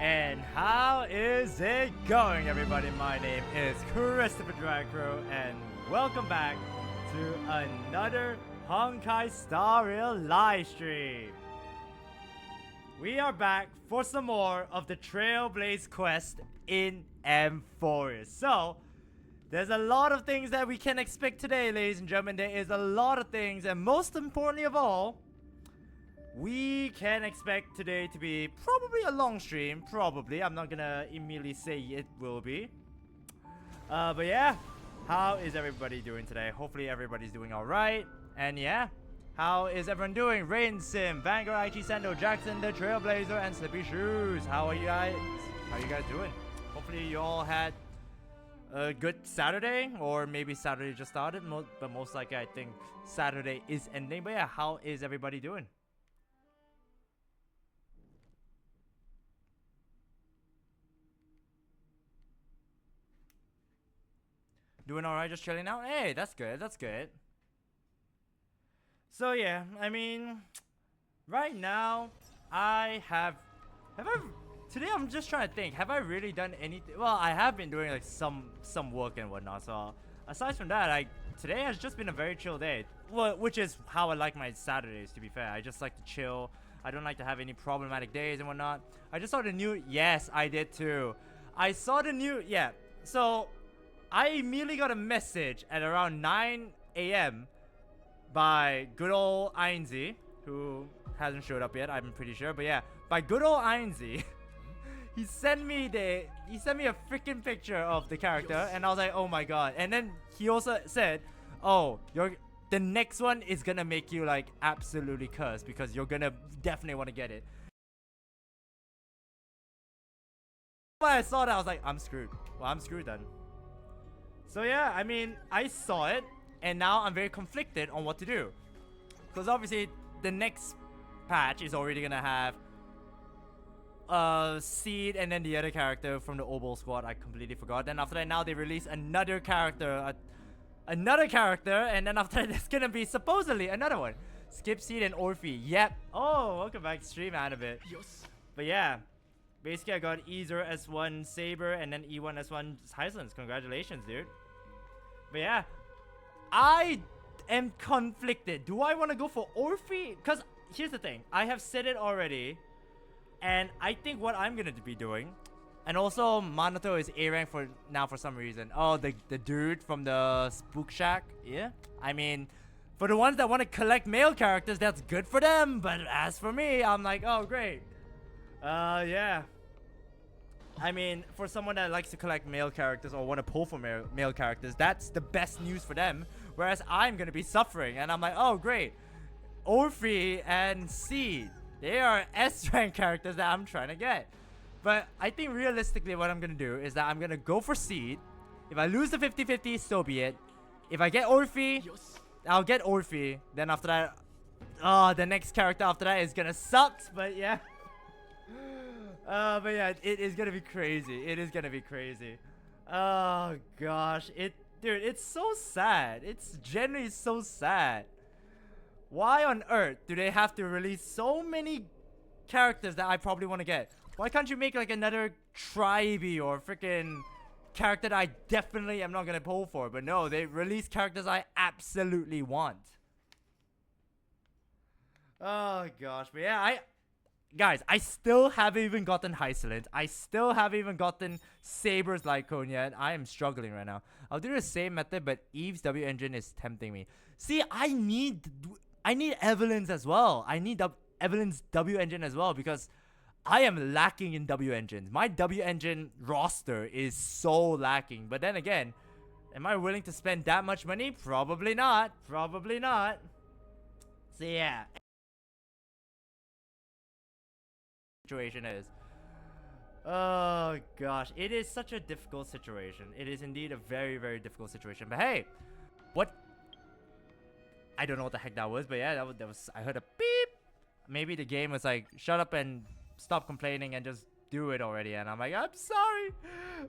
And how is it going, everybody? My name is Christopher Dragkrow, and welcome back to another Honkai Star Rail live stream. We are back for some more of the Trailblaze Quest in Amphoreus. So, there's a lot of things that we can expect today, ladies and gentlemen. There is a lot of things, and most importantly of all, we can expect today to be probably a long stream. Probably. I'm not gonna immediately say it will be. But yeah, how is everybody doing today? Hopefully everybody's doing alright. And yeah, how is everyone doing? Rain Sim, Vanguard, IG Sando, Jackson, the Trailblazer, and Slippy Shoes. How are you guys? How are you guys doing? Hopefully you all had a good Saturday, or maybe Saturday just started, but most likely I think Saturday is ending. But yeah, how is everybody doing? Doing alright, just chilling out? Hey, that's good, that's good. So yeah, I mean, right now, today I'm just trying to think, have I really done anything? Well, I have been doing like some work and whatnot, so aside from that, today has just been a very chill day. Well, which is how I like my Saturdays, to be fair. I just like to chill. I don't like to have any problematic days and whatnot. I just saw the new, yes, I did too. I saw the new, yeah, so I immediately got a message at around 9 a.m. by good old Ainzi, who hasn't showed up yet, I'm pretty sure. But yeah, by good old Ainzi, he sent me a freaking picture of the character, and I was like, oh my god. And then he also said, oh, the next one is gonna make you like absolutely cursed because you're gonna definitely want to get it. When I saw that, I was like, I'm screwed. Well, I'm screwed then. So yeah, I mean, I saw it, and now I'm very conflicted on what to do. Because obviously, the next patch is already gonna have Seed and then the other character from the Obol squad. I completely forgot. Then after that, now they release another character, and then after that, there's gonna be supposedly another one. Skip Seed and Orphe. Yep. Oh, welcome back, stream Annabit. Yes. But yeah. Basically, I got E0 S1 Saber and then E1 S1 Hysilens. Congratulations, dude. But yeah, I am conflicted. Do I want to go for Orphe? Because here's the thing. I have said it already. And I think what I'm going to be doing. And also, Manoto is A rank for now for some reason. Oh, the dude from the Spook Shack. Yeah. I mean, for the ones that want to collect male characters, that's good for them. But as for me, I'm like, oh, great. Yeah. I mean, for someone that likes to collect male characters or want to pull for male characters, that's the best news for them. Whereas I'm going to be suffering. And I'm like, oh, great. Orphe and Seed. They are S-rank characters that I'm trying to get. But I think realistically what I'm going to do is that I'm going to go for Seed. If I lose the 50-50, so be it. If I get Orphe, I'll get Orphe. Then after that, the next character after that is going to suck. But yeah. But yeah, it is gonna be crazy. It is gonna be crazy. Oh gosh, dude, it's so sad. It's genuinely so sad. Why on earth do they have to release so many characters that I probably want to get? Why can't you make like another Tribe or freaking character that I definitely am not gonna pull for? But no, they release characters I absolutely want. Oh gosh, but yeah, guys, I still haven't even gotten Hysilens. I still haven't even gotten Saber's Lycone yet. I am struggling right now. I'll do the same method, but Eve's W engine is tempting me. See, I need Evelyn's as well. I need Evelyn's W engine as well because I am lacking in W engines. My W engine roster is so lacking. But then again, am I willing to spend that much money? Probably not. Probably not. So yeah. Situation is. Oh gosh, it is such a difficult situation. It is indeed a very, very difficult situation. But hey, what? I don't know what the heck that was, but yeah, that was. I heard a beep. Maybe the game was like, shut up and stop complaining and just do it already. And I'm like, I'm sorry.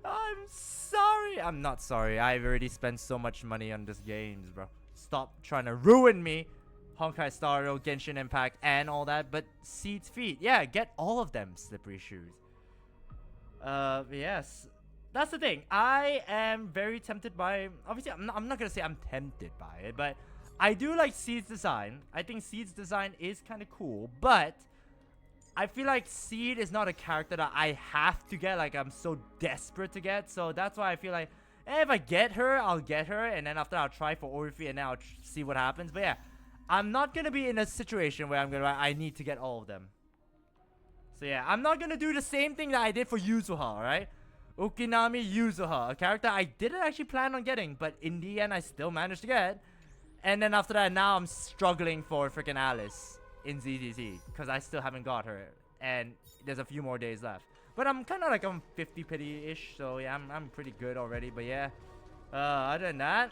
I'm sorry. I'm not sorry. I've already spent so much money on this games, bro. Stop trying to ruin me. Honkai Star Rail, Genshin Impact, and all that. But Seed's feet, yeah, get all of them, Slippery Shoes. Yes. That's the thing. I am very tempted by... Obviously, I'm not gonna say I'm tempted by it, but I do like Seed's design. I think Seed's design is kind of cool, but I feel like Seed is not a character that I have to get. Like, I'm so desperate to get. So that's why I feel like, if I get her, I'll get her. And then after, I'll try for Orphe, and then I'll see what happens. But yeah, I'm not gonna be in a situation where I need to get all of them. So yeah, I'm not gonna do the same thing that I did for Yuzuha, alright? Ukinami Yuzuha, a character I didn't actually plan on getting, but in the end I still managed to get. And then after that, now I'm struggling for freaking Alice in ZZZ, because I still haven't got her, and there's a few more days left. But I'm kind of like, I'm 50 pity-ish, so yeah, I'm pretty good already. But yeah, other than that,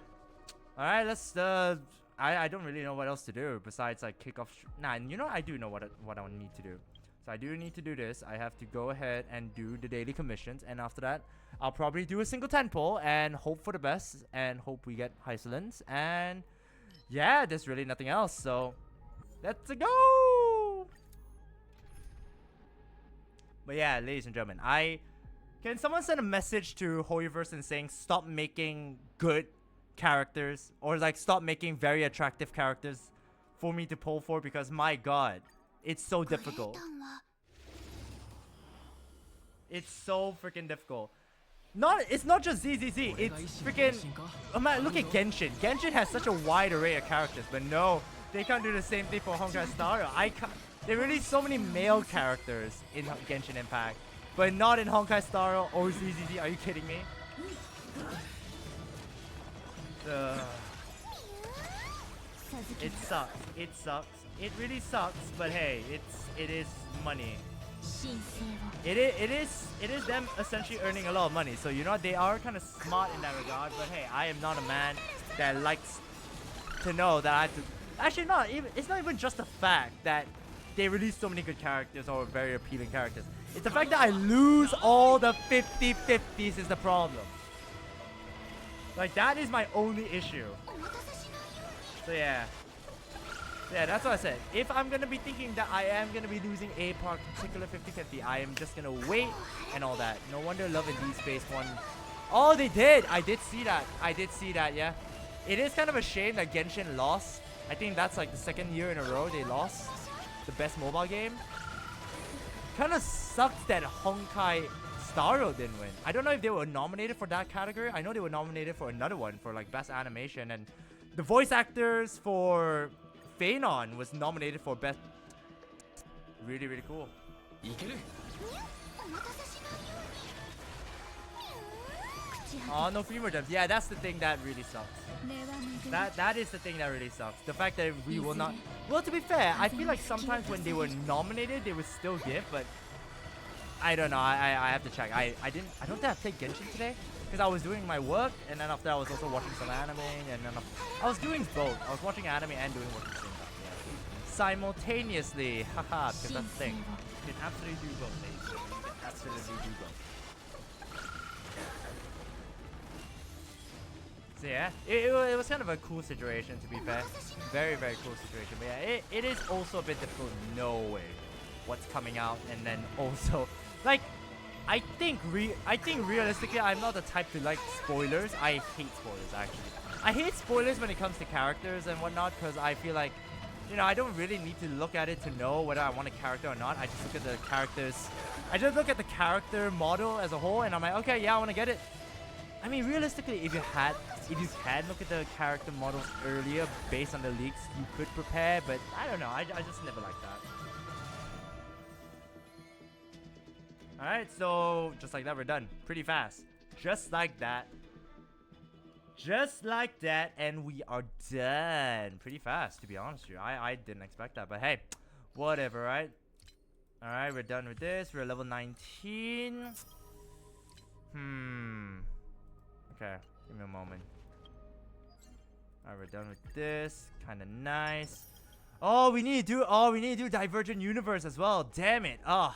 alright, let's, I don't really know what else to do besides like kick off. Nah, you know, I do know what I need to do. So I do need to do this. I have to go ahead and do the daily commissions, and after that, I'll probably do a single 10 pull and hope for the best and hope we get Hysilens. And yeah, there's really nothing else. So let's go. But yeah, ladies and gentlemen, can someone send a message to Hoyoverse and saying stop making good characters, or like stop making very attractive characters for me to pull for, because my god, it's so difficult. It's so freaking difficult. It's not just ZZZ. It's freaking... Oh man, look at Genshin. Genshin has such a wide array of characters, but no, they can't do the same thing for Honkai Star Rail. They release so many male characters in Genshin Impact, but not in Honkai Star Rail or ZZZ. Are you kidding me? It sucks. It sucks. It really sucks, but hey, it is money. It is them essentially earning a lot of money. So you know, they are kind of smart in that regard. But hey, I am not a man that likes to know that I have to. Actually, it's not even just the fact that they release so many good characters or very appealing characters. It's the fact that I lose all the 50/50s is the problem. Like, that is my only issue. So yeah. Yeah, that's what I said. If I'm going to be thinking that I am going to be losing a particular 50/50, I am just going to wait and all that. No wonder Love and D Space won. Oh, they did! I did see that. Yeah. It is kind of a shame that Genshin lost. I think that's like the second year in a row they lost the best mobile game. Kind of sucks that Honkai Star Rail didn't win. I don't know if they were nominated for that category. I know they were nominated for another one for like best animation, and the voice actors for Phanon was nominated for best. Really, really cool. Oh, no femur gems. Yeah, that's the thing that really sucks. That is the thing that really sucks. The fact that we will not. Well, to be fair, I feel like sometimes when they were nominated, they would still give, but I don't know. I have to check. I don't think I played Genshin today because I was doing my work, and then after I was also watching some anime, and then I was doing both. I was watching anime and doing work at the same time. Yeah. Simultaneously, haha. Because that's the thing. You can absolutely do both, ladies. You can absolutely do both. So yeah, it was kind of a cool situation, to be fair. Very, very cool situation. But yeah, it is also a bit difficult knowing what's coming out, and then also, like, I think realistically, I'm not the type to like spoilers. I hate spoilers, actually. I hate spoilers when it comes to characters and whatnot, because I feel like, you know, I don't really need to look at it to know whether I want a character or not. I just look at the characters. I just look at the character model as a whole, and I'm like, okay, yeah, I want to get it. I mean, realistically, if you can look at the character models earlier based on the leaks, you could prepare, but I don't know. I just never like that. Alright, so just like that, we're done. Pretty fast. Just like that. Just like that, and we are done. Pretty fast, to be honest with you. I didn't expect that, but hey, whatever, right? Alright, we're done with this. We're at level 19. Okay, give me a moment. Alright, we're done with this. Kinda nice. Oh, we need to do Divergent Universe as well. Damn it. I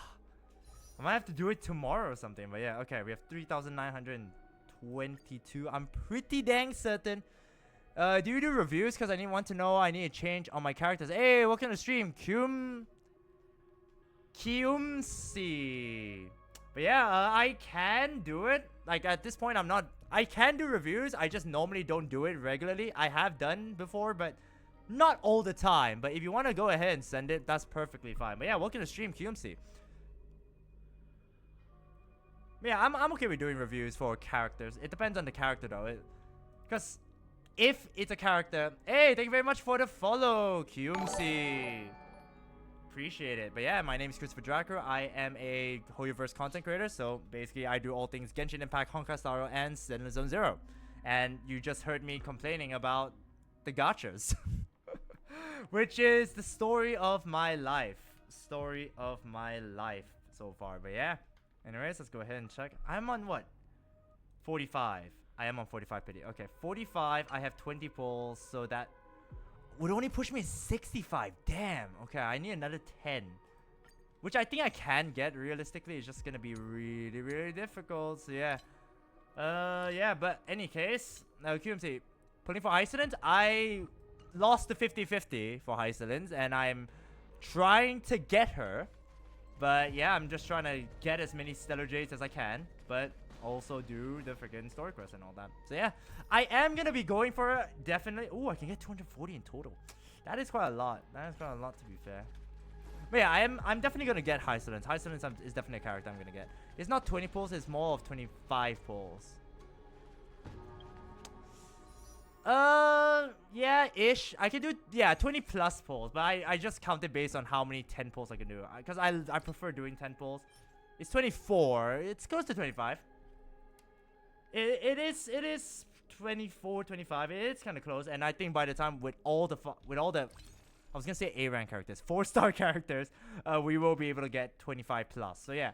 might have to do it tomorrow or something. But yeah, okay, we have 3,922. I'm pretty dang certain. Do you do reviews? Because I want to know. I need to change on my characters. Hey, welcome to the stream. Kiumsi. But yeah, I can do it. Like at this point, I can do reviews. I just normally don't do it regularly. I have done before, but not all the time. But if you want to go ahead and send it, that's perfectly fine. But yeah, welcome to stream, QMC. Yeah, I'm okay with doing reviews for characters. It depends on the character though. Because if it's a character... Hey, thank you very much for the follow, QMC. Appreciate it. But yeah, my name is Christopher Dragkrow. I am a Hoyoverse content creator. So basically, I do all things Genshin Impact, Honkai Star Rail, and Zone Zero. And you just heard me complaining about the gachas. Which is the story of my life. Story of my life so far. But yeah. Anyways, let's go ahead and check. I'm on what? 45. I am on 45 pity. Okay, 45. I have 20 pulls, so that would only push me 65. Damn. Okay, I need another 10. Which I think I can get realistically. It's just gonna be really, really difficult. So yeah. Yeah, but any case, QMC. Pulling for Hysilens, I lost the 50-50 for Hysilens, and I'm trying to get her. But yeah, I'm just trying to get as many Stellar Jades as I can, but also do the freaking story quest and all that. So yeah, I am gonna be going for definitely. Oh, I can get 240 in total. That is quite a lot. That is quite a lot, to be fair. But yeah, I'm definitely gonna get Hysilens. Hysilens is definitely a character I'm gonna get. It's not 20 pulls. It's more of 25 pulls. Yeah, ish. I can do, yeah, 20 plus pulls, but I just counted based on how many 10 pulls I can do. Because I prefer doing 10 pulls. It's 24. It's close to 25. It is 24, 25. It's kind of close. And I think by the time with all the, I was going to say A rank characters, 4-star characters, we will be able to get 25 plus. So yeah.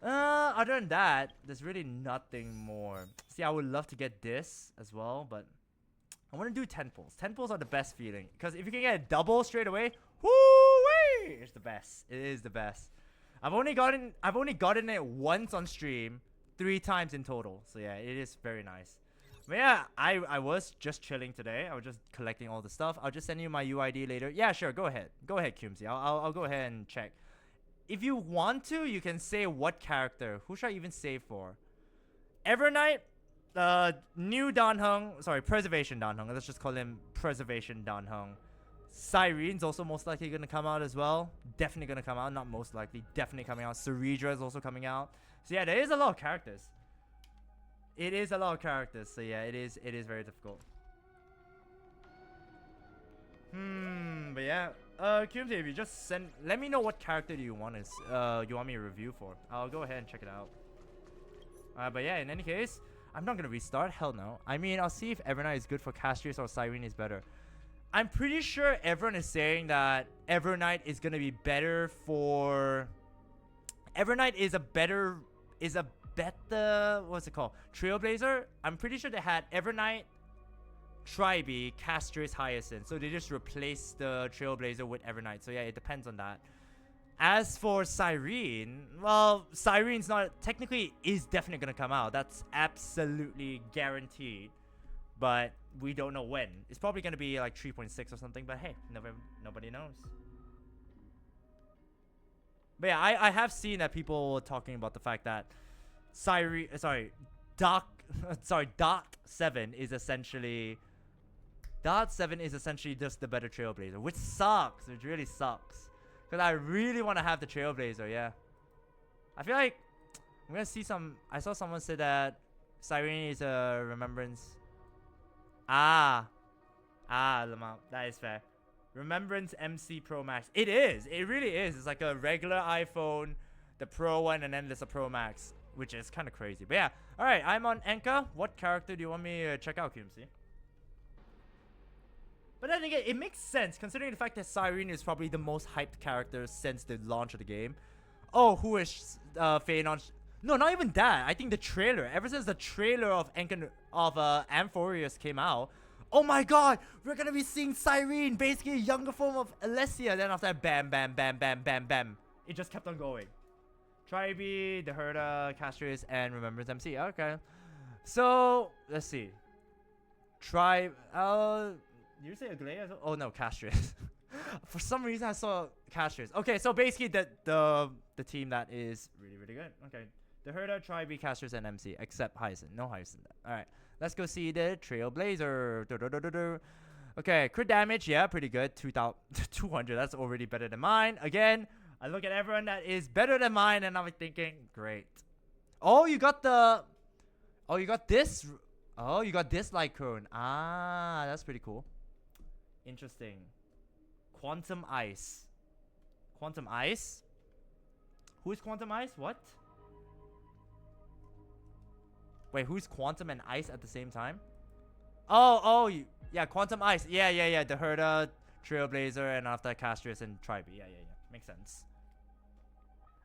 Other than that, there's really nothing more. See, I would love to get this as well, but I want to do 10 pulls. 10 pulls are the best feeling. Because if you can get a double straight away, whoo-wee! It's the best. It is the best. I've only gotten it once on stream, 3 times in total. So yeah, it is very nice. But yeah, I was just chilling today. I was just collecting all the stuff. I'll just send you my UID later. Yeah, sure. Go ahead. Go ahead, QMC. I'll go ahead and check. If you want to, you can say what character. Who should I even save for? Evernight. New Danheng, sorry, Preservation Danheng. Let's just call him Preservation Danheng. Cyrene's also most likely gonna come out as well. Definitely gonna come out, not most likely. Definitely coming out. Cerydra is also coming out. So yeah, there is a lot of characters. It is a lot of characters. So yeah, it is very difficult. But yeah, QMT, if you just let me know what character do you want me to review for. I'll go ahead and check it out. But yeah, in any case, I'm not gonna restart. Hell no. I mean, I'll see if Evernight is good for Castrius or Cyrene is better. I'm pretty sure everyone is saying that Evernight is gonna be better for. Evernight is a better. What's it called? Trailblazer. I'm pretty sure they had Evernight, Tribe, Castrius, Hysilens. So they just replaced the Trailblazer with Evernight. So yeah, it depends on that. As for Cyrene, well, Cyrene's not technically is definitely gonna come out. That's absolutely guaranteed. But we don't know when. It's probably gonna be like 3.6 or something. But hey, nobody knows. But yeah, I have seen that people talking about the fact that Dot 7 is essentially just the better Trailblazer, which sucks. It really sucks. Because I really want to have the Trailblazer, yeah. I feel like I'm going to see some. I saw someone say that Cyrene is a remembrance. Lamau. That is fair. Remembrance MC Pro Max. It is. It really is. It's like a regular iPhone, the Pro one, and then there's a Pro Max, which is kind of crazy. But yeah. Alright, I'm on Enka. What character do you want me to check out, QMC? But then again, it makes sense considering the fact that Cyrene is probably the most hyped character since the launch of the game. Oh, who is Phaenon? No, not even that. I think the trailer. Ever since the trailer of Amphoreus came out, oh my god, we're gonna be seeing Cyrene, basically a younger form of Alessia. Then after that, bam, bam, bam, bam, bam, bam. It just kept on going. Tribe, the Herda, Castrius, and Remembrance MC. Okay. So, let's see. Tribe, did you say Aglaya? Oh no, Castrius. For some reason I saw Castrius. Okay, so basically the team that is really, really good. Okay. The Herda, Tribe, Casters, and MC, except Hysilens. No Hysilens. Alright, let's go see the Trailblazer. Okay, crit damage, yeah, pretty good. 200, that's already better than mine. Again, I look at everyone that is better than mine, and I'm thinking, great. Oh, you got the... Oh, you got this... Oh, you got this Lycone. Ah, that's pretty cool. Interesting. Quantum Ice. Quantum Ice? Who's Quantum Ice? What? Wait, who's Quantum and Ice at the same time? Oh, yeah, Quantum Ice. Yeah. The Herda, Trailblazer, and after Castris and Tribe. Yeah. Makes sense.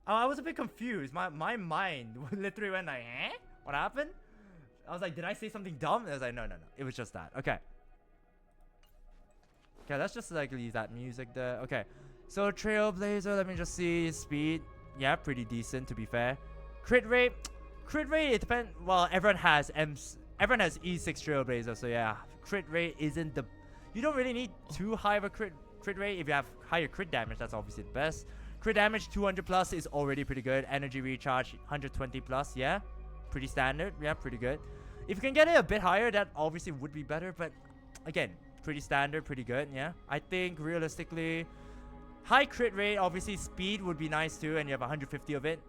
Oh, I was a bit confused. My mind literally went like, eh? What happened? I was like, did I say something dumb? I was like, no. It was just that. Okay, let's just like leave that music there. Okay, so Trailblazer, let me just see. Speed, yeah, pretty decent to be fair. Crit rate, it depends. Well, everyone has E6 Trailblazer, so yeah, crit rate isn't the... You don't really need too high of a crit rate. If you have higher crit damage, that's obviously the best. Crit damage 200 plus is already pretty good. Energy recharge 120 plus, yeah, pretty standard. Yeah, pretty good. If you can get it a bit higher, that obviously would be better, but again, pretty standard, pretty good. Yeah, I think realistically, high crit rate, obviously speed would be nice too, and you have 150 of it.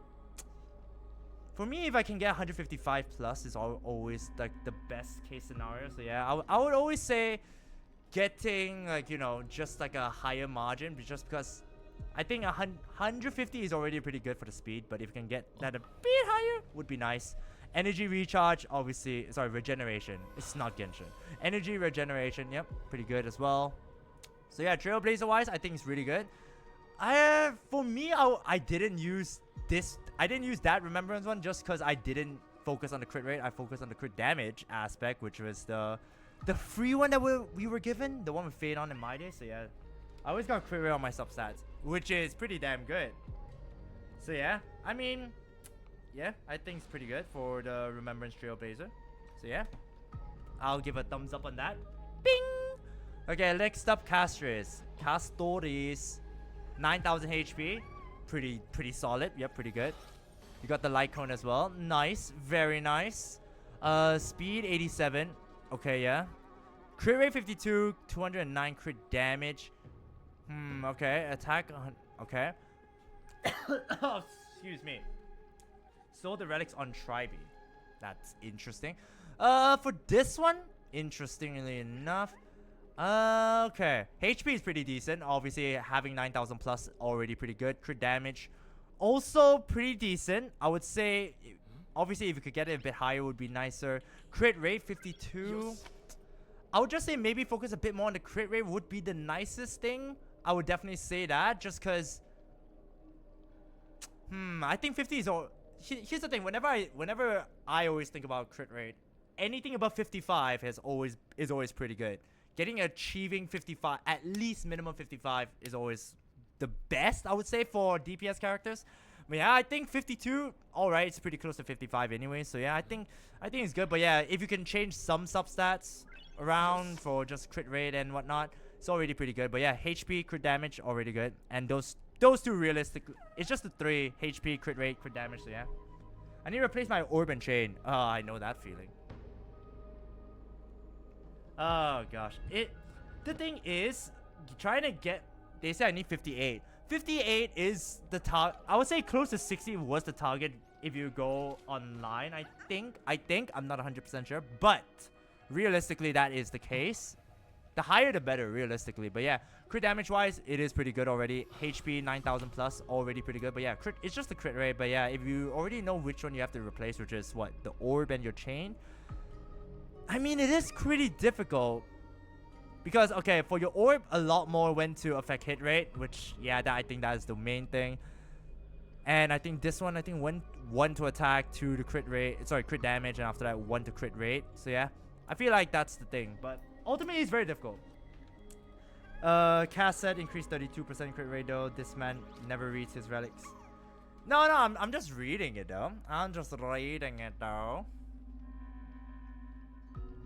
For me, if I can get 155 plus is always like the best case scenario. So yeah, I would always say getting like, you know, just like a higher margin, just because I think 150 is already pretty good for the speed, but if you can get that a bit higher, would be nice. Energy recharge, obviously, sorry, regeneration. It's not Genshin. Energy regeneration, yep, pretty good as well. So yeah, Trailblazer wise, I think it's really good. For me, I didn't use this. I didn't use that Remembrance one just because I didn't focus on the crit rate. I focused on the crit damage aspect, which was the free one that we were given, the one with Fade on in my day. So yeah, I always got crit rate on my substats, which is pretty damn good. So yeah, I mean, yeah, I think it's pretty good for the Remembrance Trailblazer. So yeah, I'll give a thumbs up on that. Bing! Okay, next up, Castris. 9,000 HP. Pretty solid. Yep, pretty good. You got the light cone as well. Nice. Very nice. Speed 87. Okay, yeah. Crit rate 52. 209 crit damage. Okay. Attack. Okay. Oh, excuse me. Sold the relics on Tribe. That's interesting. For this one, interestingly enough, okay, HP is pretty decent. Obviously, having 9,000 plus already pretty good. Crit damage also pretty decent. I would say, obviously, if you could get it a bit higher, would be nicer. Crit rate 52. Yes. I would just say maybe focus a bit more on the crit rate would be the nicest thing. I would definitely say that, just because. I think 50 is all. Here's the thing. Whenever I always think about crit rate, anything above 55 is always pretty good. Achieving 55, at least minimum 55, is always the best, I would say, for DPS characters. But yeah, I think 52, alright, it's pretty close to 55 anyway. So yeah, I think it's good. But yeah, if you can change some substats around for just crit rate and whatnot, it's already pretty good. But yeah, HP, crit damage, already good. And those two realistically, it's just the 3 HP, crit rate, crit damage. So yeah, I need to replace my orb and chain. I know that feeling. Oh gosh, the thing is, trying to get, they say I need 58. 58 is the target. I would say close to 60 was the target if you go online. I think, I'm not 100% sure, but realistically that is the case. The higher the better, realistically. But yeah, crit damage wise, it is pretty good already. HP 9,000 plus, already pretty good. But yeah, it's just the crit rate. But yeah, if you already know which one you have to replace, which is what, the orb and your chain, I mean, it is pretty difficult. Because, okay, for your orb, a lot more went to affect hit rate, which, yeah, I think that is the main thing. And I think this one, went 1 to attack, 2 to crit rate, sorry, crit damage, and after that, 1 to crit rate. So yeah, I feel like that's the thing. But ultimately, it's very difficult. Cast set increased 32% crit rate though. This man never reads his relics. No, I'm just reading it though.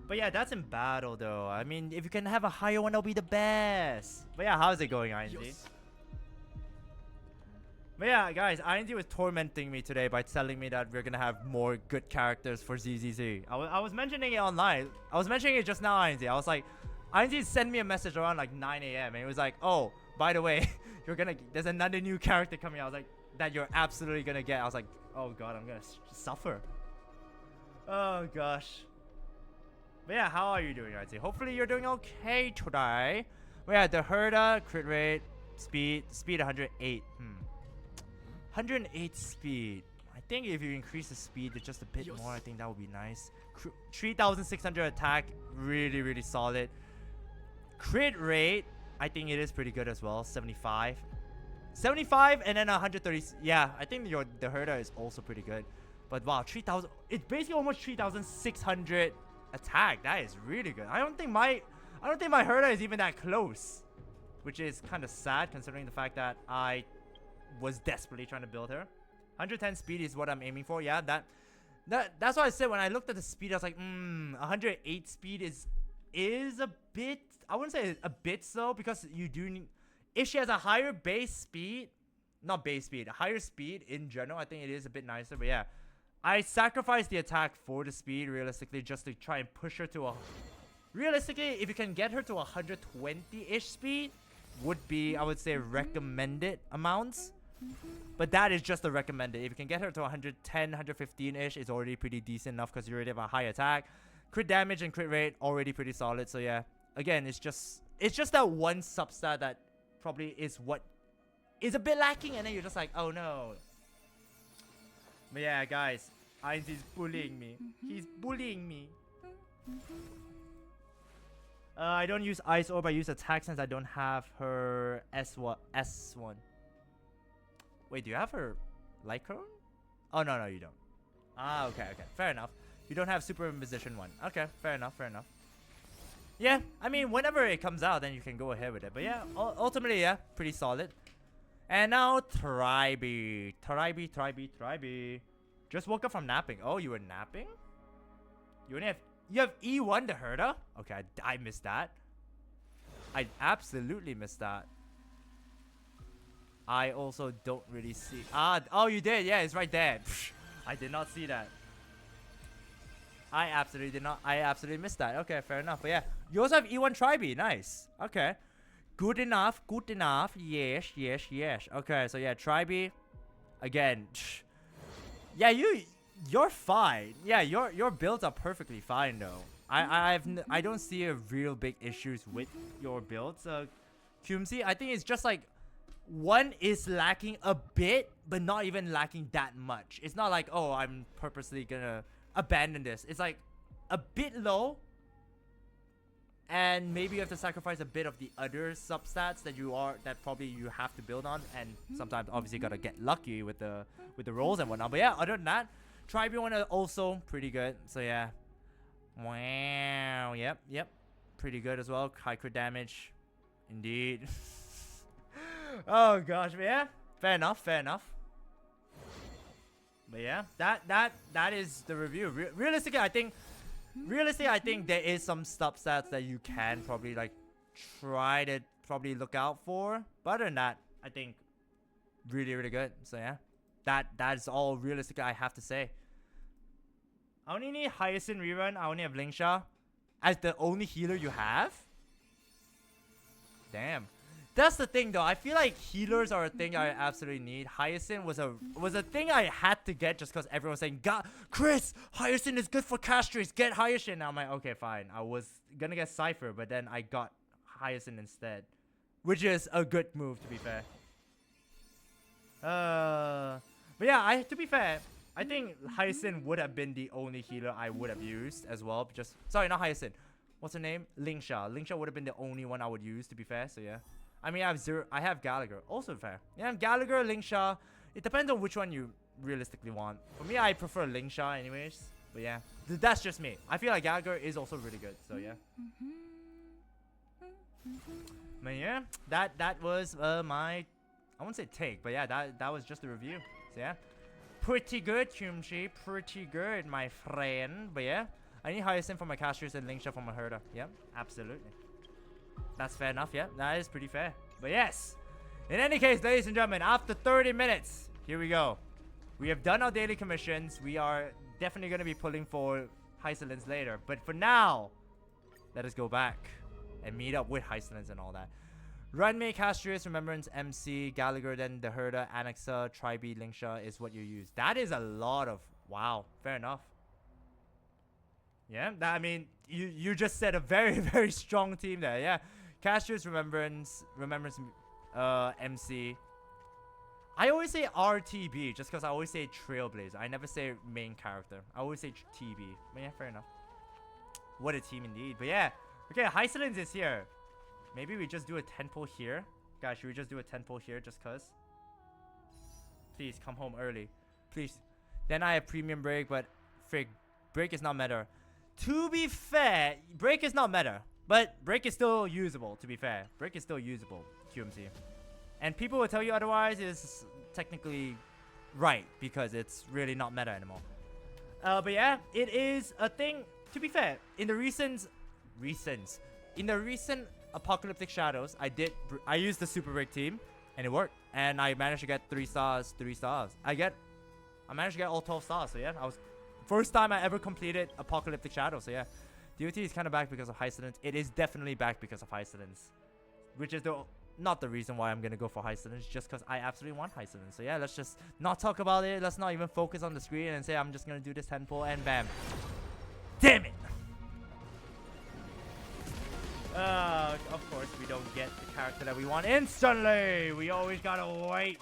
But yeah, that's in battle though. I mean, if you can have a higher one, that'll be the best. But yeah, how's it going, INZ? Yes. But yeah, guys, INZ was tormenting me today by telling me that we're gonna have more good characters for ZZZ. I was mentioning it online. I was mentioning it just now, INZ. I was like, INZ sent me a message around like 9 a.m. and it was like, oh, by the way, there's another new character coming out. I was like, that you're absolutely gonna get. I was like, oh god, I'm gonna suffer. Oh gosh. But yeah, how are you doing, INZ? Hopefully you're doing okay today. But yeah, the Herda, crit rate, speed 108. 108 speed. I think if you increase the speed to just a bit more, I think that would be nice. 3,600 attack, really, really solid. Crit rate, I think it is pretty good as well. 75. 75 and then 130. Yeah, I think the Herda is also pretty good. But wow, 3,000. It's basically almost 3,600 attack. That is really good. I don't think my Herda is even that close, which is kind of sad considering the fact that I was desperately trying to build her. 110 speed is what I'm aiming for. Yeah, that's what I said when I looked at the speed. I was like, 108 speed is a bit. I wouldn't say a bit slow because you do need. If she has a higher base speed, not base speed, higher speed in general, I think it is a bit nicer. But yeah, I sacrificed the attack for the speed realistically just to try and push her to a. Realistically, if you can get her to 120-ish speed, would be, I would say, recommended amounts. But that is just the recommended. If you can get her to 110, 115-ish, it's already pretty decent enough because you already have a high attack. Crit damage and crit rate already pretty solid. So yeah, again, it's just that one substat that probably is what is a bit lacking, and then you're just like, oh no. But yeah, guys, Ainz is bullying me. He's bullying me. I don't use Ice Orb, I use Attack since I don't have her S1. Wait, do you have her Light Cone? Oh, no, you don't. Ah, okay. Fair enough. You don't have Super Imposition 1. Okay, fair enough. Yeah, I mean, whenever it comes out, then you can go ahead with it. But yeah, ultimately, yeah, pretty solid. And now, Tribe. Just woke up from napping. Oh, you were napping? You have E1 to Herda? Okay, I missed that. I absolutely missed that. I also don't really see. Oh, you did. Yeah, it's right there. I did not see that. I absolutely did not. I absolutely missed that. Okay, fair enough. But yeah, you also have E1 Tribe. Nice. Okay. Good enough. Yes. Okay, so yeah, Tribe. Again. Yeah, you're fine. Yeah, your builds are perfectly fine though. I don't see a real big issues with your builds. QMC, I think it's just like one is lacking a bit, but not even lacking that much. It's not like, oh, I'm purposely gonna abandon this. It's like a bit low, and maybe you have to sacrifice a bit of the other substats that probably you have to build on, and sometimes obviously gotta get lucky with the rolls and whatnot. But yeah, other than that, Tribe one are also pretty good. So yeah, wow, yep, pretty good as well. High crit damage, indeed. Oh gosh, but yeah, fair enough. But yeah, that is the review. Realistically, I think there is some substats that you can probably like try to probably look out for. But other than that, I think really good. So yeah, that's all realistically I have to say. I only need Hysilens rerun. I only have Lingsha as the only healer you have. Damn. That's the thing though. I feel like healers are a thing I absolutely need. Hysilens was a thing I had to get just because everyone was saying, God, Chris, Hysilens is good for castrats. Get Hysilens. Now I'm like, okay, fine. I was gonna get Cypher, but then I got Hysilens instead, which is a good move to be fair. But yeah, to be fair, I think Hysilens would have been the only healer I would have used as well. Sorry, not Hysilens. What's her name? Lingsha. Lingsha would have been the only one I would use to be fair. So yeah. I mean, I have Gallagher. Also fair. Yeah, I have Gallagher, Lingsha. It depends on which one you realistically want. For me, I prefer Lingsha anyways. But yeah, that's just me. I feel like Gallagher is also really good. So yeah. But yeah, that was my, I won't say take, but yeah, that was just a review. So yeah, pretty good, Chumchi. Pretty good, my friend. But yeah, I need Hysilens for my casters and Lingsha for my Herda. Yeah, absolutely. That's fair enough, yeah. That is pretty fair. But yes, In any case, ladies and gentlemen, after 30 minutes, here we go. We have done our daily commissions. We are definitely going to be pulling for Hysilens later. But for now, let us go back and meet up with Hysilens and all that. Run me, Castrius, Remembrance, MC, Gallagher, then the Herda, Annexa, Tribe, Linksha is what you use. That is a lot of... Wow, fair enough. Yeah, I mean, you just said a very, very strong team there. Yeah, Castrius, Remembrance, MC. I always say RTB just because I always say Trailblaze. I never say main character. I always say TB. But yeah, fair enough. What a team indeed. But yeah, okay, Hysilens is here. Maybe we just do a 10 pull here. Guys, should we just do a 10 pull here just cause? Please come home early. Please. Then I have premium break, but frig, break is not meta. To be fair, break is not meta. But break is still usable, to be fair. Break is still usable, QMC. And people will tell you otherwise is technically right, because it's really not meta anymore. But yeah, it is a thing, to be fair. In the recent Apocalyptic Shadows, I used the super break team, and it worked. And I managed to get 3 stars. I managed to get all 12 stars, so yeah, first time I ever completed Apocalyptic Shadows, so yeah. DOT is kind of back because of Hysilens. It is definitely back because of Hysilens, which is not the reason why I'm gonna go for Hysilens, just because I absolutely want Hysilens. So yeah, let's just not talk about it. Let's not even focus on the screen and say I'm just gonna do this 10 pull and bam. Damn it! Of course we don't get the character that we want instantly. We always gotta wait.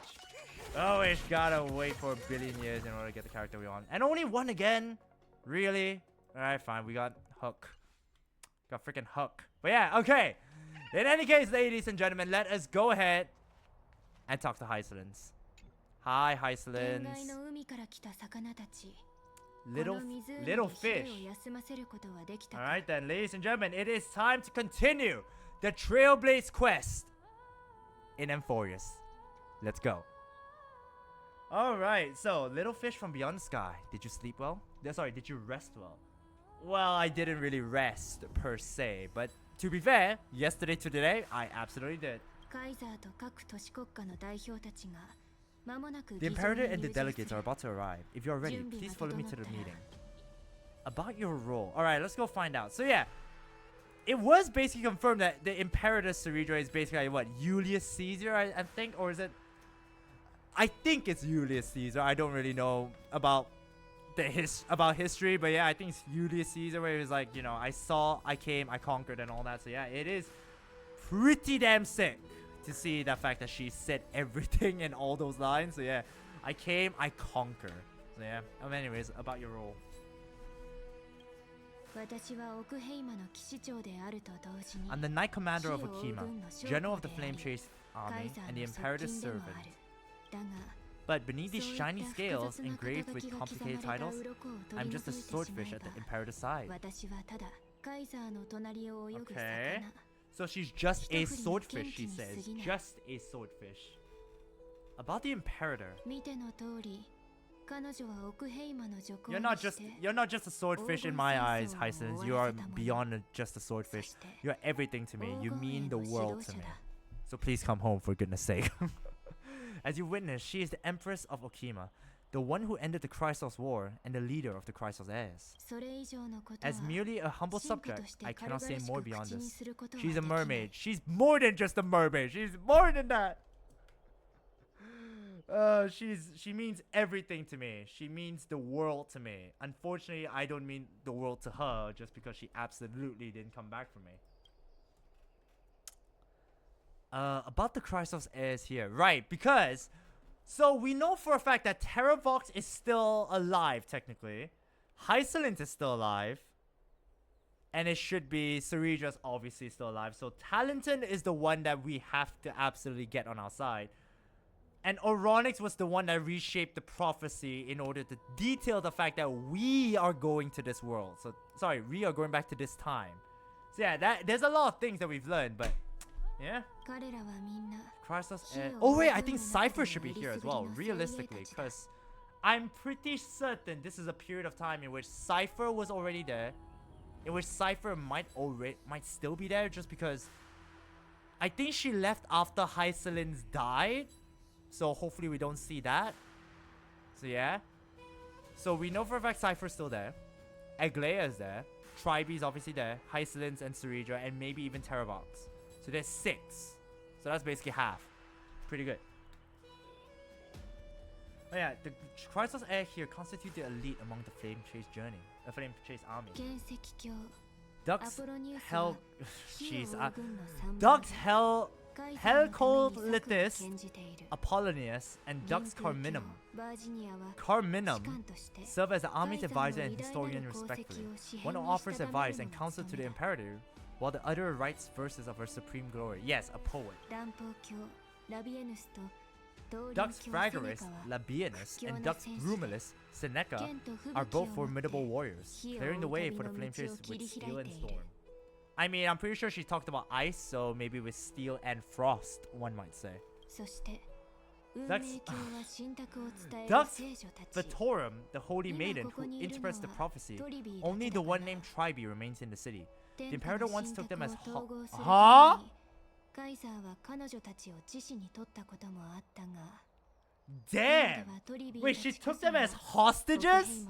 Always gotta wait for a billion years in order to get the character we want. And only one again? Really? Alright, fine. We got Hook. Got freaking Hook. But yeah, okay. In any case, ladies and gentlemen, let us go ahead and talk to Hysilens. Hi, Hysilens. Little fish. Alright then, ladies and gentlemen, it is time to continue the Trailblaze Quest in Amphoreus. Let's go. Alright, so, little fish from beyond the sky. Did you sleep well? Sorry, did you rest well? Well, I didn't really rest, per se. But, to be fair, yesterday to today, I absolutely did. The Imperator and the delegates are about to arrive. If you are ready, please follow me to the meeting. About your role. Alright, let's go find out. So yeah, it was basically confirmed that the Imperator Cerydra is basically like, what, Julius Caesar, I think? Or is it... I think it's Julius Caesar. I don't really know about history, but yeah, I think it's Julius Caesar, where it was like, you know, I saw, I came, I conquered and all that. So yeah, it is pretty damn sick to see the fact that she said everything in all those lines. So yeah, I came, I conquer. So yeah, anyways, about your role. I'm the Knight Commander of Okima, General of the Flame Chase Army, and the Imperator's servant. But beneath these shiny scales engraved with complicated titles, I'm just a swordfish at the Imperator's side. Okay. So she's just a swordfish, she says. Just a swordfish. About the Imperator. You're not just a swordfish in my eyes, Hysilens. You are beyond just a swordfish. You're everything to me. You mean the world to me. So please come home, for goodness sake. As you witness, she is the Empress of Okima, the one who ended the Chrysos War and the leader of the Chrysos heirs. As merely a humble subject, I cannot say more beyond this. She's a mermaid. She's more than just a mermaid. She's more than that. She means everything to me. She means the world to me. Unfortunately, I don't mean the world to her just because she absolutely didn't come back for me. About the Chrysos heirs here. Right, because... So, we know for a fact that Terravox is still alive, technically. Hysilens is still alive. And it should be... Cerydra's obviously still alive. So, Talenton is the one that we have to absolutely get on our side. And Oronix was the one that reshaped the prophecy in order to detail the fact that we are going to this world. So, sorry, we are going back to this time. So, yeah, there's a lot of things that we've learned, but... Yeah. Oh wait, I think Cypher should be here as well, realistically, because I'm pretty certain this is a period of time in which Cypher was already there, in which Cypher might still be there, just because I think she left after Hysilens died. So hopefully we don't see that. So yeah. So we know for a fact Cypher's still there. Aglaia is there. Tribe's obviously there. Hysilens and Cerydra, and maybe even Terravox. So there's 6. So that's basically half. Pretty good. Oh yeah, the Chrysos Air here constitute the elite among the Flame Chase journey. The Flame Chase army. Dux Hell... Jeez. Dux Hellcold Lithis, Apollonius, and Dux Carminum serve as the army's advisor and historian respectively. One offers advice and counsel to the Imperator, while the other writes verses of her supreme glory. Yes, a poet. Dux Fragaris, Labienus, and Dux Brumilis, Seneca, are both formidable warriors, clearing the way for the Flame Chase with steel and storm. I mean, I'm pretty sure she talked about ice, so maybe with steel and frost, one might say. Dux Vitorum, the Holy Maiden who interprets the prophecy, only the one named Tribe remains in the city. The Imperator once took them as Huh? Damn! Wait, she took them as hostages?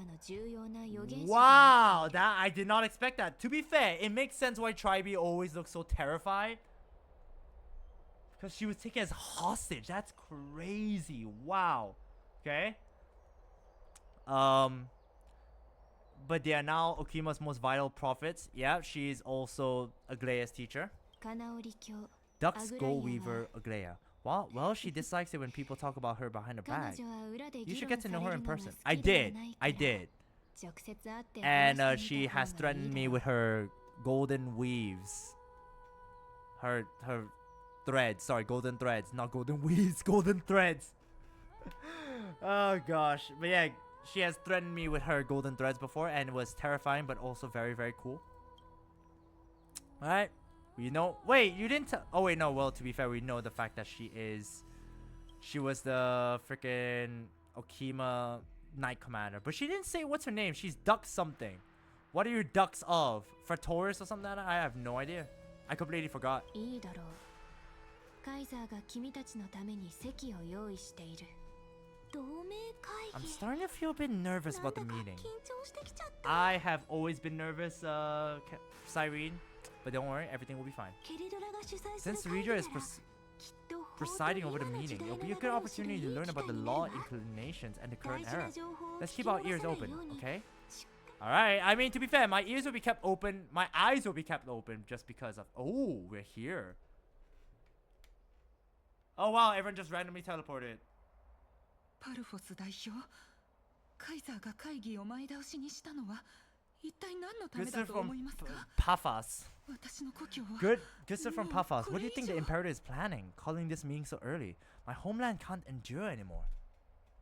Wow, that I did not expect that. To be fair, it makes sense why Tribe always looks so terrified. Because she was taken as hostage. That's crazy. Wow. Okay. But they are now Okima's most vital prophets. Yeah, she's also Aglaia's teacher. Dux Goldweaver Aglaia. Well, she dislikes it when people talk about her behind her back. You should get to know her in person. I did. And she has threatened me with her golden weaves. Her threads. Sorry, golden threads. Not golden weaves. Golden threads. Oh gosh. But yeah, she has threatened me with her golden threads before, and it was terrifying, but also very, very cool. Alright. You know, wait, you didn't tell. Oh wait, no. Well, to be fair, we know the fact that she was the freaking Okima Knight Commander, but she didn't say what's her name. She's Dux something. What are your ducks of? Fratorus or something like that? I have no idea. I completely forgot. I'm starting to feel a bit nervous about the meeting. I have always been nervous, Cyrene. But don't worry, everything will be fine. Since Cerydra is presiding over the meeting, it'll be a good opportunity to learn about the law inclinations and the current era. Let's keep our ears open, okay? Alright, I mean, to be fair, my ears will be kept open. My eyes will be kept open just because of... Oh, we're here. Oh wow, everyone just randomly teleported. Good stuff from Paphos. Good stuff from Paphos. What do you think the Imperator is planning, calling this meeting so early? My homeland can't endure anymore.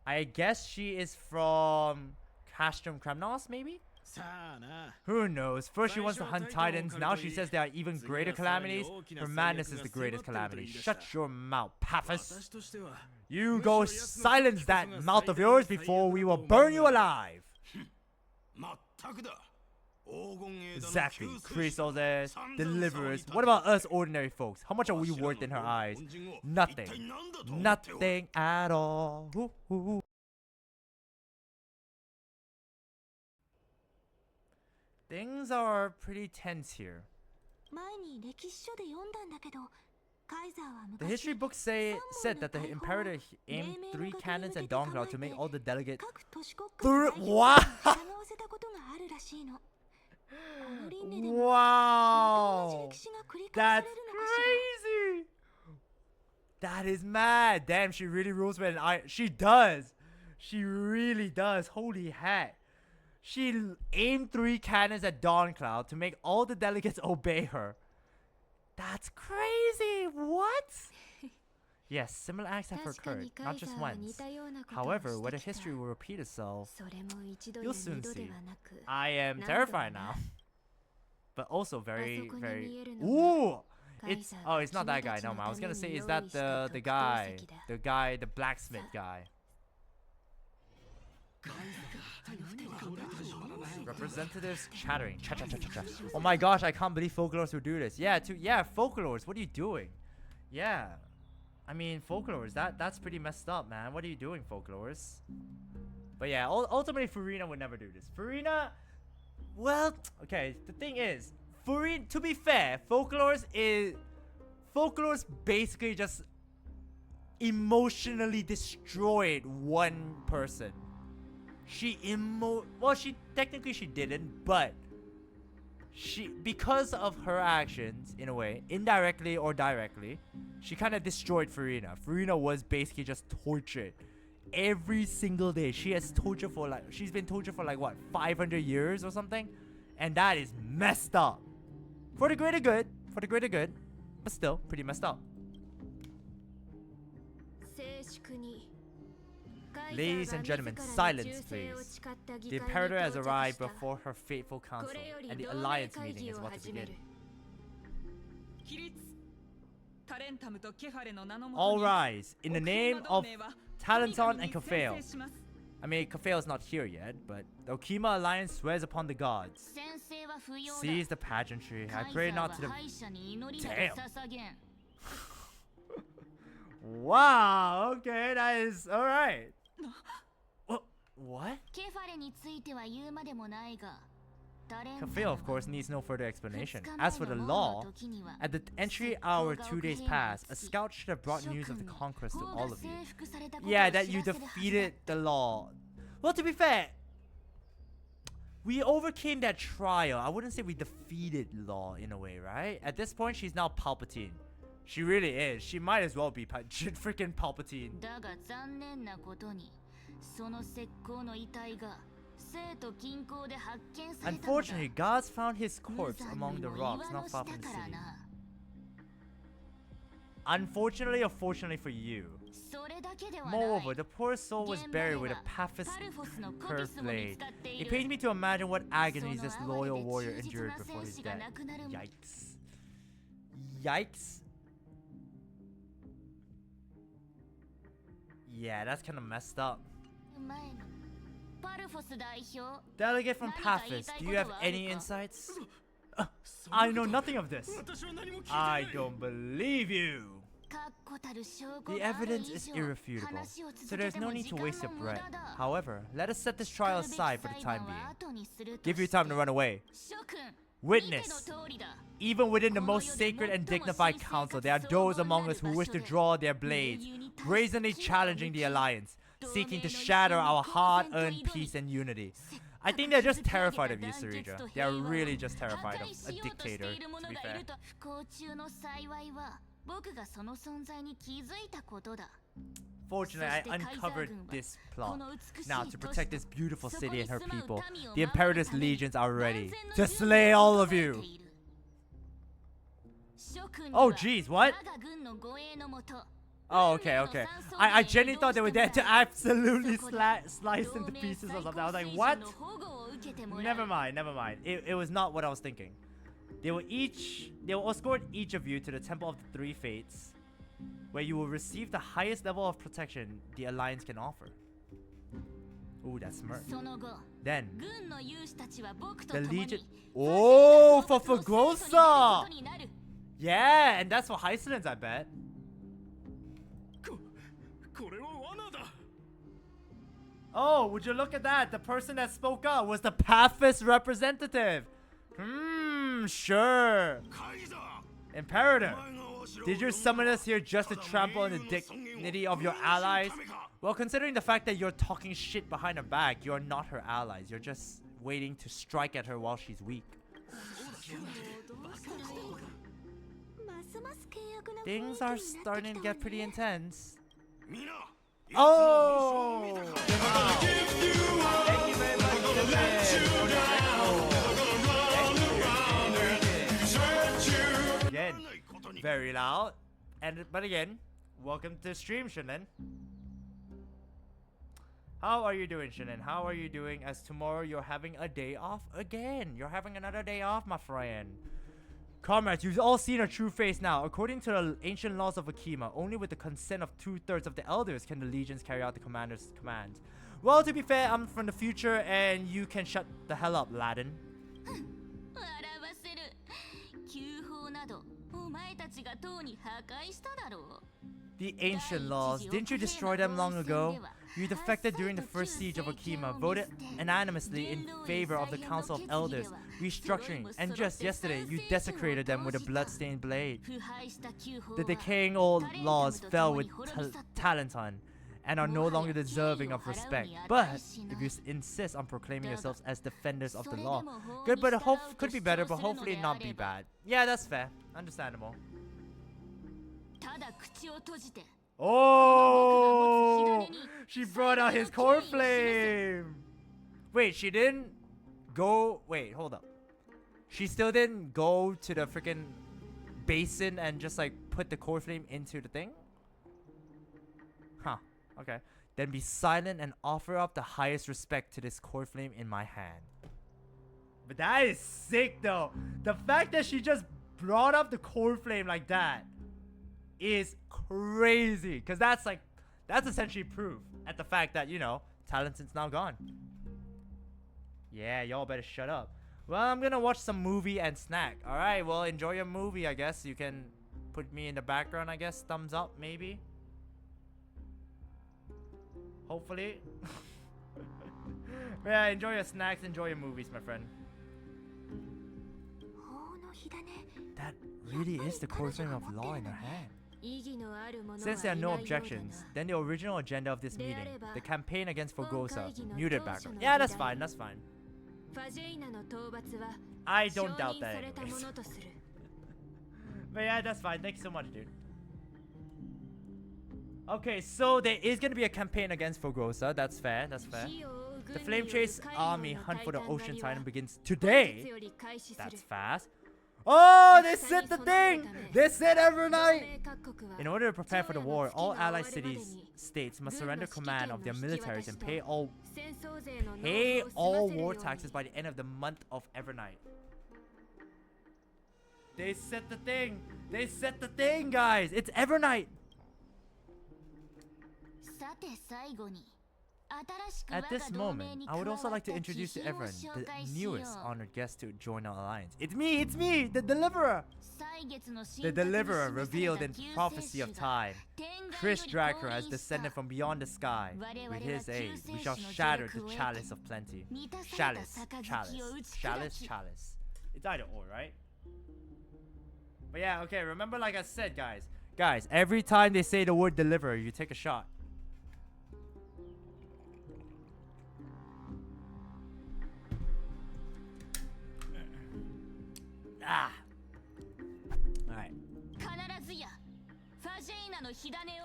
I guess she is from Castrum Kremnos, maybe? Who knows? First she wants to hunt titans, now she says there are even greater calamities. Her madness is the greatest calamity. Shut your mouth, Paphos. You go silence that mouth of yours before we will burn you alive. Exactly, Chrysos, deliverers. What about us ordinary folks? How much are we worth in her eyes? Nothing. Nothing at all. Ooh, ooh, ooh. Things are pretty tense here. The history books said that the Imperator aimed 3 cannons at Dragkrow to make all the delegates... Wow! Wow! That's crazy! That is mad! Damn, she really rules with an eye. She does! She really does. Holy heck. She aimed 3 cannons at Dragkrow to make all the delegates obey her. That's crazy! What? Yes, similar acts have occurred, not just once. However, whether history will repeat itself, you'll soon see. I am terrified now. But also very, very... Ooh! It's... Oh, it's not that guy. No, I was gonna say, is that the guy? The blacksmith guy. Representatives chattering. Cha cha cha cha cha. Oh my gosh, I can't believe folklores will do this. Yeah, folklores, what are you doing? Yeah. I mean, Folklores, that's pretty messed up, man. What are you doing, Folklores? But yeah, ultimately, Furina would never do this. Furina, well, okay, the thing is, Furina, to be fair, Folklores basically just emotionally destroyed one person. Well, technically she didn't, but because of her actions, in a way, indirectly or directly, she kind of destroyed Furina. Furina was basically just tortured every single day. She's been tortured for like what, 500 years or something, and that is messed up. For the greater good, but still pretty messed up. Ladies and gentlemen, silence please. The Imperator has arrived before her fateful council, and the alliance meeting is about to begin. All rise, in the name of Talenton and Kafale. I mean, Kafale's not here yet, but the Okima Alliance swears upon the gods. Seize the pageantry. I pray not to the... Damn. Wow, okay, that is... Alright. What? Kafale, of course, needs no further explanation. As for the law, at the entry hour 2 days past, a scout should have brought news of the conquest to all of you. Yeah, that you defeated the law. Well, to be fair, we overcame that trial. I wouldn't say we defeated law in a way, right? At this point, she's now Palpatine. She really is. She might as well be freaking Palpatine. Unfortunately, guards found his corpse among the rocks not far from the city. Unfortunately or fortunately for you. Moreover, the poor soul was buried with a Paphos curved blade. It pains me to imagine what agonies this loyal warrior endured before his death. Yikes. Yikes. Yeah, that's kind of messed up. Delegate from Paphos, do you have any insights? I know nothing of this. I don't believe you. The evidence is irrefutable, so there's no need to waste your breath. However, let us set this trial aside for the time being. Give you time to run away. Witness, even within the most sacred and dignified council, there are those among us who wish to draw their blades, brazenly challenging the alliance, seeking to shatter our hard-earned peace and unity. I think they're just terrified of you, Cerydra. They're really just terrified of a dictator, to be fair. Fortunately, I uncovered this plot. Now, to protect this beautiful city and her people, the Imperator's legions are ready to slay all of you. Oh, jeez, what? Oh, okay. I genuinely thought they were there to absolutely slice into pieces or something. I was like, what? Never mind. It was not what I was thinking. They will escort each of you to the Temple of the Three Fates, where you will receive the highest level of protection the Alliance can offer. Ooh, that's smart. Then, the Legion... Oh, for Fagrosa! Yeah, and that's for Hysilens, I bet. Oh, would you look at that? The person that spoke up was the Paphos representative. Sure. Imperator, did you summon us here just to trample on the dignity of your allies? Well, considering the fact that you're talking shit behind her back, you're not her allies. You're just waiting to strike at her while she's weak. Things are starting to get pretty intense. Oh! Thank you very much. Again, very loud. But again, welcome to the stream, Shannon. How are you doing, Shannon? How are you doing as tomorrow you're having a day off again? You're having another day off, my friend. Comrades, you've all seen her true face now. According to the ancient laws of Okima, only with the consent of 2/3 of the elders can the legions carry out the commander's commands. Well, to be fair, I'm from the future and you can shut the hell up, Laden. The ancient laws, didn't you destroy them long ago? You defected during the first siege of Okima, voted unanimously in favor of the Council of Elders, restructuring, and just yesterday you desecrated them with a bloodstained blade. The decaying old laws fell with Talenton, and are no longer deserving of respect. But if you insist on proclaiming yourselves as defenders of the law, good, but could be better, but hopefully not be bad. Yeah, that's fair. Understandable. Oh, she brought out his core flame. Wait, she didn't go. Wait, hold up. She still didn't go to the freaking basin and just like put the core flame into the thing? Huh. Okay. Then be silent and offer up the highest respect to this core flame in my hand. But that is sick though. The fact that she just brought up the core flame like that is crazy. Cause that's essentially proof at the fact that, you know, Talenton's now gone. Yeah, y'all better shut up. Well, I'm gonna watch some movie and snack. Alright, well, enjoy your movie, I guess. You can put me in the background, I guess. Thumbs up, maybe. Hopefully. Yeah, enjoy your snacks, enjoy your movies, my friend. That really is the core flame of law in her hand. Since there are no objections, then the original agenda of this meeting, the campaign against Forgosa, muted background. Yeah, that's fine, that's fine. I don't doubt that anyways. But yeah, that's fine. Thank you so much, dude. Okay, so there is gonna be a campaign against Forgosa. That's fair, that's fair. The Flame Chase army hunt for the Ocean Titan begins today. That's fast. Oh, they set the thing! They set every night! In order to prepare for the war, all allied states must surrender command of their militaries and pay all war taxes by the end of the month of Evernight. They set the thing! They set the thing, guys! It's Evernight! At this moment, I would also like to introduce to everyone the newest honored guest to join our alliance. It's me, the Deliverer! The Deliverer revealed in Prophecy of Time. Chris Dragkrow has descended from beyond the sky. With his aid, we shall shatter the Chalice of Plenty. Chalice. It's either or, right? But yeah, okay, remember like I said, guys, every time they say the word Deliverer, you take a shot. Ah. Alright.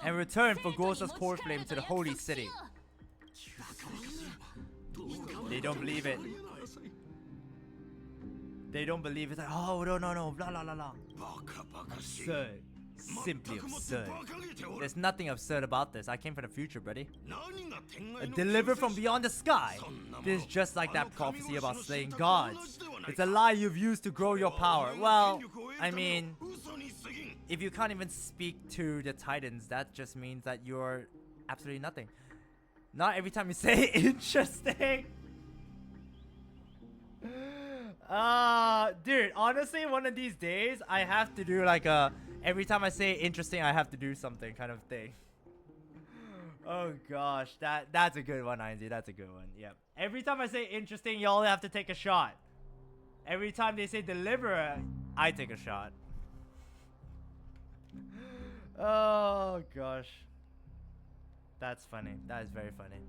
And return Forgosa's core flame to the holy city. They don't believe it. They don't believe it. Like, oh, no, blah, blah, blah, blah. Absurd. Simply absurd. There's nothing absurd about this. I came from the future, buddy. Delivered from beyond the sky. This is just like that prophecy about slaying gods. It's a lie you've used to grow your power. Well, I mean, if you can't even speak to the Titans, that just means that you're absolutely nothing. Not every time you say interesting. Dude, honestly, one of these days, I have to do like a... Every time I say interesting, I have to do something kind of thing. Oh gosh, that's a good one, Ainsley. That's a good one. Yep. Every time I say interesting, y'all have to take a shot. Every time they say Deliverer, I take a shot. Oh gosh. That's funny. That is very funny.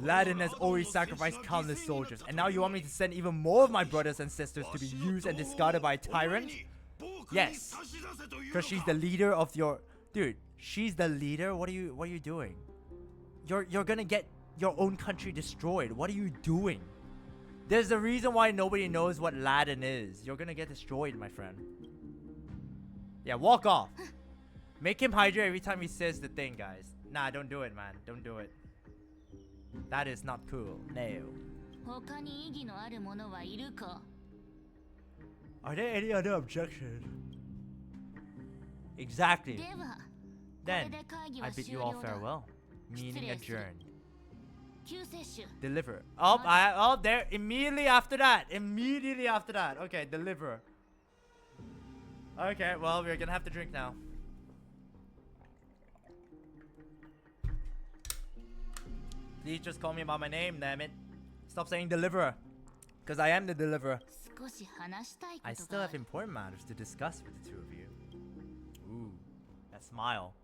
Ladin has already sacrificed countless soldiers, and now you want me to send even more of my brothers and sisters to be used and discarded by a tyrant? Yes, because she's the leader of your... Dude, she's the leader? What are you doing? You're gonna get your own country destroyed. What are you doing? There's a reason why nobody knows what Ladin is. You're gonna get destroyed, my friend. Yeah, walk off. Make him Hydra every time he says the thing, guys. Nah, don't do it, man. Don't do it. That is not cool. No. Are there any other objections? Exactly. Then, I bid you all farewell. Meaning adjourned. Deliver. Oh, there. Immediately after that. Okay, deliver. Okay, well, we're gonna have to drink now. Please just call me by my name, damn it. Stop saying deliverer. Because I am the deliverer. I still have important matters to discuss with the two of you. Ooh, that smile.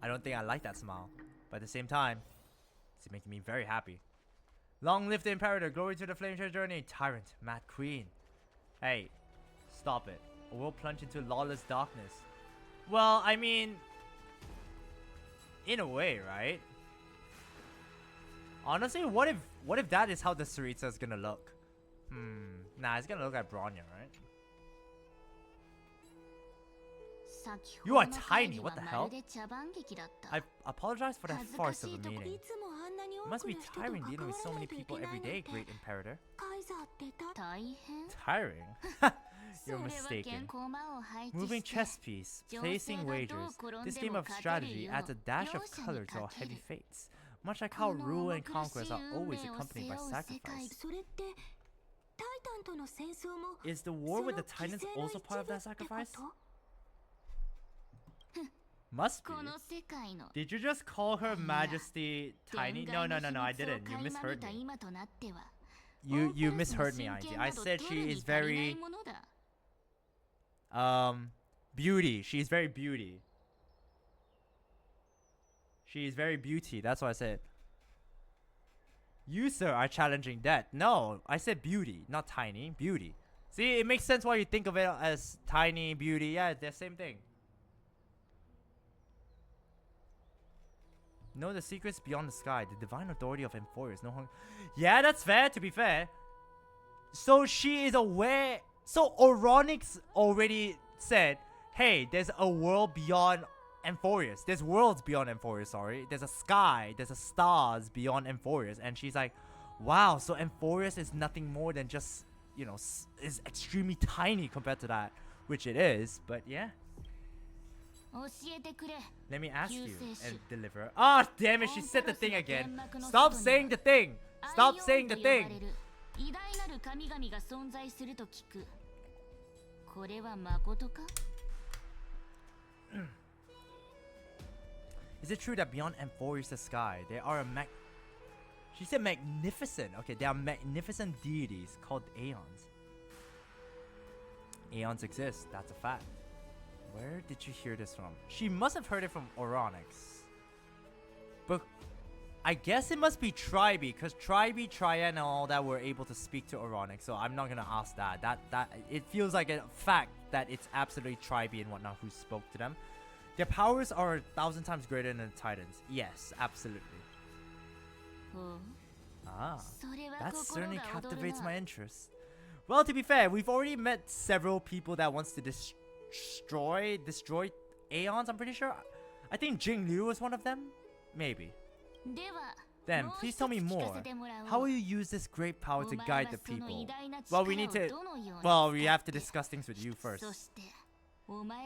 I don't think I like that smile. But at the same time, it's making me very happy. Long live the Imperator, glory to the flame chase journey, tyrant, mad queen. Hey, stop it, or we'll plunge into lawless darkness. Well, I mean, in a way, right? Honestly, what if that is how the Cerydra is gonna look? Nah, it's gonna look like Bronya, right? You are tiny, what the hell? I apologize for that farce of a meeting. It must be tiring dealing with so many people every day, Great Imperator. Tiring? You're mistaken. Moving chess piece, placing wagers. This game of strategy adds a dash of color to our heavy fates. Much like how rule and conquest are always accompanied by sacrifice. Is the war with the Titans also part of that sacrifice? Must be. Did you just call her Majesty tiny? No, I didn't. You misheard me. You misheard me, IG. I said she is very beauty. She's very beauty. She is very beauty. That's what I said. You, sir, are challenging that. No, I said beauty, not tiny. Beauty. See, it makes sense why you think of it as tiny, beauty. Yeah, they're the same thing. Know the secrets beyond the sky. The divine authority of Amphoreus. No. Yeah, that's fair, to be fair. So she is aware. So Oronix already said, hey, there's a world beyond Amphoreus. There's worlds beyond Amphoreus, sorry. There's a sky. There's a stars beyond Amphoreus. And she's like, wow, so Amphoreus is nothing more than just, you know, is extremely tiny compared to that. Which it is, but yeah. Let me ask you and deliver. Ah, damn it, she said the thing again. Stop saying the thing. Stop saying the thing. Is it true that beyond Amphoreus' sky, there are she said magnificent. Okay, there are magnificent deities called Aeons. Aeons exist, that's a fact. Where did you hear this from? She must have heard it from Oronix. But I guess it must be Tribe, because Tribe, Trian, and all that were able to speak to Oronix. So I'm not gonna ask that. That it feels like a fact that it's absolutely Tribe and whatnot who spoke to them. Their powers are 1,000 times greater than the Titans. Yes, absolutely. Ah, that certainly captivates my interest. Well, to be fair, we've already met several people that wants to destroy Aeons, I'm pretty sure. I think Jing Liu was one of them. Maybe. Then, please tell me more. How will you use this great power to guide the people? Well, we have to discuss things with you first.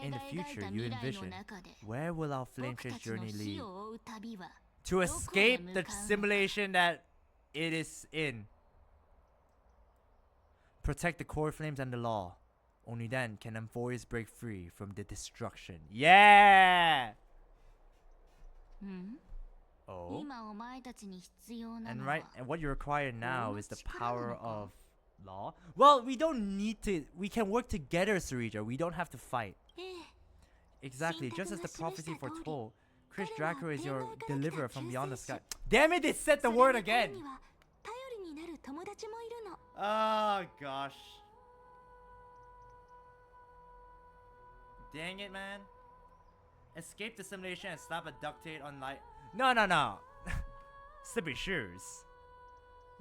In the future, you envision, where will our flame chase journey lead? To escape the simulation that it is in. Protect the core flames and the law. Only then can Amphoreus break free from the destruction. Yeah! Oh? And what you require now is the power of law? Well, we don't need to. We can work together, Cerydra. We don't have to fight. Exactly, just as the prophecy foretold. Chris Dragkrow is your deliverer from beyond the sky. Damn it, they said the word again! Oh, gosh. Dang it, man. Escape the simulation and slap a duct tape on light. No. Slippery shoes.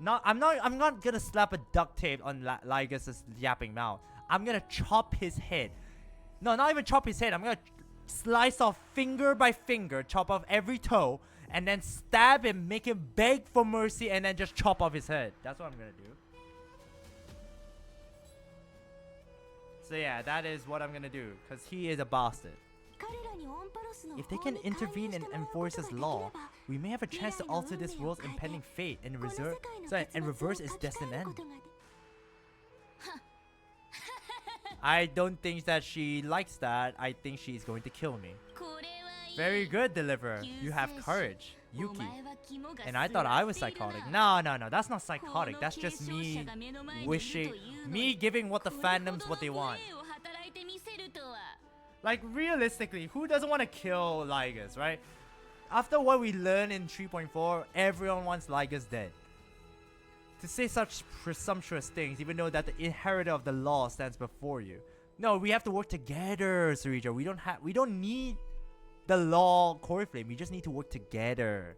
I'm not gonna slap a duct tape on Lygus' yapping mouth. I'm gonna chop his head. No, not even chop his head. I'm gonna slice off finger by finger, chop off every toe, and then stab him, make him beg for mercy, and then just chop off his head. That's what I'm gonna do. So yeah, that is what I'm gonna do, because he is a bastard. If they can intervene and enforce his law, we may have a chance to alter this world's impending fate and reverse its destined end. I don't think that she likes that. I think she's going to kill me. Very good, Deliverer. You have courage. Yuki. And I thought I was psychotic. No, that's not psychotic. That's just me wishing, me giving what the fandoms what they want. Like, realistically, who doesn't want to kill Lygus, right? After what we learned in 3.4, everyone wants Lygus dead. To say such presumptuous things, even though that the inheritor of the law stands before you. No, we have to work together, Cerydra. We don't need the law core flame. We just need to work together.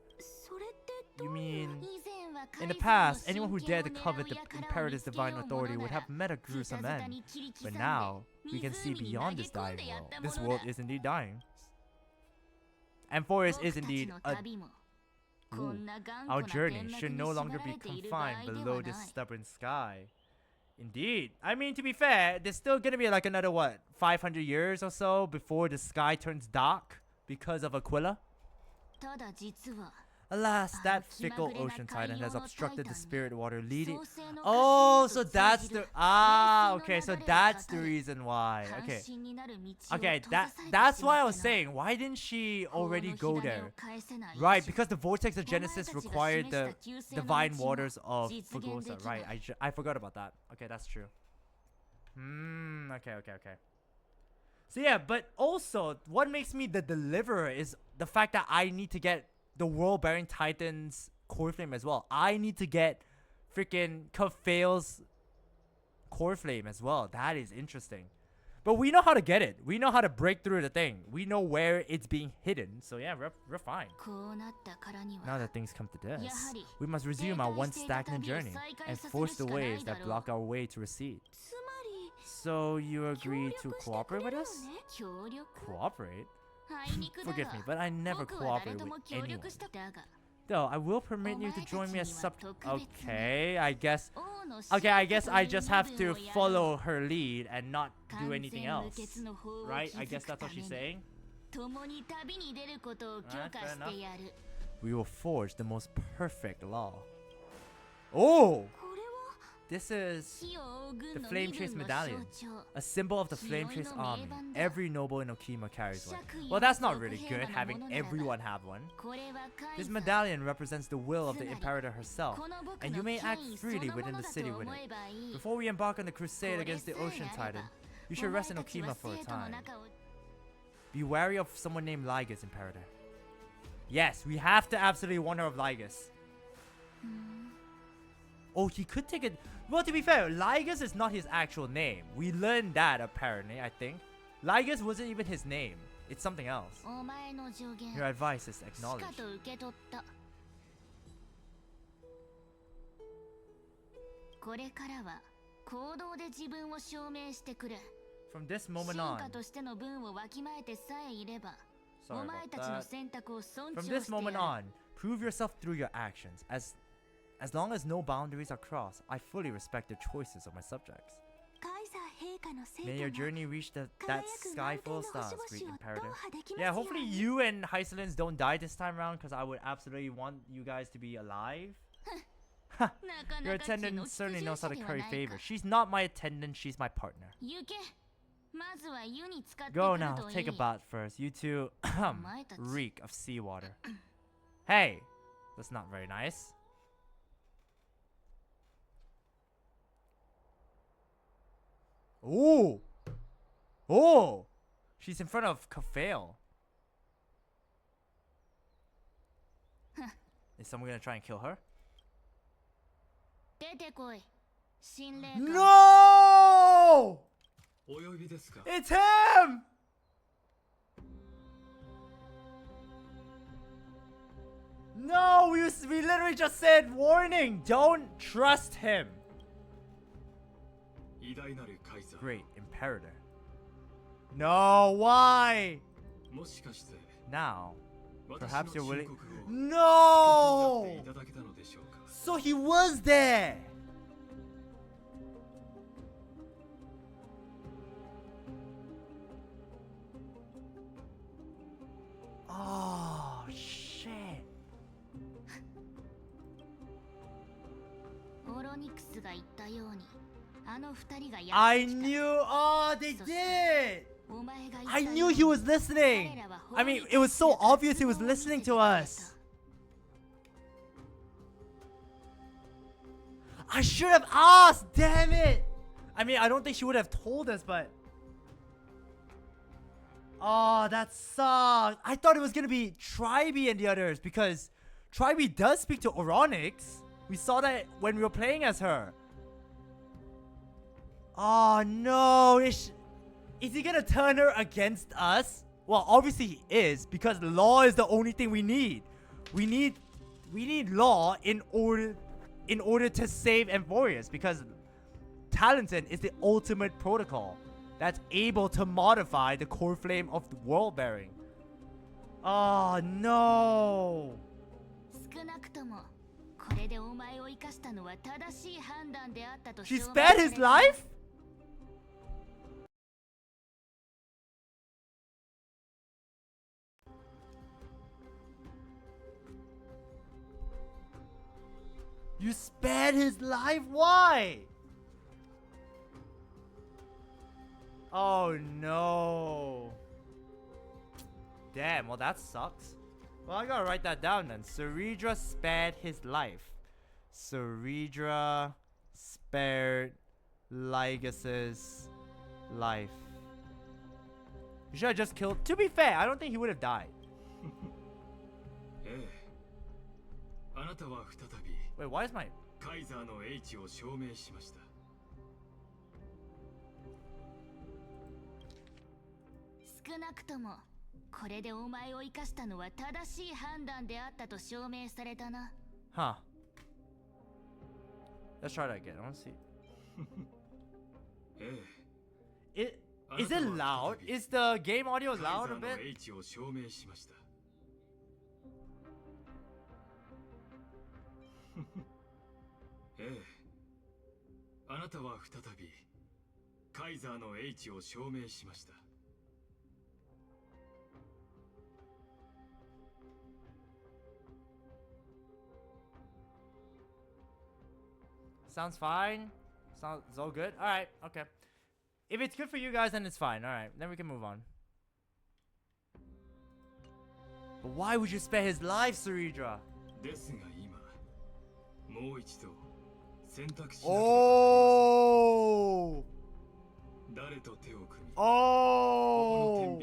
You mean, in the past, anyone who dared to covet the Imperator's divine authority would have met a gruesome end. But now, we can see beyond this dying world. This world is indeed dying. Amphoreus is indeed a... Ooh. Our journey should no longer be confined below this stubborn sky. Indeed. I mean, to be fair, there's still gonna be like another, what, 500 years or so before the sky turns dark because of Aquila? Alas, that fickle ocean titan has obstructed the spirit water leading... Oh, so that's the... Ah, okay, so that's the reason why. Okay. Okay, that's why I was saying, why didn't she already go there? Right, because the Vortex of Genesis required the divine waters of Fugosa. Right, I forgot about that. Okay, that's true. Okay. So yeah, but also, what makes me the Deliverer is the fact that I need to get the World Bearing Titan's core flame as well. I need to get freaking Kafale's core flame as well. That is interesting. But we know how to get it. We know how to break through the thing. We know where it's being hidden. So yeah, we're fine. Now that things come to this, we must resume our once stagnant journey and force the waves that block our way to recede. So you agree to cooperate with us? Cooperate? Forgive me, but I never cooperate with anyone. Though, I will permit you to join me as sub... Okay, I guess I just have to follow her lead and not do anything else. Right? I guess that's what she's saying. Fair enough. We will forge the most perfect law. Oh! This is the Flame Trace Medallion, a symbol of the Flame Trace army. Every noble in Okima carries one. Well, that's not really good, having everyone have one. This medallion represents the will of the Imperator herself, and you may act freely within the city with it. Before we embark on the crusade against the Ocean Titan, you should rest in Okima for a time. Be wary of someone named Lygus, Imperator. Yes, we have to absolutely warn her of Lygus. Oh, he could take it. Well, to be fair, Lygus is not his actual name. We learned that apparently, I think. Lygus wasn't even his name. It's something else. Your advice is acknowledged. From this moment on. Sorry about that. From this moment on, prove yourself through your actions. As long as no boundaries are crossed, I fully respect the choices of my subjects. May your journey reach that sky full of stars, great Imperator. Yeah, hopefully you and Hysilens don't die this time around, because I would absolutely want you guys to be alive. Your attendant certainly knows how to curry favor. She's not my attendant, she's my partner. Go now, take a bath first. You two reek of seawater. Hey, that's not very nice. Oh! Oh! She's in front of Kafale. Is someone gonna try and kill her? No! It's him! No, we literally just said warning. Don't trust him. Great Imperator. No, why? Now, perhaps you're willing. No! So he was there. Oh, shit. I knew. Oh, they did. I knew he was listening. I mean, it was so obvious he was listening to us. I should have asked. Damn it. I mean, I don't think she would have told us, but. Oh, that sucks. I thought it was gonna be Tribe and the others because Tribe does speak to Oronix. We saw that when we were playing as her. Oh no, is he gonna turn her against us? Well, obviously he is because law is the only thing we need. We need law in order to save Amphoreus because Talented is the ultimate protocol that's able to modify the core flame of the world bearing. Oh no. She spared his life? You spared his life? Why? Oh no. Damn, well that sucks. Well, I gotta write that down then. Cerydra spared his life. Cerydra spared Lygus's life. You should have just killed. To be fair, I don't think he would have died. Wait, why is my... Huh. Let's try that again. I want to see. Is it loud? Is the game audio loud a bit? Sounds fine. Sounds all good. All right. Okay. If it's good for you guys, then it's fine. All right. Then we can move on. But why would you spare his life, Cerydra? Oh. Oh.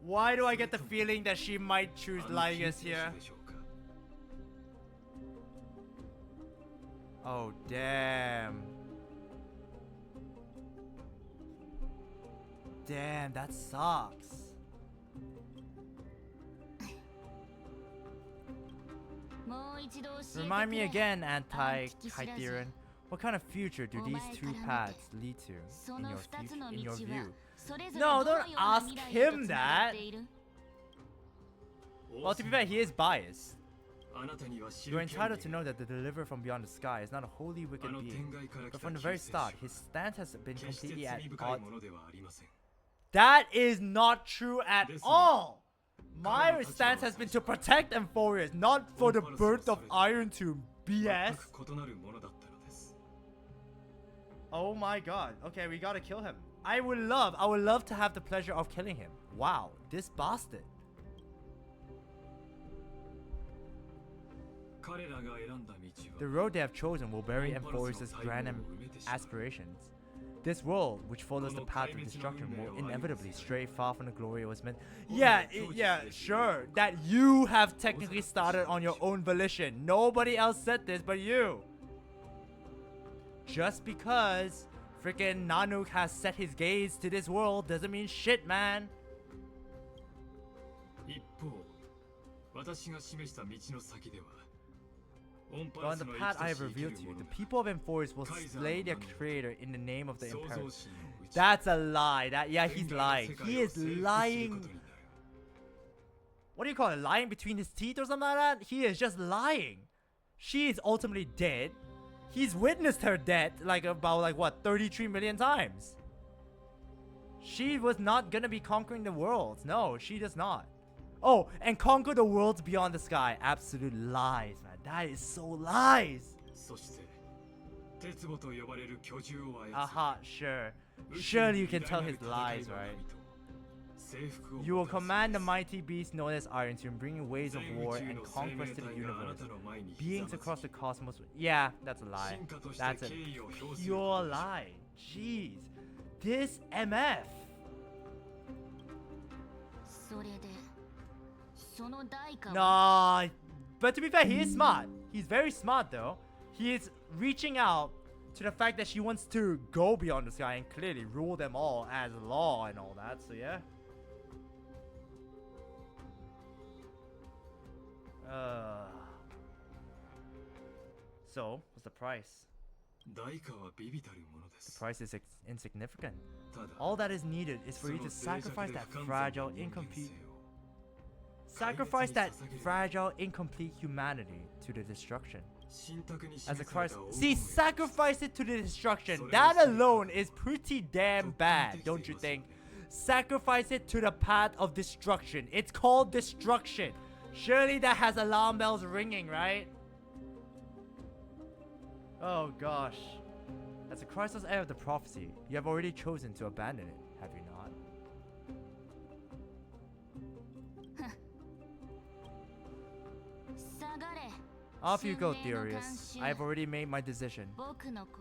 Why do I get the feeling that she might choose Lygus here? Oh, damn. Damn, that sucks. Remind me again, Anti-Hysilens. What kind of future do these two paths lead to in your view? No, don't ask him that. Well, to be fair, he is biased. You're entitled to know that the deliverer from beyond the sky is not a wholly wicked being, but from the very start, his stance has been completely at odds. That is not true at all! My stance has been to protect Amphoreus, not for the birth of Iron Tomb. BS. Oh my god. Okay, we gotta kill him. I would love to have the pleasure of killing him. Wow, this bastard. The road they have chosen will bury Amphoreus' grand aspirations. This world, which follows the path of destruction, will inevitably stray far from the glory it was meant. Yeah, sure. That you have technically started on your own volition. Nobody else said this but you. Just because freaking Nanook has set his gaze to this world doesn't mean shit, man. But on the path I have revealed to you, the people of Amphoreus will slay their creator in the name of the Imperator. That's a lie. Yeah, he's lying. He is lying. What do you call it? Lying between his teeth or something like that? He is just lying. She is ultimately dead. He's witnessed her death about what, 33 million times. She was not gonna be conquering the worlds. No, she does not. Oh, and conquer the worlds beyond the sky. Absolute lies, man. That is so lies. そして鉄母と呼ばれる巨獣を操る Aha, sure. Surely you can tell his lies, right? You will command the mighty beast known as Iron to bring waves of war and conquest to the universe. Beings across the cosmos. Yeah, that's a lie. That's a pure lie. Jeez. This MF. それでその代価は Nah. But to be fair, he is smart. He's very smart though. He is reaching out to the fact that she wants to go beyond the sky and clearly rule them all as law and all that. So yeah. So, what's the price? 代価は微々たるもので The す price is insignificant. ただ All that is needed is for you to その脆弱 sacrifice で that 不完全な fragile, 人間 incomplete, 性を sacrifice that fragile, incomplete humanity to the destruction. 信託に As a 示され Christ, た黄 see, 金へ sacrifice it to the destruction. That alone is pretty damn bad, don't you think? Sacrifice it to the path of destruction. It's called destruction. Surely that has alarm bells ringing, right? Oh gosh. As a Christos heir of the prophecy, you have already chosen to abandon it, have you not? Off you go, Theorius. I have already made my decision. 僕の子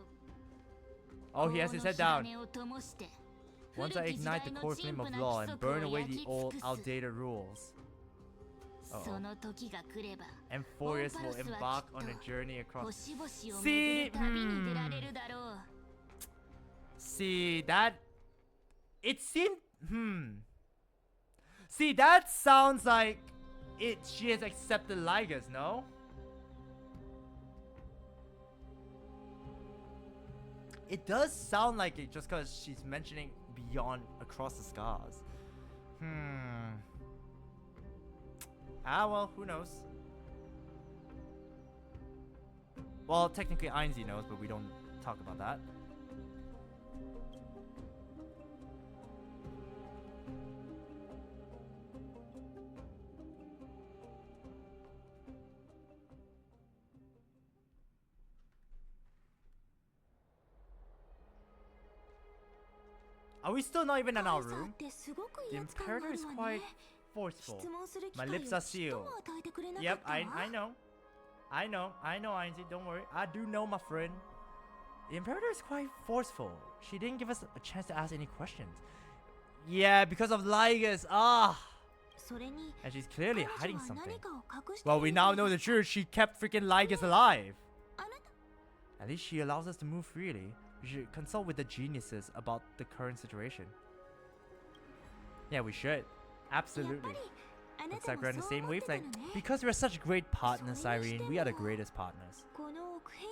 Oh, he has his head down. 火種を灯して Once I ignite the core flame of law and burn away the old, outdated rules, その時が来れば Amphoreus will embark on a journey across. 星々を See, 巡る旅に出られるだろう See, that... It seemed... See, that sounds like... She has accepted Lygus, no? It does sound like it just because she's mentioning beyond across the scars. Ah, well, who knows? Well, technically Ainzi knows, but we don't talk about that. Are we still not even in our room? The Imperator is quite forceful. My lips are sealed. Yep, I know. I know, Ainzi, don't worry. I do know, my friend. The Imperator is quite forceful. She didn't give us a chance to ask any questions. Yeah, because of Lygus. Ah! And she's clearly hiding something. Well, we now know the truth. She kept freaking Lygus alive. At least she allows us to move freely. We should consult with the geniuses about the current situation. Yeah, we should. Absolutely. Looks like we're on the same wavelength. Because we're such great partners, Irene, we are the greatest partners.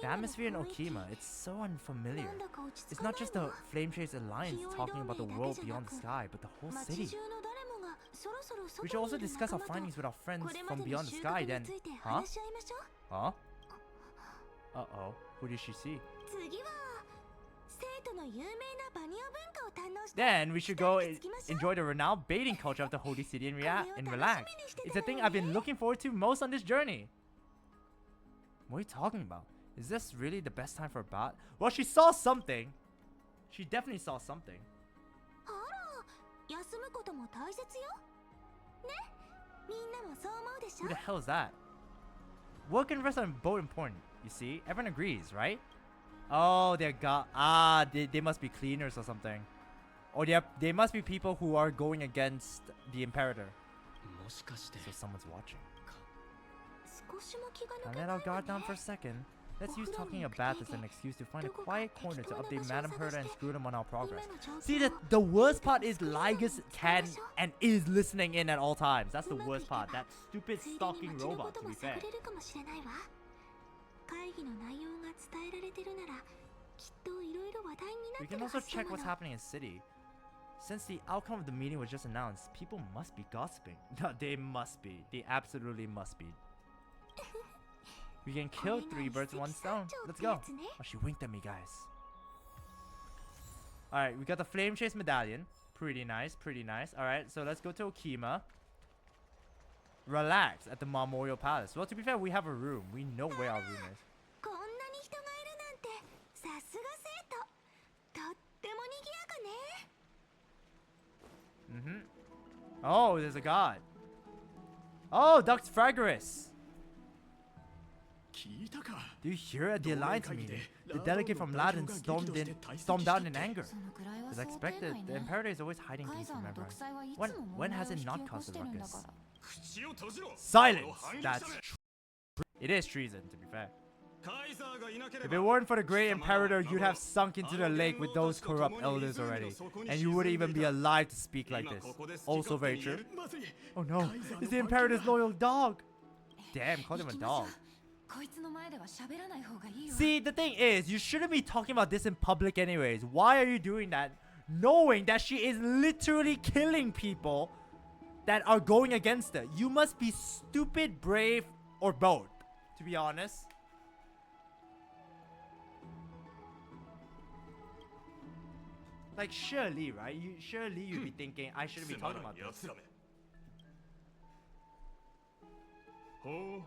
The atmosphere in Okima, it's so unfamiliar. It's not just the Flame Chase Alliance talking about the world beyond the sky, but the whole city. We should also discuss our findings with our friends from beyond the sky then. Huh? Huh? Uh-oh. Who did she see? Then we should go enjoy the renowned baiting culture of the holy city and relax. It's a thing I've been looking forward to most on this journey. What are you talking about? Is this really the best time for a bat? Well, she saw something. She definitely saw something. Who the hell is that? Work and rest are both important, you see? Everyone agrees, right? Oh, they must be cleaners or something. Or they must be people who are going against the Imperator. So someone's watching. Now let our guard down for a second. Let's use talking about as an excuse to find a quiet corner to update Madame Herda and screw them on our progress. See, the worst part is Lygus can and is listening in at all times. That's the worst part. That stupid stalking robot, to be fair. We can also check what's happening in the city. Since the outcome of the meeting was just announced, people must be gossiping. No, they must be. They absolutely must be. We can kill 3 birds with 1 stone. Let's go. Oh, she winked at me, guys. Alright, we got the Flame Chase Medallion. Pretty nice, pretty nice. Alright, so let's go to Okima. relax at the Memorial Palace. Well, to be fair, we have a room. We know where our room is. こんなに人がいるなんてさすが生徒とっても賑やかね Oh, there's a god. Oh, Dux Gladiorum. 聞いたか Do you hear at the Alliance meeting? The delegate from Latin stormed out in anger. そのくらいは As 想定 expected, 外 the ね Imperator is always hiding カイ things ザー from の everyone. 独裁はいつ When, も when 問題 has を it 引き not 起こ caused し a てるんだ ruckus? から 口を閉じろ Silence! 反撃 That's 者め It is treason, to be fair. カイザーがいなけれ If ば it weren't for the great Imperator, you'd have sunk into the lake with those corrupt elders already. And you wouldn't even be alive to speak like this. Also very true. まずい Oh no, it's the Imperator's loyal dog! Damn, called him a 行きましょ dog. うこいつの前では喋らない方がいいわ See, the thing is, you shouldn't be talking about this in public anyways. Why are you doing that? Knowing that she is literally killing people that are going against her. You must be stupid, brave, or both, to be honest. Like, surely, right? Surely you'd be thinking, I shouldn't be つま talking ら about ん this. 奴らめほう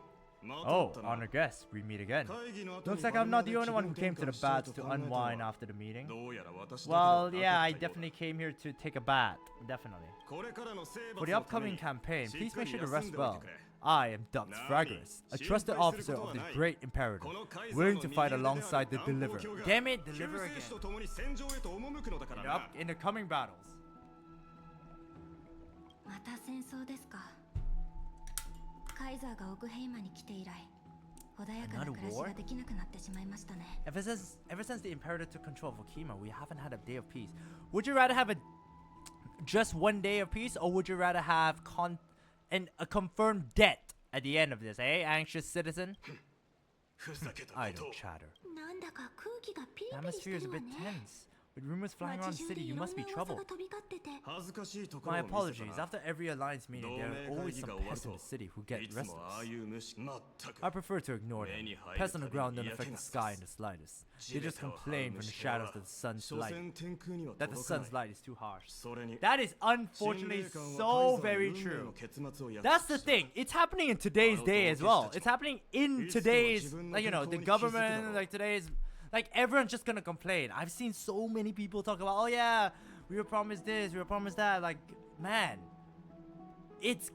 また Oh, ったな honored guest, we meet again. 会議の後に Looks like I'm not the only one who came to the baths to unwind after the meeting. どうやら私だけで Well, はなか yeah, った I ようだ definitely came here to take a bath. Definitely. これからの征 For 伐 the のため upcoming に campaign, しっ please か make り sure to 休ん rest でおい well. てくれ I am Dux Gladiorum, a trusted officer of the great Imperator, このカイザー willing の to 右 fight 腕である alongside the アンフォ Deliverer. 教が Damn it, 救 Deliver 世主と again. 共に戦場へと赴くのだから In な the coming battles. また戦争ですかカイザーがオクヘイマに来て以来穏やかな暮らしができなくなってしまいましたね Ever since the Imperator took control of Okima, we haven't had a day of peace. Would you rather have just one day of peace, or would you rather have a confirmed death at the end of this, eh, anxious citizen? ふざけた I こと don't chatter. なんだか空気がピリ The ピリして atmosphere is a るわ bit ね tense. With rumors flying around the 街中で city, い you ろん must な be 噂 troubled. が飛び交ってて恥ずかしいとこ My ろを見せ apologies. たな After every alliance meeting, 同 there 盟 are 会 always 議 some が終わる pests in と the city who い get つもああ restless. いう虫まったく I prefer to ignore them. 目に入る Pests on the たび ground に don't 嫌気 affect が the さ sky す in the slightest. 地 They べ just たを這う complain from the 虫は shadows that the sun's 所 light 詮天空には that the 届かな sun's い light is too harsh. それに That is 神 unfortunately 霊感は so カイザー very の運命 true. の結末を約 That's 束 the thing. It's happening in today's day as well. It's happening in today's, like, you know, the government, like today's, like everyone's just gonna complain. I've seen so many people talk about, oh yeah, we were promised this, we were promised that. Like, man, it's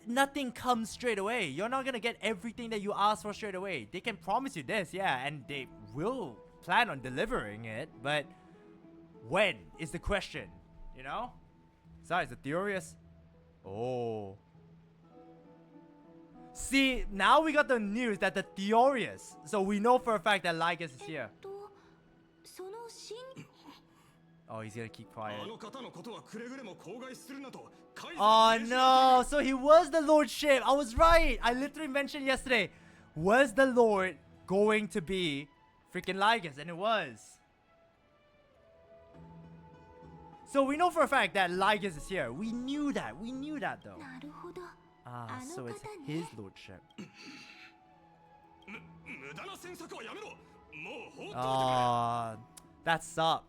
nothing comes straight away. You're not gonna get everything that you ask for straight away. They can promise you this, yeah, and they will plan on delivering it, but when is the question, you know? Besides, the Theorius. Oh. See, now we got the news that the Theorius. So we know for a fact that Lygus is here. とその真 Oh, he's gonna keep quiet. あの方のことはくれぐれも口外するなとカイザ Oh ーに命じ no! So he was the Lordship. I was right. I literally mentioned yesterday. Was the Lord going to be freaking Lygus? And it was. So we know for a fact that Lygus is here. We knew that. We knew that though. なるほど Ah, あの so it's 方ね his Lordship. 無駄な詮索はやめろもう放っておいてくれ Ah, that sucks.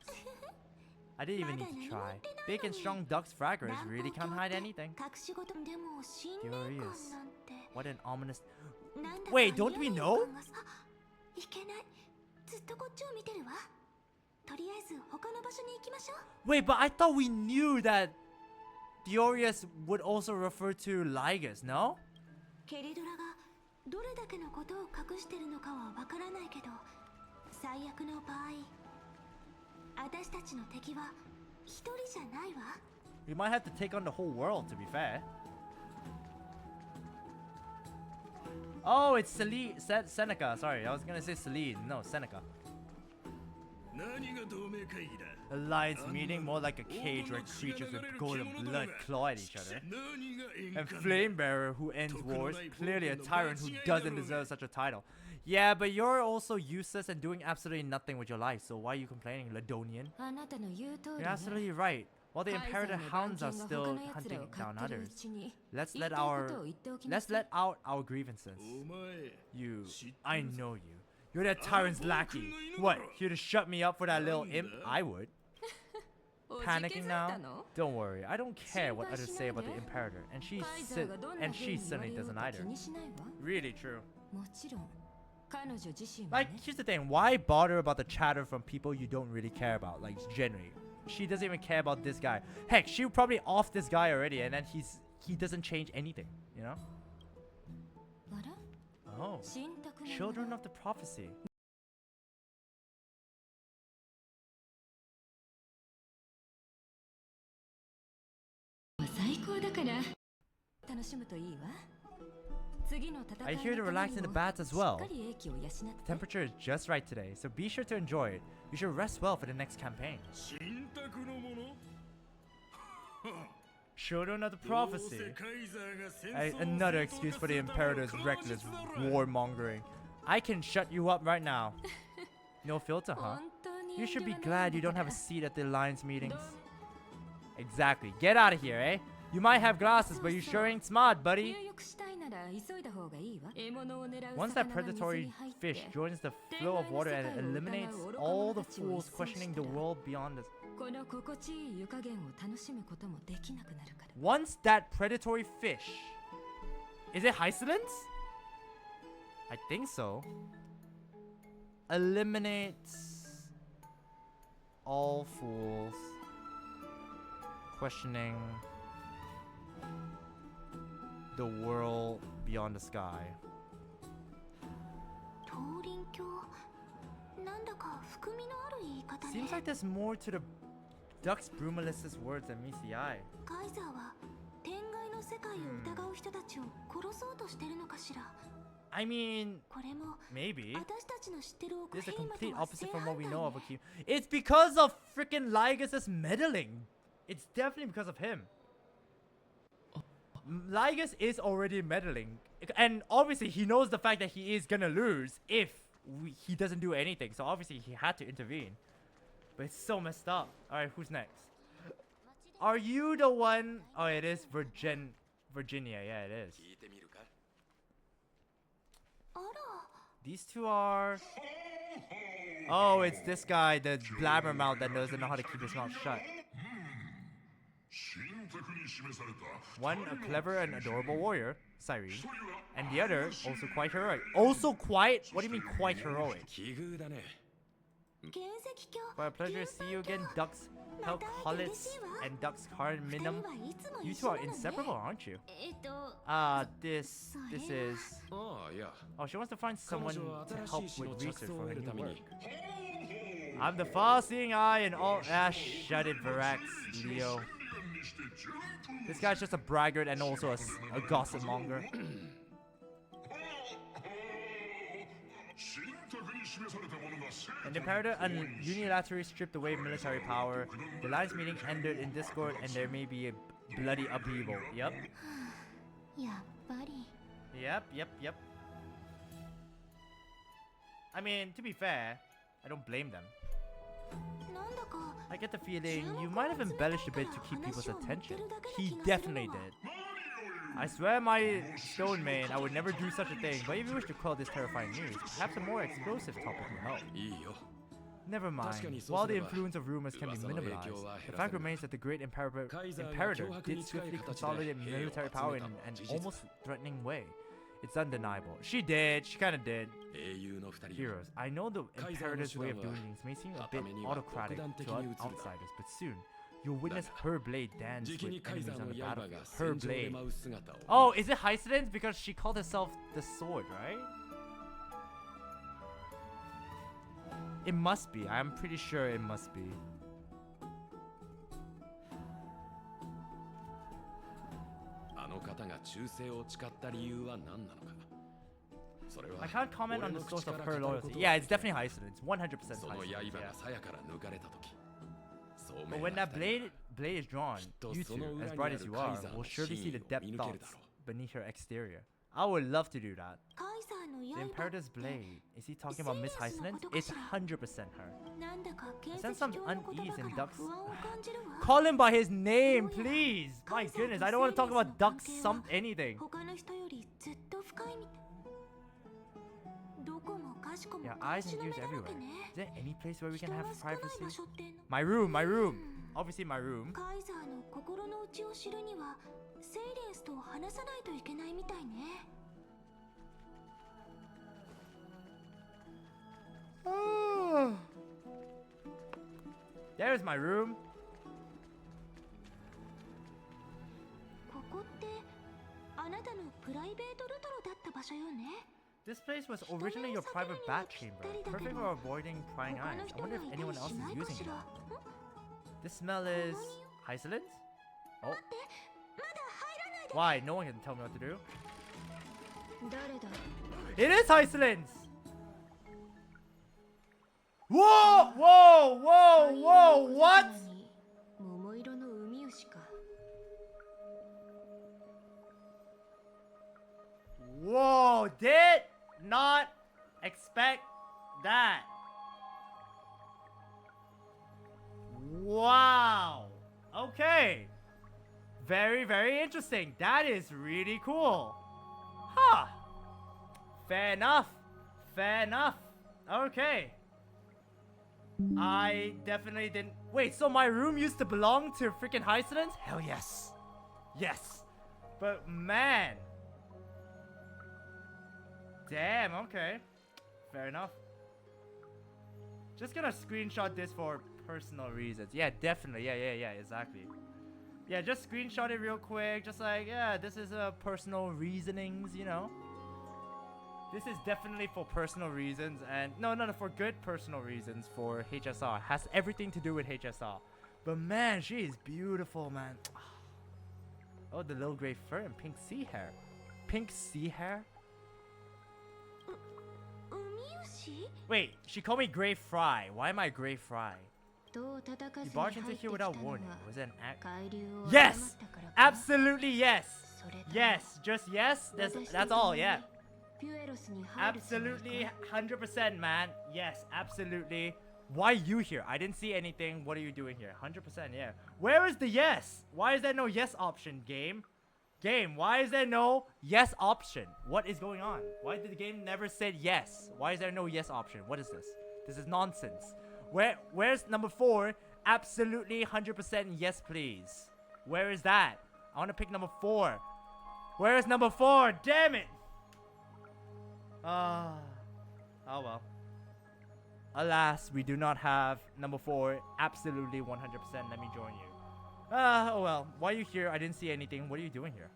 I didn't even need to まだ何も try. 言ってない Big and のに strong Dux Gladiorum 乱 really 暴 can't 教 hide って anything. 隠し事でも信念感なんて What an ominous. なんだか Wait, don't we 嫌な know? 予感がさいけないずっとこっちを見てるわとりあえず他の場所に行きましょう Wait, but I thought we knew that Theorius would also refer to Lygus, no? ケリドラがどれだけのことを隠してるのかはわからないけど最悪の場合私たちの敵は一人じゃないわ We might have to take on the whole world, to be fair. Oh, it's Seneca. Sorry, I was gonna say Celine. No, Seneca. 何が同盟会議だ Alliance meeting, more like a cage where creatures with golden blood claw at each other. 何が縁 And か Flame Bearer, who ends wars, clearly a tyrant who doesn't deserve such a title. Yeah, but you're also useless and doing absolutely nothing with your life, so why are you complaining, Ladonian? あなたの言う通り You're ね absolutely right. While the カイザー Imperator の hounds 番 are 犬が still 他の奴ら hunting を飼 down ってるう others, ちに let's 言い let たいことを our 言っておきな let's さい let out our grievances. お前 You, 知ってる I ぞ know you. You're that tyrant's lackey. What? Here to shut me up for that little imp? I would. panicking now? Don't worry, I don't care what others say about the Imperator, and she certainly doesn't either. Really true. もちろん彼女自身は Like, ね here's the thing, why bother about the chatter from people you don't really care about? Like, generally, she doesn't even care about this guy. Heck, she probably off this guy already, and then he doesn't change anything, you know? あら Oh, 信託の children of the prophecy. 最高だから楽しむといいわ次の戦い I の hear to ため relax に in the も bats as しっ well. かり英気を養って The temperature is just right today, so be sure to enjoy it. You should rest well for the next campaign. 信託のもの Children of the どうせ prophecy. カイザーが戦争を Another 正当 excuse 化 for the するための Imperator's 確 reckless 実だろ warmongering. I can shut you up right now. No filter, huh? 本当に You 遠 should 慮 be はない glad you んだ don't か have a ら seat at the Alliance meetings. Exactly. Get out of here, eh? You might have glasses, but you sure ain't smart, buddy. 入浴したいなら急いだ方がいいわ獲物を狙う Once 魚 that が水 predatory に入って fish joins the flow of water and eliminates all the fools questioning the world beyond us. この心地いい湯加減を楽しむこともできなくなるから Once that predatory fish, is it Hysilens? I think so. Eliminates all fools questioning the world beyond the sky. 東林教なんだか含みのある言い方ね Seems like there's more to the Dux Brumalis's words than meets the eye. カイザーは天外の世界を疑う人たちを殺そうとしてるのかしら I mean, これも maybe. 私たちの知ってる奥 This is a ヘイマ complete とは opposite 正 from 反 what we 対 know of ね Akeem. It's because of freaking Lygus' meddling. It's definitely because of him. Lygus is already meddling. And obviously he knows the fact that he is gonna lose if he doesn't do anything. So obviously he had to intervene. But it's so messed up. Alright, who's next? Are you the one? Oh, it is Virginia. Yeah, it is. 聞いてみるか あら These two are... Oh, it's this guy, the blabbermouth that doesn't know how to keep his mouth shut. 神託に示された One, a clever and adorable warrior, Cyrene, and the other, also quite heroic. Also quite? What do you mean quite heroic? 奇遇だね原石鏡 But a pleasure to see you again, Dux Helcolitz and Dux Carminum. 二人はいつも You 一 two 緒 are なのね inseparable, aren't you? This Sorry. is... ああいや Oh, she wants to find 彼 someone 女は to 新 help しい詩の with 着 research 想を for 得 her る new ため work. に I'm the far-seeing eye and all... Ah, shut it, Varax, Leo. にして順風 This guy's just a braggart and also a gossip monger. 神託に示されたものが正 And the Imperator unilaterally stripped away military power. The Alliance meeting ended in discord and there may be a bloody upheaval. Yep. やっぱり Yep. I mean, to be fair, I don't blame them. なんだか I get the feeling you might have embellished a bit to keep people's attention. He definitely did. I swear my stone main, I would never do such a thing, but if you wish to quell this terrifying news, perhaps a more explosive topic will help. いいよ Never mind. 確かにそう While the すれば influence of rumors can be 噂の影響 minimalized, は the 減らせ fact る remains that the great Imperator カイザーが Imperator 脅迫 did に近い swiftly 形で consolidate 兵を military 集め power た in のは an 事実 almost threatening way. It's undeniable. She did. She kinda did. 英雄の二人よ Heroes, I know the Imperator's way of doing things may seem a bit 頭には autocratic 独断的 to に映るが outsiders, but soon you'll witness her blade dance じきに with カイ enemies ザー on の the 刃 battlefield. が Her 戦場で blade. 舞う姿を Oh, is it Hysilens? Because she called herself the sword, right? It must be. I'm pretty sure it must be. あの方が忠誠を誓った理由は何なのかそれは I can't comment on the 俺の source 口 of から her 語る loyalty. こと Yeah, は it's definitely Hysilens. 100% その刃 Hysilens. が Yeah. 鞘から抜かれた時そう But め when な that 二人 blade is drawn, きっと you その two, 裏 as に bright あ as る you カイ are, ザー will の surely see 真 the 意を depth 見抜ける thoughts だろう beneath her exterior. I would love to do that. カイザーの The 刃 Imperator's blade. Is he talking about Miss Hysilens? It's 100% her. なんだか原 I sense 石 some 鏡の言 unease 葉 in から Dux. 不安を感じるわ Call him by his name, please. My goodness, I don't want to talk about Dux anything. 他の人よりずっと深いみたいどここもかしこも Yeah, 監 eyes 視 and の目 ears だら everywhere. けね。 Is there any place where we 人 can が have 少ない privacy? 場所っての My room, my room. Obviously my room. カイザーの心の内を知るにはセイレンスと話さないといけないみたいね。 Oh. There's my room. ここってあなたのプライベートルトロだった場所よね。 This place was originally your private bat chamber, perfect for avoiding prying 他の eyes. I 人 wonder が if いた anyone り else しない is か using し it. ら。 This smell is Hysilens? Oh, まだ入らないで。 why? No one can tell me what to do. 誰だ It is Hysilens! Whoa! Whoa! Whoa! Whoa! What? 桃色の海牛か Whoa! Did not expect that. Wow. Okay. Very, very interesting. That is really cool. Huh. Fair enough. Fair enough. Okay. I definitely didn't. Wait, so my room used to belong to freaking Hysilens? Hell yes. Yes. But man. Damn, okay. Fair enough. Just gonna screenshot this for personal reasons. Yeah, definitely. Yeah, exactly. Yeah, just screenshot it real quick. Just like, yeah, this is personal reasonings, you know. This is definitely for personal reasons, and no, for good personal reasons for HSR. Has everything to do with HSR. But man, she is beautiful, man. Oh, the little gray fur and pink sea hair. Pink sea hair? 海牛？ Wait, she called me Gray Fry. Why am I Gray Fry? どう叩か You ずに barged 入 into ってき here た without のは warning. Was it an act? 海流を Yes! 誤ったからか Absolutely yes! それとも Yes, just yes. 私と That's all, yeah. ピュエロスに入るつもり Absolutely, か 100%, man. Yes, absolutely. Why you here? I didn't see anything. What are you doing here? 100%, yeah. Where is the yes? Why is there no yes option, game? Game, why is there no yes option? What is going on? Why did the game never said yes? Why is there no yes option? What is this? This is nonsense. Where's number 4? Absolutely 100% yes, please. Where is that? I want to pick number 4. Where is number 4? Damn it! Oh well. Alas, we do not have number 4. Absolutely 100%. Let me join you. Oh well. Why are you here? I didn't see anything. What are you doing here?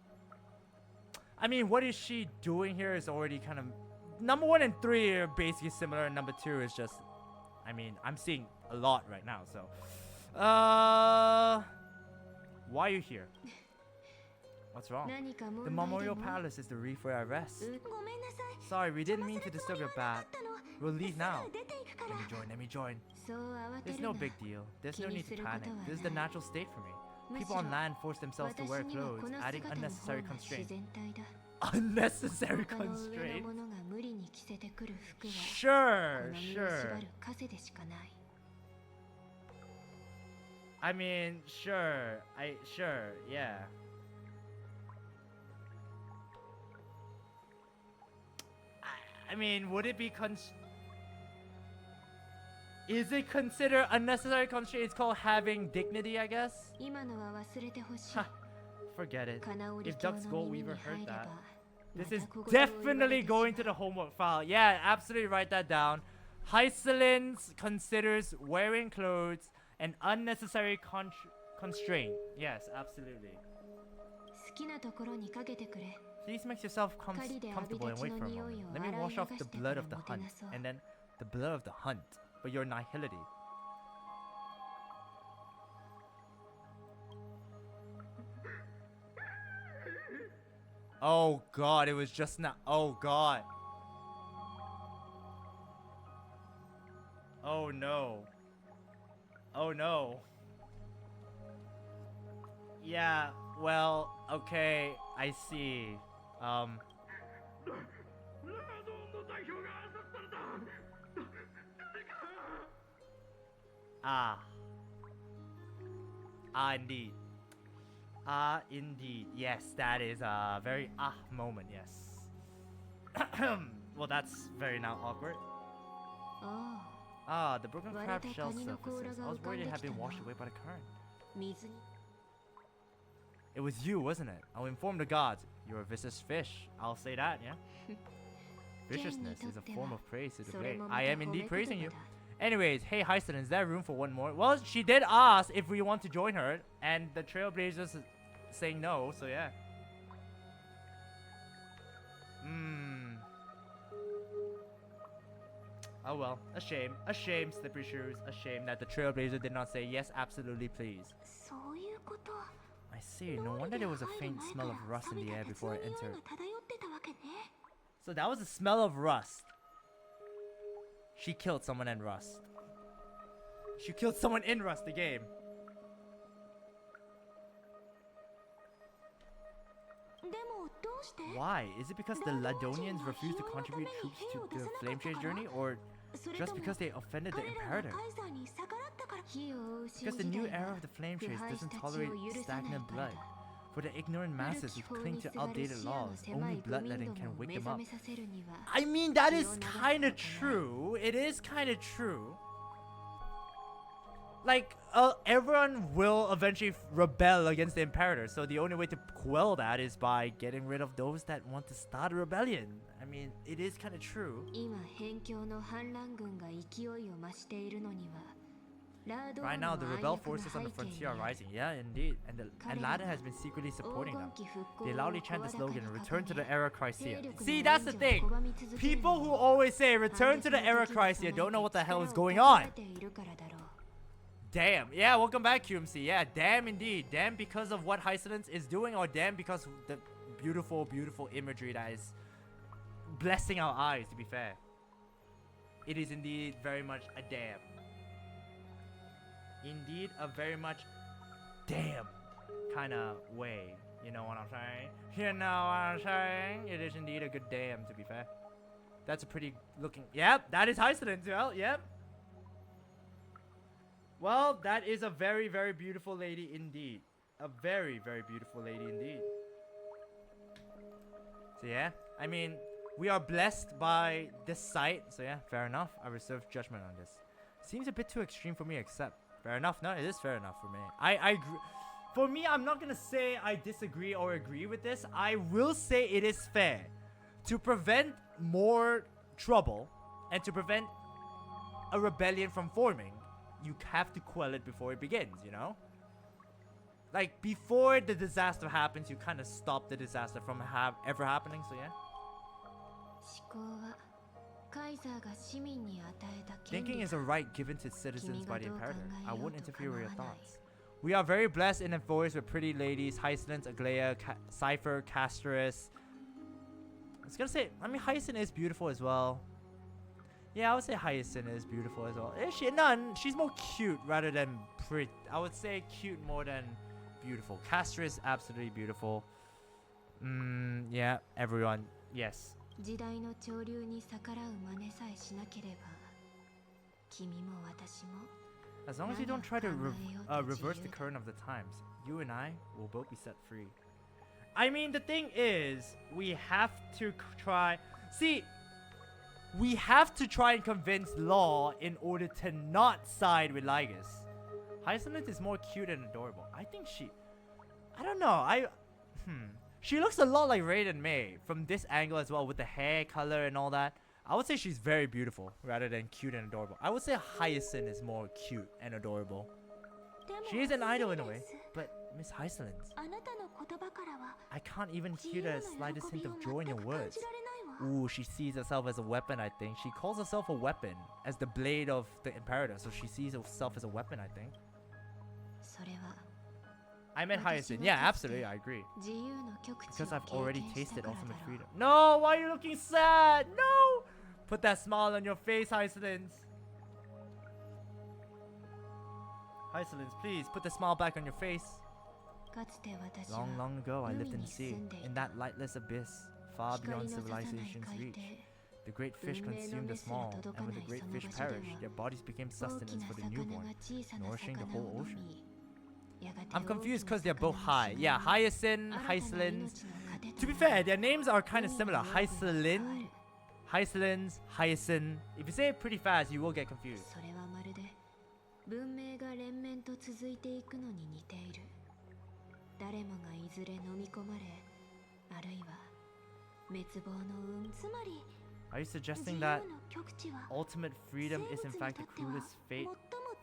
I mean, what is she doing here is already kind of... Number 1 and 3 are basically similar. And number 2 is just... I mean, I'm seeing a lot right now, so... Why are you here? What's wrong? 何か問 The 題で Memorial も Palace is the reef where I rest. ごめんなさい。 Sorry, we didn't mean 邪 to 魔する disturb つもり your はなか bath. ったの。 We'll leave now. すぐ出て行くから Let me join. そう慌て There's る no な big deal. There's no need to 気にすることは panic. ない。 This is the natural state for me. むし People ろ on land force themselves to 私 wear には clothes, この adding 姿の方 unnecessary が自 constraints. 然体だ Unnecessary 他の上 constraints? の者が無理に着せてくる服は Sure, この身を sure. 縛る枷でしかない I mean, sure. Sure, yeah. I mean, would it be Is it considered unnecessary constraint? It's called having dignity, I guess? 今のは忘れてほしい Ha, forget it. 金織 If 教 Dux の耳に Goldweaver 入 heard れば that. ま This た is 小言を言われて definitely し going ま to う the homework file. Yeah, absolutely write that down. Hysilens considers wearing clothes an unnecessary constraint. Yes, absolutely. 好きなところにかけてくれ Please make yourself comfortable and wait for a moment. Let me wash off the blood of the hunt, and then the blood of the hunt, but your nihility. Oh god, it was just not. Oh god. Oh no. Oh no. Yeah, well, okay, I see. Ah. Indeed. Indeed. Yes, that is a very moment, yes. Well, that's very now awkward. あ Ah, the broken 割れ crab た shell カニの甲羅 surfaces. が I was 浮かん worried で it き had た been な washed away by the current. 水に It was you, wasn't it? I'll inform the gods. You're a vicious fish. I'll say that, yeah? Viciousness is a form of praise to the それ blade. もま I た am 褒め indeed 言 praising 葉 you. だ Anyways, hey Hysilens, is there room for one more? Well, she did ask if we want to join her, and the Trailblazers saying no, so yeah. Oh well, a shame. A shame, Slippery Shoes. A shame that the Trailblazer did not say yes, absolutely, please. そういうこと。 I see. No wonder there was a faint smell of rust in the air before I entered. 漂ってたわけね。 So that was the smell of rust. She killed someone in Rust. She killed someone in Rust, the game. でもどうして？ Why? Is it because the Ladonians refused to contribute troops to the Flame Chase journey? Or それ just とも because they offended the 彼らが Imperator? カイザーに逆らったから？ 火を追う新 Because the 時 new 代 era は of the Flame 腐 Chase 敗し doesn't た血を tolerate 許さない stagnant から blood. だ For the ignorant 古 masses き who 法 cling に to すがる outdated 視野の laws, 狭 only い愚 bloodletting 民ど can もを wake 目 them 覚 up. めさせるには I mean, that 気 is を流す kind of ことない true. It is kind of true. Like, everyone will eventually rebel against the Imperator, so the only way to quell that is by getting rid of those that want to start a rebellion. I mean, it is kind of true. 今辺境の反乱軍が勢いを増しているのにはラード Right 王 now, の the 暗 rebel 躍の forces 背 on the 景に frontier あ are る rising. Yeah, indeed. And Latin has been secretly 黄 supporting 金 them. 期復興 They を loudly 声 chant the 高に slogan, 掲 return to the げ era Chrysia. 勢力の See, that's the 援助を thing. 拒み続ける People の who は always say, return to the era Chrysia don't know what the hell is going on. Damn. Yeah, welcome back, QMC. Yeah, damn indeed. Damn because of what Hysilens is doing, or damn because of the beautiful, beautiful imagery that is blessing our eyes, to be fair. It is indeed very much a damn. Indeed, a very much damn kind of way. You know what I'm saying? You know what I'm saying? It is indeed a good damn, to be fair. That's a pretty looking... Yep, that is Hysilens. Well, yep. Well, that is a very, very beautiful lady indeed. A very, very beautiful lady indeed. So yeah, I mean, we are blessed by this sight. So yeah, fair enough. I reserve judgment on this. Seems a bit too extreme for me, except fair enough. No, it is fair enough for me. I agree. For me, I'm not gonna say I disagree or agree with this. I will say it is fair to prevent more trouble and to prevent a rebellion from forming. You have to quell it before it begins, you know? Like, before the disaster happens, you kind of stop the disaster from ever happening, so yeah? Thinking is a right given to citizens by the Imperator. I won't interfere with your thoughts. We are very blessed in Amphoreus with pretty ladies, Hysilens, Aglaia, Cypher, Casterus. I was gonna say, I mean, Hyacin is beautiful as well. Yeah, I would say Hyacin is beautiful as well. Is she? None. She's more cute rather than pretty. I would say cute more than beautiful. Castor is absolutely beautiful. Yeah, everyone. Yes. As long as you don't try to reverse the current of the times, you and I will both be set free. I mean, the thing is, we have to try... See... We have to try and convince Law in order to not side with Lygus. Hysilens is more cute and adorable. I think she... I don't know. She looks a lot like Raiden Mei from this angle as well, with the hair color and all that. I would say she's very beautiful rather than cute and adorable. I would say Hyacin is more cute and adorable. She is an idol in a way, but Miss Hysilens, I can't even hear the slightest hint of joy in your words. Ooh, she sees herself as a weapon, I think. She calls herself a weapon as the blade of the Imperator, so she sees herself as a weapon, I think. I meant Hyacin. Yeah, absolutely, I agree. Because I've already tasted ultimate freedom. No, why are you looking sad? No! Put that smile on your face, Hysilens. Hysilens, please, put the smile back on your face. Long, long ago, I lived in the sea, in that lightless abyss, far beyond civilization's reach. The great fish consumed the small, and when the great fish perished, their bodies became sustenance for the newborn, nourishing the whole ocean. I'm confused because they're both high. Yeah, Hyacin, Hysilens. To be fair, their names are kind of similar. Hysilens, Hyacinth. If you say it pretty fast, you will get confused. それはまるで文明が連綿と続いていくのに似ている。誰もがいずれ飲み込まれ、あるいは滅亡の運。つまり Are you 自 suggesting 由 that の極致は ultimate 生 freedom 物に is と in って fact the は cruelest 最 fate? も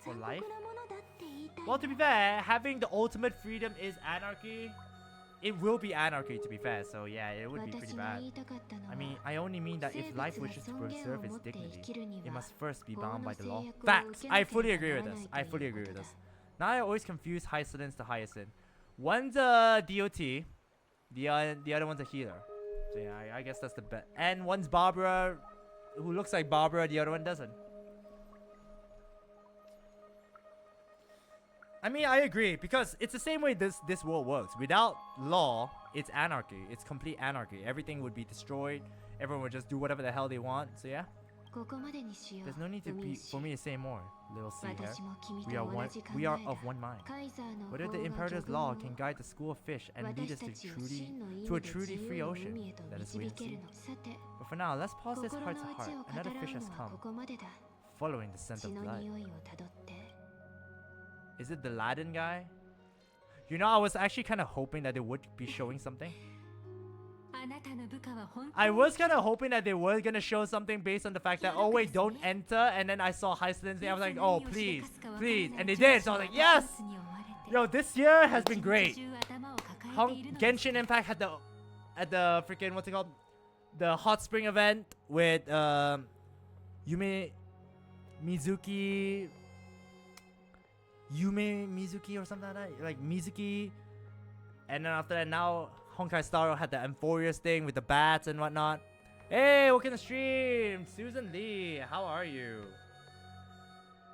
for 残 life? 酷なものだって言いたい。 Well, to be fair, having the ultimate freedom is anarchy. It will be anarchy, to be fair. So yeah, it would be pretty 私が bad. 言いたかったのは I mean, I only mean that 生 if 物 life が wishes to 尊厳 preserve を its 持って生 dignity, きるに it は must first be 法 bound の by the 制 law. 約を Facts. 受けな I けれ fully ば agree な with らな this. いと I いう fully こ agree と with だ。 this. Now I always confuse Hysilens to Hyacinth. One's a DOT, the other one's a healer. So yeah, I guess that's the bet. And one's Barbara, who looks like Barbara, the other one doesn't. I mean, I agree, because it's the same way this world works. Without law, it's anarchy. It's complete anarchy. Everything would be destroyed. Everyone would just do whatever the hell they want. So yeah, ここまでにしよ there's no need to う。 be for me to say more. Little C here. 私も君 We と are 同 one. じ考 We え are だ。 of one mind. カイザーの Whether 法 the が Imperator's 魚 law 群 can を guide the school of fish and lead 私 us た to ちを truly 真の意 to a 味で truly 自 free 由の ocean. 海へと Let us 導 wait and ける see. の。さて、 But for now, let's pause this 心 heart の to 内 heart. を語 Another ら fish う has のは come, ここまでだ。 following the scent 血 of の blood. 匂いをたどって。 Is it the Latin guy? You know, I was actually kind of hoping that they would be showing something. あなたの部下は本当 I was kind of hoping that they were gonna show something based on the fact that, oh wait, don't enter, and then I saw Hysilens and I was like, oh please, please, and they did, so I was like, yes! Yo, this year has been great. Genshin Impact had the freaking, what's it called? The hot spring event with Yume Mizuki or something like that, like Mizuki, and then after that now Honkai Star Rail had the Amphoreus thing with the bats and whatnot. Hey, welcome to the stream, Susan Lee. How are you?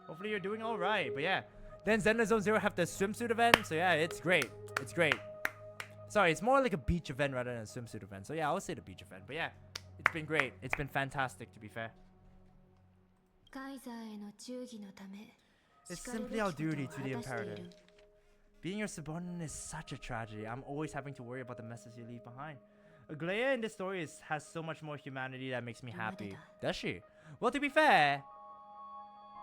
Hopefully you're doing all right. But yeah, then Zenless Zone Zero have the swimsuit event. So yeah, it's great. It's great. Sorry, it's more like a beach event rather than a swimsuit event. So yeah, I would say the beach event. But yeah, it's been great. It's been fantastic, to be fair. カイザーへの忠義のため、 It's しかるべ simply き our ことを duty 果 to た the してい Imperator. る。 Being your subordinate is such a tragedy. I'm always having to worry about the messes you leave behind. Aglaia in this story has so much more humanity that makes me happy. Does she? Well, to be fair,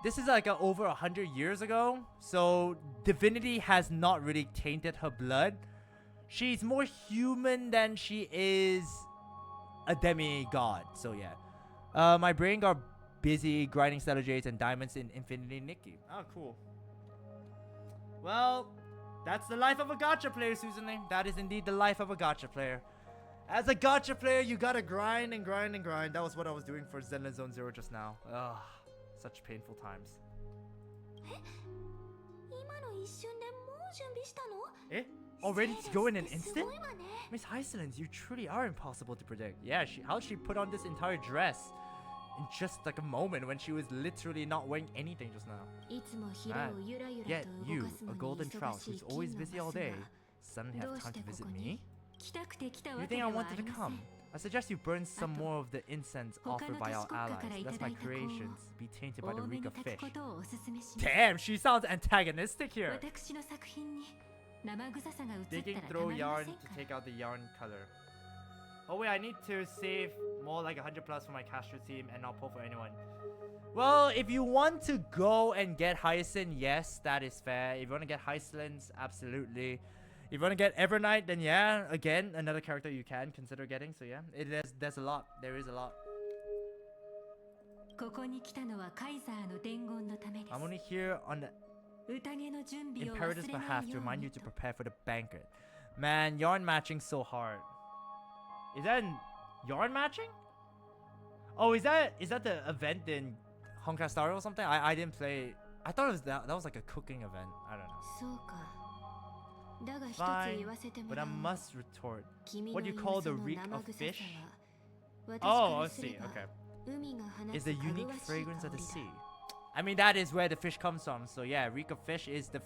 this is like over 100 years ago, so divinity has not really tainted her blood. She's more human than she is a demigod. So yeah, my brain got busy grinding stellar jades and diamonds in Infinity Nikki. Oh, cool. Well, that's the life of a gacha player, Susan Lee. That is indeed the life of a gacha player. As a gacha player, you gotta grind and grind and grind. That was what I was doing for Zenless Zone Zero just now. Ugh, such painful times. 今の一瞬でもう準備したの？ Eh? Already to go in an セールスっ instant? てすごいわね。 Miss Hysilens, you truly are impossible to predict. Yeah, how'd she put on this entire dress in just like a moment when she was literally not wearing anything just now? いつもヒレをゆらゆら Yet と動 you, かすの a に golden 忙 trout しい who's 金 always の busy all マス day, が suddenly ど has うし time て to こ visit こ me? に？ 来たくて来たわ You け think で I はあ wanted り to ませ come? ん。 I suggest you burn some あと more of the incense 他 offered の by 騎 our 士国家から allies, いた lest だ my いた香を creations be tainted by the 多め reek に of 炊く fish. ことをおすすめします。 Damn, she sounds antagonistic here. 私の作品に生臭さが映っ Digging たらた through まりま yarn せん to か take out the yarn color. Oh wait, I need to save more like 100 plus for my Castro team and not pull for anyone. Well, if you want to go and get Hyacinth, yes, that is fair. If you want to get Hysilens, absolutely. If you want to get Evernight, then yeah, again, another character you can consider getting. So yeah, there's a lot. There is a lot. ここに来たのはカイザーの伝言のためです I'm only here on the 宴の準備を忘 Imperator's れな behalf い to よう remind you に to と prepare for the banquet. Man, yarn matching so hard. Is that yarn matching? Oh, is that the event in Honkai Star Rail or something? I didn't play. I thought it was that was like a cooking event. I don't know. そうか。だが一つ Fine, 言わせても but ら I おう。 must retort. 君 What の do you 言 call う the その reek 生 of 臭さ fish? は、私 Oh, から I すれ see. ば Okay. 海が放 Is つ the かぐ unique わしい fragrance 香 of the り sea. だ。 I mean, that is where the fish comes from. So yeah, reek of fish is the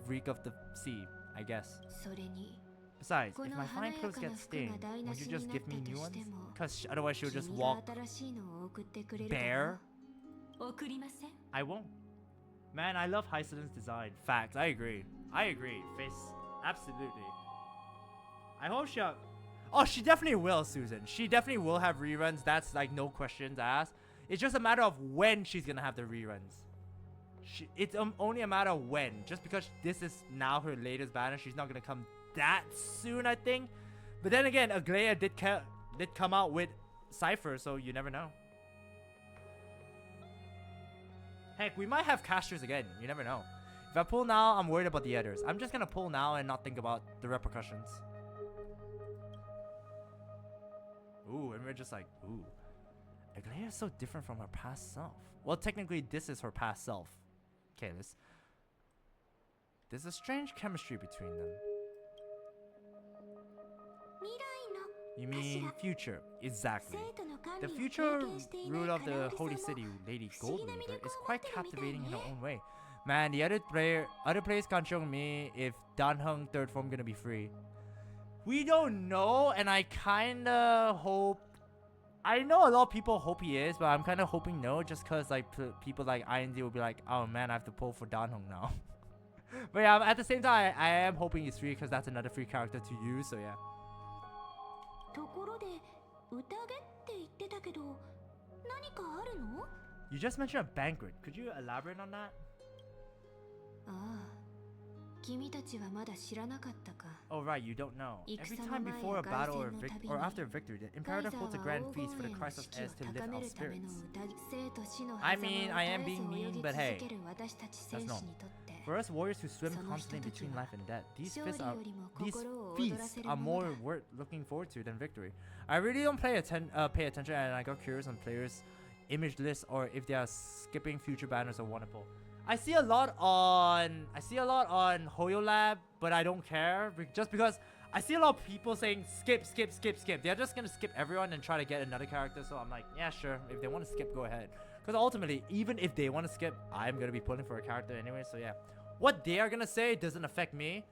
reek of the sea, I guess. それに、 Besides, こ if の my 華や fine か clothes な get 服 stained, が台 would 無 you し just になっ give た me と new し ones? ても、 Because otherwise she'll just 君が walk 新しいのを送ってくれる bare. 送りません I won't. Man, I love Hysilens' design. Facts, I agree. I agree. Face, absolutely. I hope she. Oh, she definitely will, Susan. She definitely will have reruns. That's like no questions asked. It's just a matter of when she's gonna have the reruns. It's only a matter of when. Just because this is now her latest banner, she's not gonna come that soon, I think. But then again, Aglaia did come out with Cypher, so you never know. Heck, we might have casters again. You never know. If I pull now, I'm worried about the others. I'm just gonna pull now and not think about the repercussions. Ooh, and we're just like, ooh. Aglaia is so different from her past self. Well, technically, this is her past self. Okay, there's a strange chemistry between them. You mean future? Exactly. The future ruler of the Holy City, Lady Goldweaver, is quite captivating in her own way. Man, the other players can't show me if Danheng third form gonna be free. We don't know, and I kinda hope. I know a lot of people hope he is, but I'm kind of hoping no, just cause like people like IND will be like, oh man, I have to pull for Danheng now. But yeah, at the same time, I am hoping he's free, cause that's another free character to use. So yeah. ところで宴って言ってたけど何かあるの? You just mentioned a banquet. Could you elaborate on that? ああ、君たちはまだ知らなかったか。 Oh right, you don't know. Every time before a battle or after a victory, the Imperator holds a grand feast for the Christ of heirs to lift our spirits. I mean, I am being mean, but hey, that's normal. For us warriors who swim constantly between life and death, these feasts are more worth looking forward to than victory. I really don't pay attention, and I got curious on players' image lists or if they are skipping future banners or Wonderful. I see a lot on HoYoLab, but I don't care just because I see a lot of people saying skip. They're just gonna skip everyone and try to get another character. So I'm like, yeah, sure. If they want to skip, go ahead. Because ultimately, even if they want to skip, I'm gonna be pulling for a character anyway. So yeah, what they are gonna say doesn't affect me.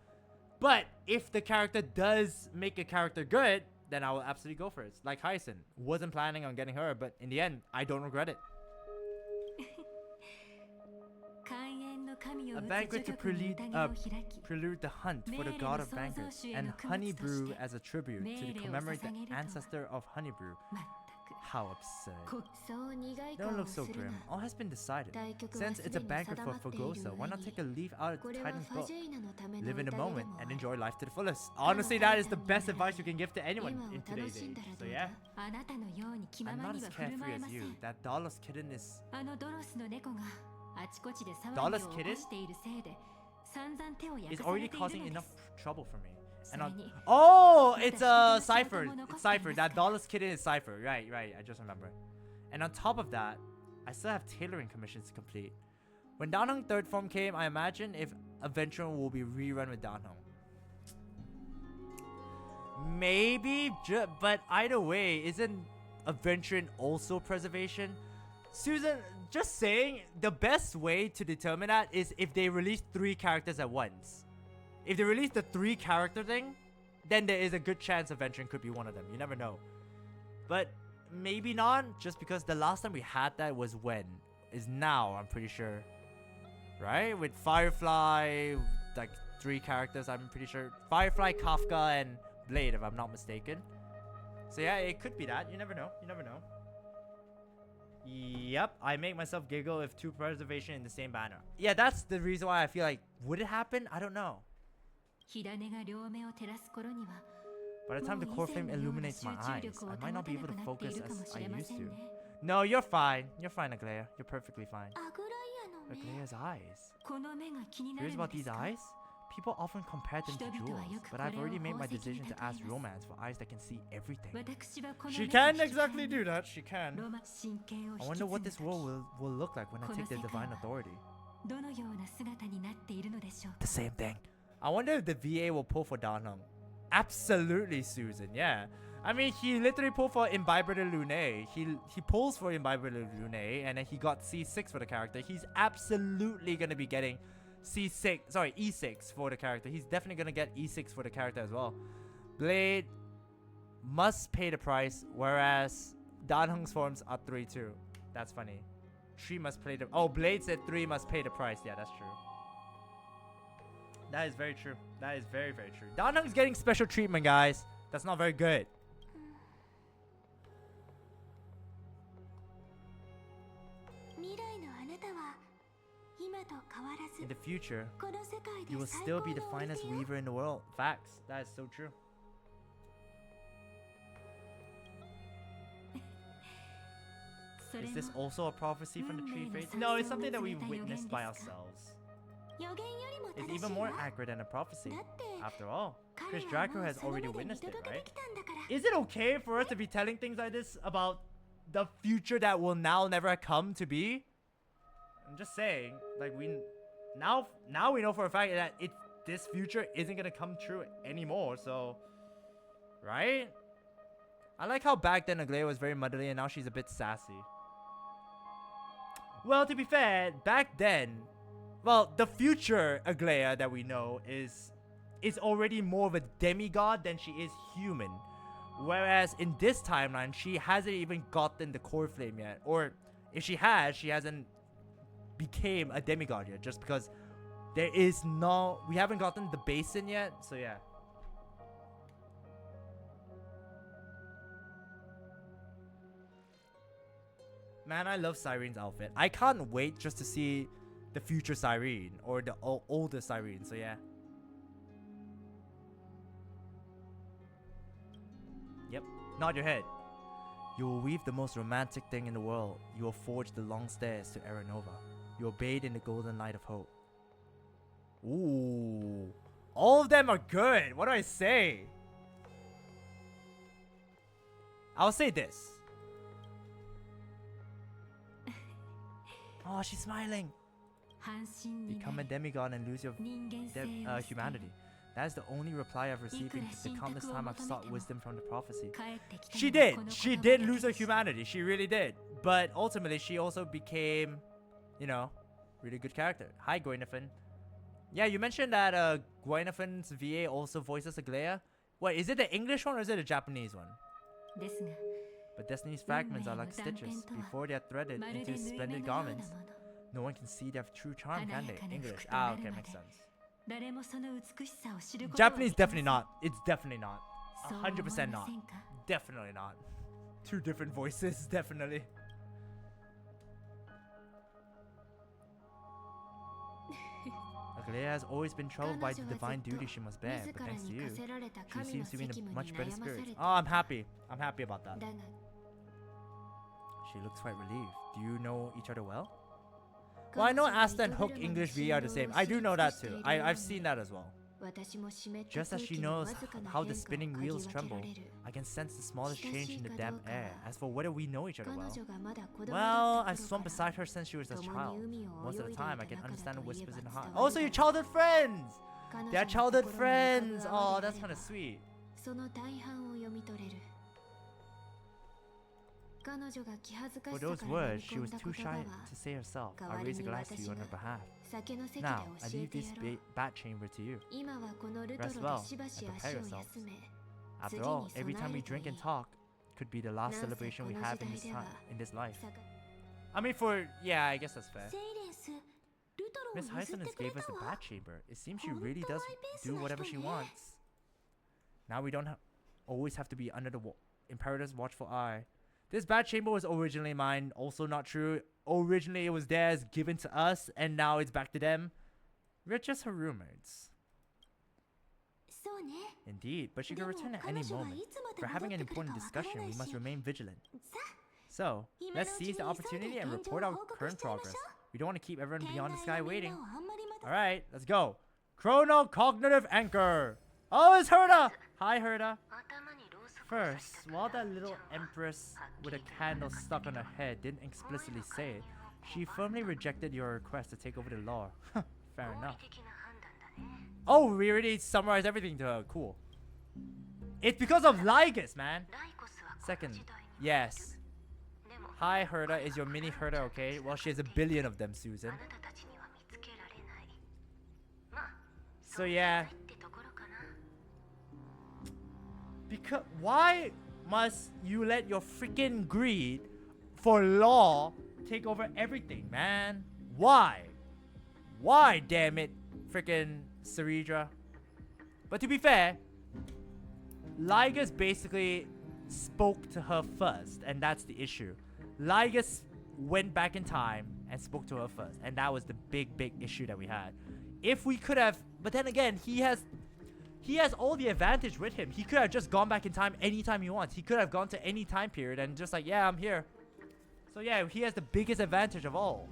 But if the character does make a character good, then I will absolutely go for it. Like Hysilens, wasn't planning on getting her, but in the end, I don't regret it. A banquet to prelude the hunt for the god of banquets, and honey brew as a tribute to commemorate the ancestor of honey brew. How absurd. Don't look so grim. All has been decided. Since it's a banquet for Fogosa, why not take a leaf out of Titan's book? Live in the moment and enjoy life to the fullest. Honestly, that is the best advice you can give to anyone in today's age. So yeah. I'm not as carefree as you. That Dalos kitten is... Dalos kitten is already causing enough trouble for me. And oh, it's a Cypher. It's Cypher. That Dalos kitten is Cypher. Right. I just remember. And on top of that, I still have tailoring commissions to complete. When Danheng third form came, I imagine if Adventure will be rerun with Danheng. Maybe, but either way, isn't Adventure also preservation? Susan, just saying, the best way to determine that is if they release 3 characters at once. If they release the 3 character thing, then there is a good chance Adventure could be one of them. You never know. But maybe not, just because the last time we had that was when? Is now, I'm pretty sure. Right? With Firefly, like 3 characters, I'm pretty sure. Firefly, Kafka, and Blade, if I'm not mistaken. So yeah, it could be that. You never know. You never know. Yep, I make myself giggle if 2 preservation in the same banner. Yeah, that's the reason why I feel like, would it happen? I don't know. By the time the core flame illuminates my eyes, I might not be able to focus as I used to. No, you're fine. You're fine, Aglaia. You're perfectly fine. Aglaia's eyes. Curious about these eyes? People often compare them to jewels, but I've already made my decision to ask Romance for eyes that can see everything. She can exactly do that. She can. I wonder what this world will look like when I take the divine authority. The same thing. I wonder if the VA will pull for Danheng. Absolutely, Susan. Yeah. I mean, he literally pulled for Imbiber de Lune. He pulls for Imbiber de Lune, and then he got C6 for the character. He's absolutely gonna be getting E6 for the character. He's definitely gonna get E6 for the character as well. Blade must pay the price, whereas Danheng's forms are 3 too. That's funny. 3 must pay the... Oh, Blade said 3 must pay the price. Yeah, that's true. That is very true. That is very, very true. Danheng's getting special treatment, guys. That's not very good. 未来のあなたは今と変わらず In the future, この世界 you で will 最 still 高 be the のお相 finest 手よ weaver in the world. Facts. That is so true. それ Is も this also a prophecy from the tree fates? No, it's something that we witnessed by ourselves. 予言よりも It's 正し even い more わ accurate than a prophecy. だって After all, 彼 Chris らは Dragkrow もう has その目 already で見 witnessed 届 it, け right? てきたんだから Is it okay for us to be telling things like this about the future that will now never come to be? I'm just saying, like now we know for a fact that this future isn't gonna come true anymore. So, right? I like how back then Aglaya was very motherly and now she's a bit sassy. Well, to be fair, back then, well, the future Aglaya that we know is already more of a demigod than she is human. Whereas in this timeline, she hasn't even gotten the core flame yet. Or if she has, she hasn't became a demigod yet. Just because we haven't gotten the basin yet. So yeah. Man, I love Cyrene's outfit. I can't wait just to see the future Cyrene or the older Cyrene. So yeah. Yep. Nod your head. You will weave the most romantic thing in the world. You will forge the long stairs to Aranova. You will bathe in the golden light of hope. Ooh. All of them are good. What do I say? I'll say this. Oh, she's smiling. 半身にな Become a り demigod and lose your 人間性を捨て humanity. That is the only reply I've received in the countless time I've sought wisdom from the prophecy. 帰ってきた She のは did. この She 言葉 did だけ lose her です humanity. She really did. But ultimately, she also became, you know, really good character. Hi, Gwenethan. Yeah, you mentioned that Gwenethan's VA also voices Aglaya. Wait, is it the English one or is it the Japanese one? ですが But Destiny's fragments are like stitches. Before they are threaded まる into で縫い目 splendid のような garments, もの no one can see their true charm, can they? 華やかな English. 服と Ah, なる okay, ま makes で sense. 誰もその美しさを知ることはで Japanese きま definitely せん not. It's definitely not. そう思いませ 100% ん not. か Definitely not. Two different voices, definitely. Aglaya has always been troubled by the divine duty she must bear, 自 but ら thanks to に you, 課せられた she 神の seems to be in 責 a 務 much に better 悩まされ spirits. てい Oh, I'm happy. I'm happy about that. だが She looks quite relieved. Do you know each other well? Well, I know Asta and Hook English V are the same. I do know that too. I've seen that as well. 私も湿った Just as 空 she 気の knows わずかな how 変 the 化を spinning 嗅ぎ wheels 分けら tremble, れる I can sense the smallest change in the damp air. As for whether we know each other 彼 well, 女がまだ子供 well, だ I've った swum 頃か beside ら her since she was a 共に child. 海を Most 泳 of い the でい time, た I can 仲 understand だ the と言え whispers in the ば heart. 伝わ Oh, る so だ you're ろう childhood friends! 彼女 They're の childhood 心に浮かぶ friends! 泡 Oh, で that's あ kind れ of ば sweet. その大半を読み取れる彼女が気恥ずか For しさ those から words, 飲 she み込 was んだ too 言葉 shy は to say herself. 代 I'll わり raise a に glass to 私 you on が her behalf. 酒の席で Now, I 教え leave て this やろう bat chamber to you. 今はこのルト Rest ロ well でしばし and 足 prepare を yourselves. 休め After 次 all, に every 備 time え we るとい drink い and talk could be the last なんせ celebration こ we の have 時 in 代 this では in this life. さが I mean, yeah, I guess that's fair. セイレンスルトロを Miss 譲って Hysilens くれ gave us た the わ bat chamber. It seems she 本当 really マ does イペース do な whatever 人 she ね wants. Now we don't always have to be under the Imperator's watchful eye. This bat chamber was originally mine. Also not true. Originally it was theirs, given to us, and now it's back to them. We're just her roommates. そうね Indeed, but she で could も return at 彼 any 女が moment. いつまで For 戻 having っ an てくる important かわから discussion, な we いし must remain vigilant. さ So, 今のう let's ち seize the に急いで opportunity and 現状 report を our 報告 current しちゃいまし progress. ょ We don't want to keep everyone う beyond the 店 sky 内のみん waiting. なをあんまり待たせ Alright, let's go. Chrono Cognitive Anchor. Oh, it's Herda! Hi, Herda. 頭にろうそくを First, while that little empress with a candle stuck on her head didn't explicitly say it, she firmly rejected your request to take over the law. Fair 合理 enough. 的な判断だね Oh, we already summarized everything to her. Cool. It's because of Lygus, man. ライコスはこの Second, 時代に yes. でも Hi, Herda is your mini Herda, okay? Well, she has a billion of them, あ Susan. なたたちには見つけられないまあ So yeah, ってところかな because why must you let your freaking greed for law take over everything, man? Why? Why, damn it, freaking Cerydra? But to be fair, Lygus basically spoke to her first, and that's the issue. Lygus went back in time and spoke to her first, and that was the big issue that we had. If we could have, but then again, he has all the advantage with him. He could have just gone back in time anytime he wants. He could have gone to any time period and just like, yeah, I'm here. So yeah, he has the biggest advantage of all.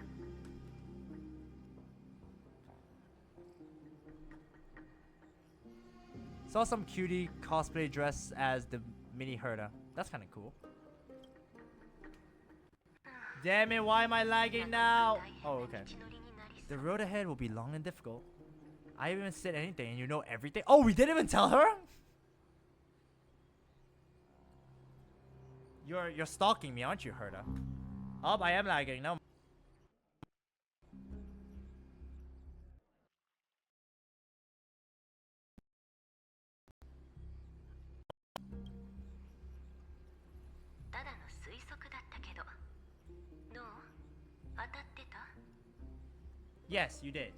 Saw some cutie cosplay dressed as the mini herder. That's kind of cool. Damn it, why am I lagging now? Oh, okay. The road ahead will be long and difficult. I haven't even said anything and you know everything. Oh, we didn't even tell her? You're stalking me, aren't you, herder? Oh, I am lagging. No. Yes, you did.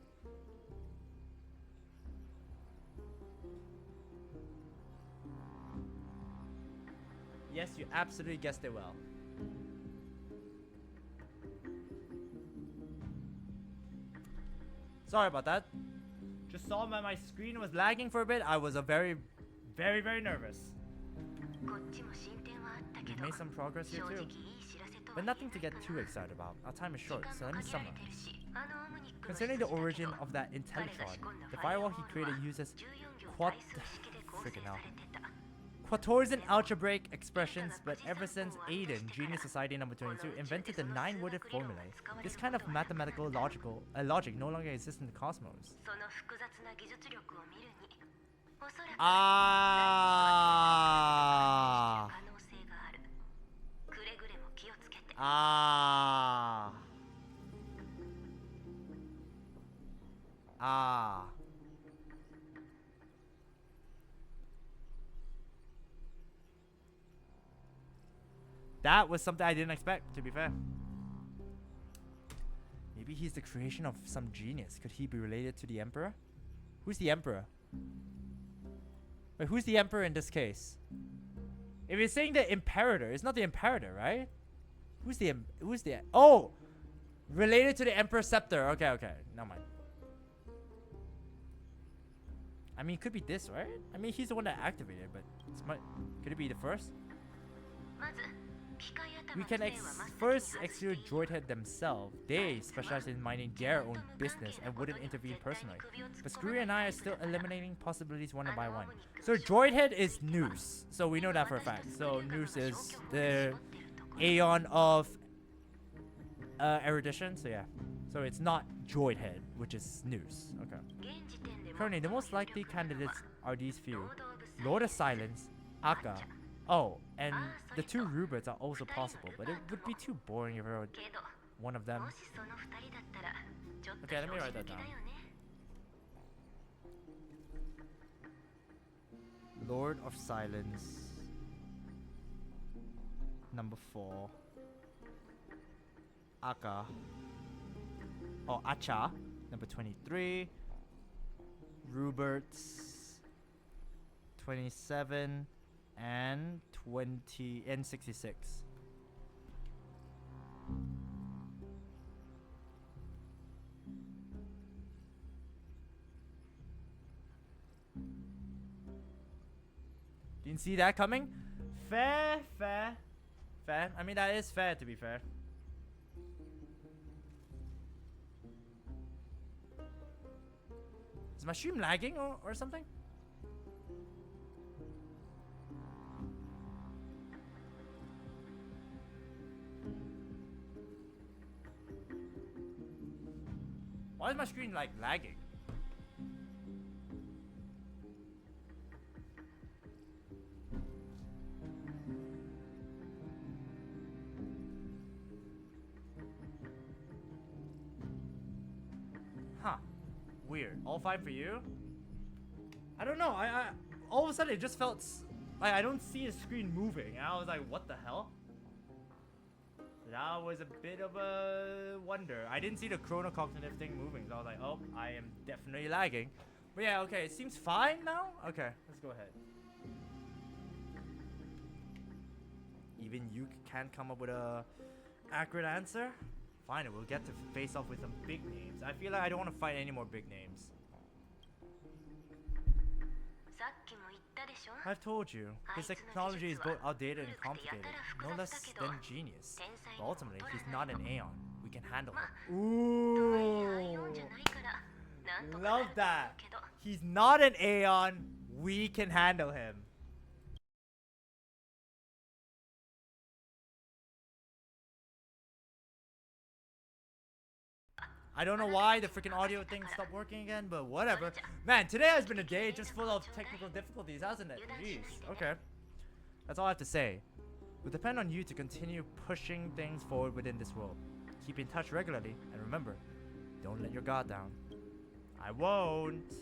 Yes, you absolutely guessed it well. Sorry about that. Just saw my screen was lagging for a bit. I was very nervous. We've made some progress here too. But nothing to get too excited about. Our time is short, so let me summarize. Concerning the origin of that Intellitron, the firewall he created uses Quatorzen algebraic expressions, but ever since Aiden, Genius Society number 22, invented the 9-worded formulae, this kind of mathematical logic no longer exists in the cosmos. Ah. Ah. Ah. That was something I didn't expect, to be fair. Maybe he's the creation of some genius. Could he be related to the Emperor? Who's the Emperor? Wait, who's the Emperor in this case? If you're saying the Imperator, it's not the Imperator, right? Who's the oh! Related to the Emperor Scepter. Okay, never mind. I mean, it could be this, right? I mean, he's the one that activated, but could it be the first? We can first exclude Droidhead themselves. They specialize in minding their own business and wouldn't intervene personally. But Screwy and I are still eliminating possibilities one by one. So Droidhead is Noose. So we know that for a fact. So Noose is the Aeon of erudition. So yeah. So it's not Droidhead, which is Noose. Okay. Currently, the most likely candidates are these few. Lord of Silence, Akka. Oh, and the two Ruberts are also possible, but it would be too boring if I were one of them. Okay, let me write that down. Lord of Silence, number 4. Akka. Oh, Acha, number 23. Ruberts, 27. And 20 and 66. Didn't see that coming? Fair. I mean, that is fair, to be fair. Is my stream lagging or something? Why is my screen like lagging? Huh. Weird. All 5 for you? I don't know. I all of a sudden it just felt like I don't see the screen moving. And I was like, what the hell? That was a bit of a wonder. I didn't see the chronocognitive thing moving, so I was like, oh, I am definitely lagging. But yeah, okay, it seems fine now. Okay, let's go ahead. even you can't come up with a accurate answer? Fine, we'll get to face off with some big names. I feel like I don't want to fight any more big names. さっきも言ったでしょ I've told you, his technology is both outdated and complicated, no less than genius. But ultimately, he's not an Aeon. We can handle him. Ooh! Love that! He's not an Aeon. We can handle him. I don't know why the freaking audio thing stopped working again, but whatever. Man, today has been a day just full of technical difficulties, hasn't it? Jeez. Okay. That's all I have to say. We'll depend on you to continue pushing things forward within this world. Keep in touch regularly, and remember, don't let your guard down. I won't.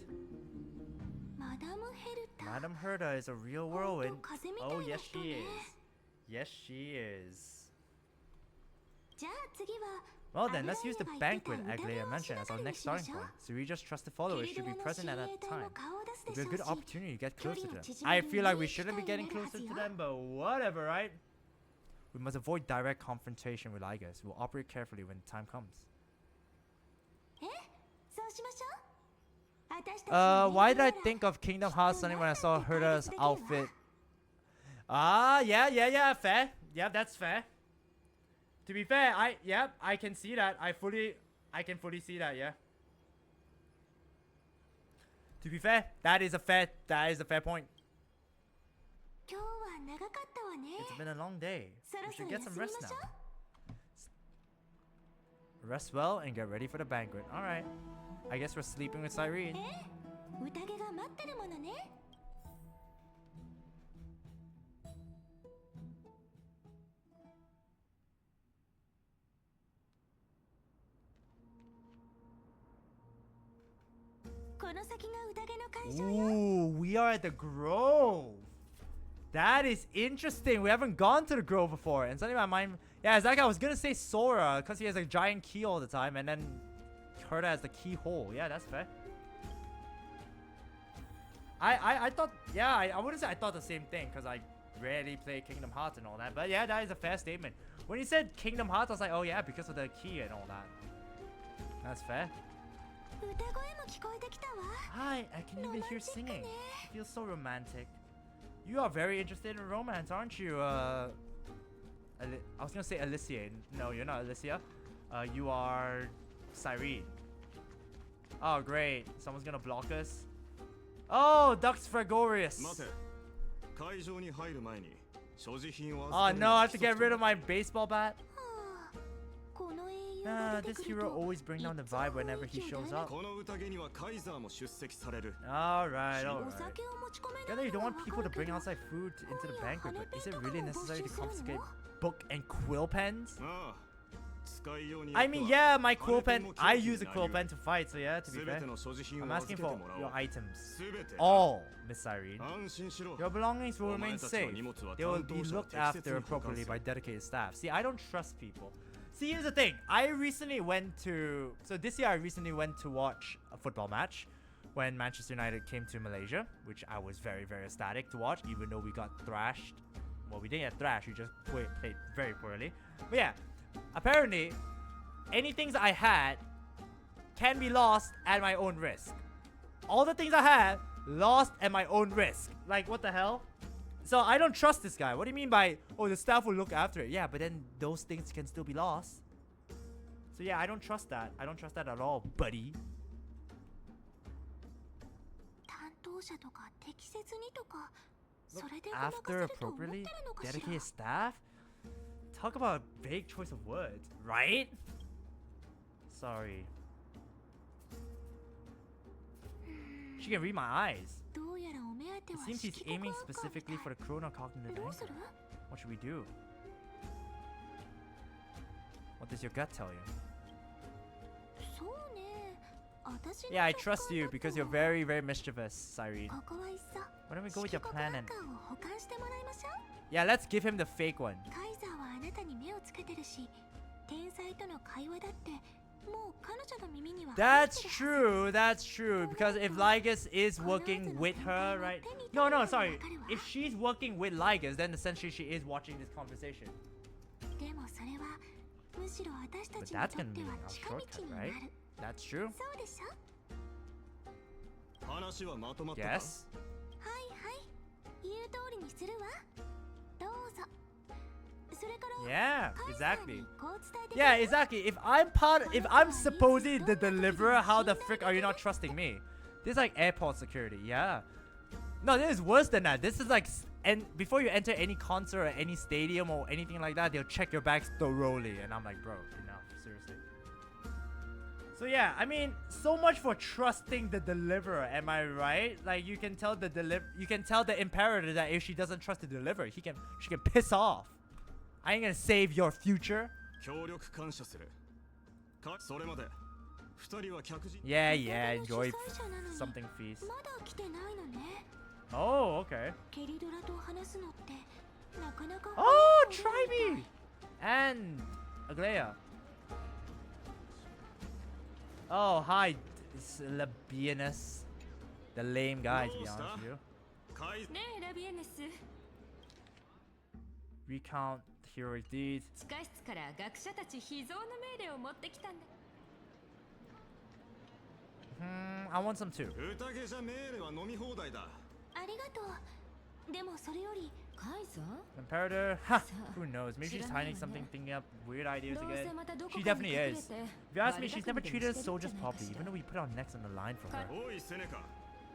Madame Herta is a real whirlwind. Oh, yes she is. Yes she is. Well then, let's use the banquet Aglaia mentioned as our next starting point. Cerydра's trusted followers should be present at that time. It'll be a good opportunity to get closer to them. I feel like we shouldn't be getting closer to them, but whatever, right? We must avoid direct confrontation with Lygus. We'll operate carefully when the time comes. Why did I think of Kingdom Hearts suddenly when I saw Herta's outfit? Yeah, fair. Yeah, that's fair. To be fair, I can see that. I can fully see that, yeah. To be fair, that is a fair point. It's been a long day. We should get some rest now. Rest well and get ready for the banquet. Alright. I guess we're sleeping with Cyrene. Ooh, we are at the Grove. That is interesting. We haven't gone to the Grove before. And suddenly my mind... Yeah, it's like I was gonna say Sora because he has a giant key all the time. And then Herta has the keyhole. Yeah, that's fair. I thought... Yeah, I wouldn't say I thought the same thing because I rarely play Kingdom Hearts and all that. But yeah, that is a fair statement. When you said Kingdom Hearts, I was like, oh yeah, because of the key and all that. That's fair. Hi, I can even hear singing. It feels so romantic. You are very interested in romance, aren't you? I was gonna say Alicia. No, you're not Alicia. You are Cyrene. Oh, great. Someone's gonna block us. Oh, Dux Gladiorum. Oh no, I have to get rid of my baseball bat. This hero always brings down the vibe whenever he shows up. Alright. Together you don't want people to bring outside food into the banquet, but is it really necessary to confiscate book and quill pens? I mean, yeah, my quill pen, I use a quill pen to fight, so yeah, to be fair. I'm asking for your items. All, Miss Cyrene. Your belongings will remain safe. They will be looked after appropriately by dedicated staff. See, I don't trust people. See, here's the thing. This year I recently went to watch a football match when Manchester United came to Malaysia, which I was very, very ecstatic to watch, even though we got thrashed. Well, we didn't get thrashed, we just played very poorly. But yeah, apparently, any things I had can be lost at my own risk. All the things I had, lost at my own risk. Like, what the hell? So I don't trust this guy. What do you mean by, oh, the staff will look after it? Yeah, but then those things can still be lost. So yeah, I don't trust that. I don't trust that at all, buddy. Look after appropriately? Dedicated staff? Talk about a vague choice of words, right? Sorry. She can read my eyes. It seems he's aiming specifically for the chronocognitive anchor. What should we do? What does your gut tell you? Yeah, I trust you because you're very, very mischievous, Cyrene. Why don't we go with your plan and... Yeah, let's give him the fake one. もう彼女の耳には That's true. That's true. Because if Lygus is working with her, right? No, no, sorry. If she's working with Lygus, then essentially she is watching this conversation. でもそれはむしろ私た But ちに that's とっ gonna て be は a 近道 shortcut, にな right? る That's true. そうでしょ 話はまとまったか Yes. はいはい言う通りにするわどうぞそれから Yeah, カイさん exactly. にこう伝えて Yeah, exactly. If I'm supposedly the deliverer, how the frick are you not trusting me? This is like airport security. Yeah. No, this is worse than that. This is like, and before you enter any concert or any stadium or anything like that, they'll check your bags thoroughly. And I'm like, bro, enough, seriously. So yeah, I mean, so much for trusting the deliverer. Am I right? Like you can tell the Imperator that if she doesn't trust the deliverer, she can piss off. I ain't gonna save your future. 協力感謝するそれまで二人は客人 Yeah, yeah, 主 enjoy 催者なのに something feast. まだ来てないのね Oh, okay. ケリドラと話すのってなかなか Oh, try me! And Aglaya. Oh, hi, Labianus. The lame guy, to be honest with you. 海ねえラビエネス Recount heroic deeds. 地下室から学者たち秘蔵の命令を持ってきたんだ I want some too. 宴じゃ命令は飲み放題だありがとうでもそれよりカイザー Imperator? Ha! Who knows? Maybe she's hiding something, thinking up weird ideas どうせ again. またどこ She かに definitely 隠れ is. て If you ask me, 悪 she's 巧 never みでも treated して us るんじ soldiers ゃないか properly, し even ら though we put our necks on the line for her. おいセネカ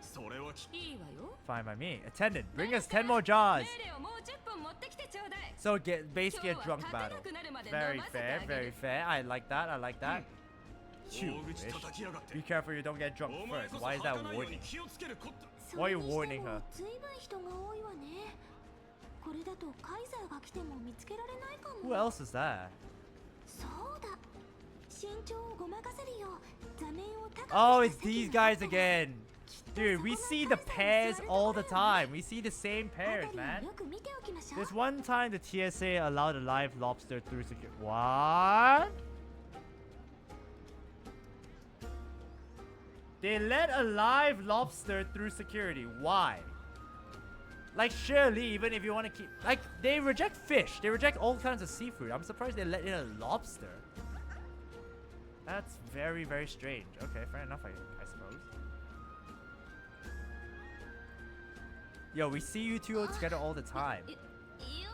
それはいいわよ Fine by me. Attendant, bring us 10 more jaws. 命令をもう10分持ってきてちょうだい So basically a 今日は drunk 立て battle. なくなるまで飲 Very ませて fair, あげ very る fair. I like that, I like that. 大 You 口 wish. 叩きやがって Be careful you don't get drunk お前 first. こそ Why is 吐 that かないように warning? 気をつけるこった Why are you それにしても warning her? 随分人が多いわねこれだとカイザーが来ても見つけられないかも Who else is that? そうだ身長をごまかせるよう座面を高く Oh, し it's た席 these があっ guys たら again. Dude, we see the pairs all the time. We see the same pairs, 辺りを man. よく見ておきましょう There's one time the TSA allowed a live lobster through security. What? They let a live lobster through security. Why? Like, surely, even if you want to keep... Like, they reject fish. They reject all kinds of seafood. I'm surprised they let in a lobster. That's very, very strange. Okay, fair enough, I suppose. Yo, we see you two together all the time. いいよ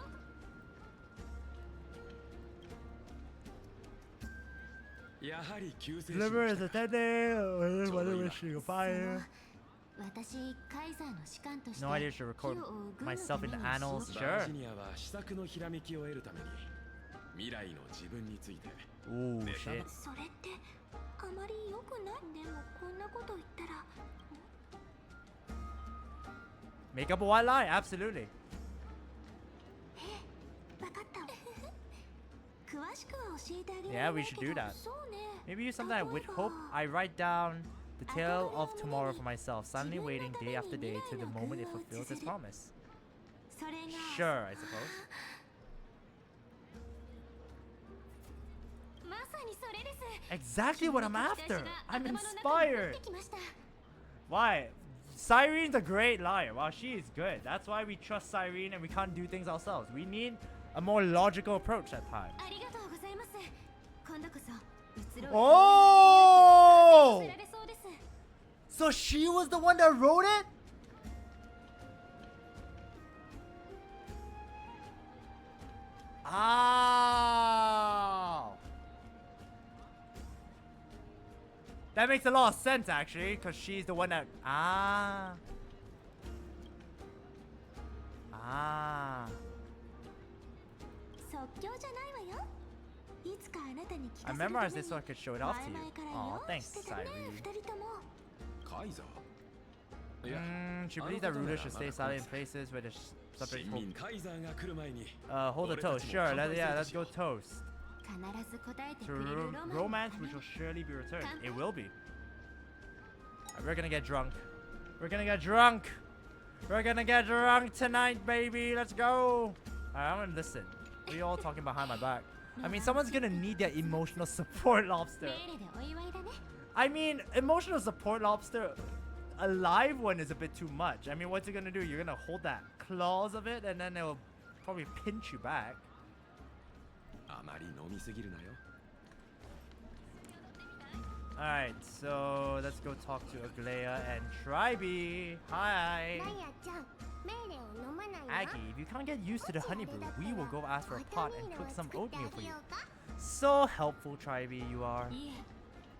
やはり救世主 Deliver の is 来たか attending. Whether wishing a fire. 私カイザーの士官として No idea should record 火を追う軍の myself in the ために annals. 仕事 Sure. バージニアは試作のひらめきを得るために未来の自分について Ooh, ネタ shit. それってあまり良くないでもこんなこと言ったら Make up a white lie. Absolutely. 分かった詳しくは教えてあげ Yeah, られ we ない should け do ど that. そうね Maybe use something I would hope I write down the tale of tomorrow for myself, silently waiting day after day to the moment it fulfills its promise. それが Sure, I suppose. まさにそれです Exactly what I'm after. I'm 頭の中に入っ inspired. てきました Why? Cyrene's a great liar. Wow, she is good. That's why we trust Cyrene and we can't do things ourselves. We need a more logical approach at times. ありがとうございます今度こそ移ろう Oh! させられそうです So she was the one that wrote it? Ah! That makes a lot of sense actually, because she's the one that... Ah! Ah! 即興じゃないわよいつかあなたに聞か I せるため memorized に this so I could show it off to 前 you. 々から Aw, 用意 thanks, してたね Cyrene. 二人ともカイザーいや She あの believes 方 that な rulers ら should ま stay だ silent in 来ない places where the subject 新民カイザーが来る前に hold the toast. Sure, let's go toast. 必ず答えて To くれるロマンの romance ため which will surely be returned. Come It will be. We're gonna get drunk. We're gonna get drunk. We're gonna get drunk tonight, baby. Let's go. Alright, I'm gonna listen. What are you all talking behind my back? I mean, someone's gonna need their emotional support lobster. メールでお祝いだね I mean, emotional support lobster, a live one is a bit too much. I mean, what's it gonna do? You're gonna hold that claws of it and then it'll probably pinch you back. あまり飲みすぎるなよ。 Alright, so let's go talk to Aglaya and Tribe. Hi. マヤちゃんメールを飲まないの Aggie, if you can't get used to the honey brew, we will go ask for a ホ pot ット and ミール cook を some 作ってあ oatmeal for げ you. ようか So helpful, Tribe, you are. いえ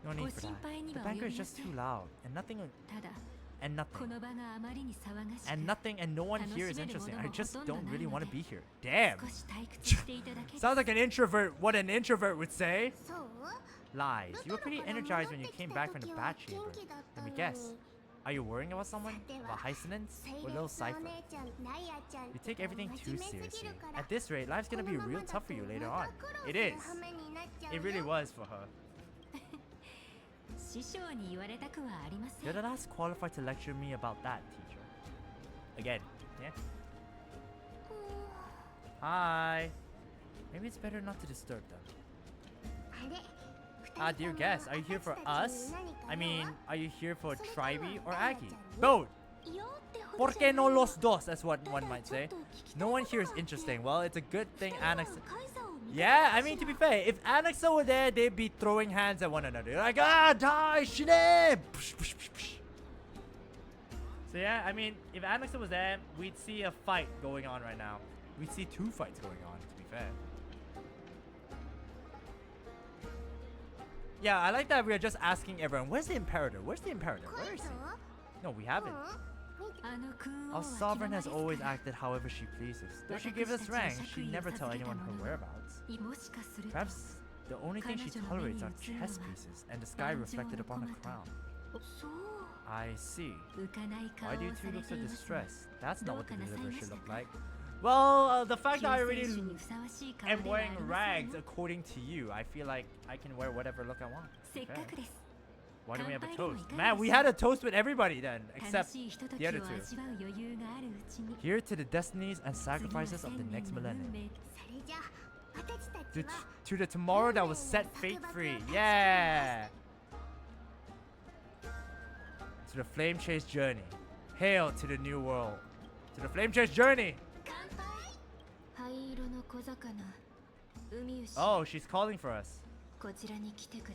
No need for that. The banker is just too loud, and nothing, ただ and こ nothing, の場があまりに騒がしく and nothing, and no one here is 楽しめるも interesting. の I も just ほとんど don't really ないの want to で be here. Damn. 少し退屈していただけです Sounds like an introvert. What an introvert would say. そう Lies. You were ル pretty トの頃 energized when you 戻ってき came た back from the 時 bat は chamber. 元気だった Let の me に guess. Are you worrying about someone? さて About は Hysilens? セイ Or レ little スお Cypher? 姉ちゃんナヤちゃん You take everything too 真面目すぎ seriously. るから At this rate, life's gonna こ be のま real ま tough だ for you と later ま on. た苦労 It する is. 羽目になっちゃう It よ really was for her. 師匠に言われたくはありませ You're ん the last qualified to lecture me about that, teacher. Again, yeah? Hi. Maybe it's better not to disturb them. あれ Ah, dear guest, are you here for us? I mean, are you here for Tribe or Aggie? Both! よってほ ¿Por どじゃ qué no ない los dos? That's what た one だ might ちょ say. っと聞きたい No one こと here is があって interesting. Well, it's a good thing 二人は Annex... カイザーを見た Yeah, I か mean, し to be ら fair, if Annexa were there, they'd be throwing hands at one another. Like, ah, die, shine! So yeah, I mean, if Annexa was there, we'd see a fight going on right now. We'd see two fights going on, to be fair. Yeah, I like that we are just asking everyone, where's the Imperator? Where's the Imperator? カ Where イ is ザ he? ー No, we haven't. あの空王 Our は sovereign has 気まま always ですから acted however she pleases. Though she gives us rank, she never tell anyone her whereabouts. もしかすると Perhaps the only thing she tolerates are chess pieces and the sky reflected upon her crown. そう I see. 浮かない顔 Why を do you さ two れ look て so いますが distressed? That's not what the どうかなさい deliverer ま should した look か like. Well, the fact that I 救 already 世主にふさわしい顔 am ではあり wearing ません rags よ according to you, I feel like I can wear whatever look I want. せっ Fair. かくです Why don't we have a 乾杯でも toast? いかが Man, we です had a toast with everybody then, 楽 except しいひとと the きを other 味 two. わう余裕があるうちに Here to the destinies and 次の sacrifices of the 1000 next 年の millennium. 運命それじゃあ私た To, ちは to the tomorrow that will set fate free. Yeah! To the flame chase journey. Hail to the new world. To the flame chase journey! 乾杯灰色の小魚海牛 Oh, she's calling for us. こちらに来てくれ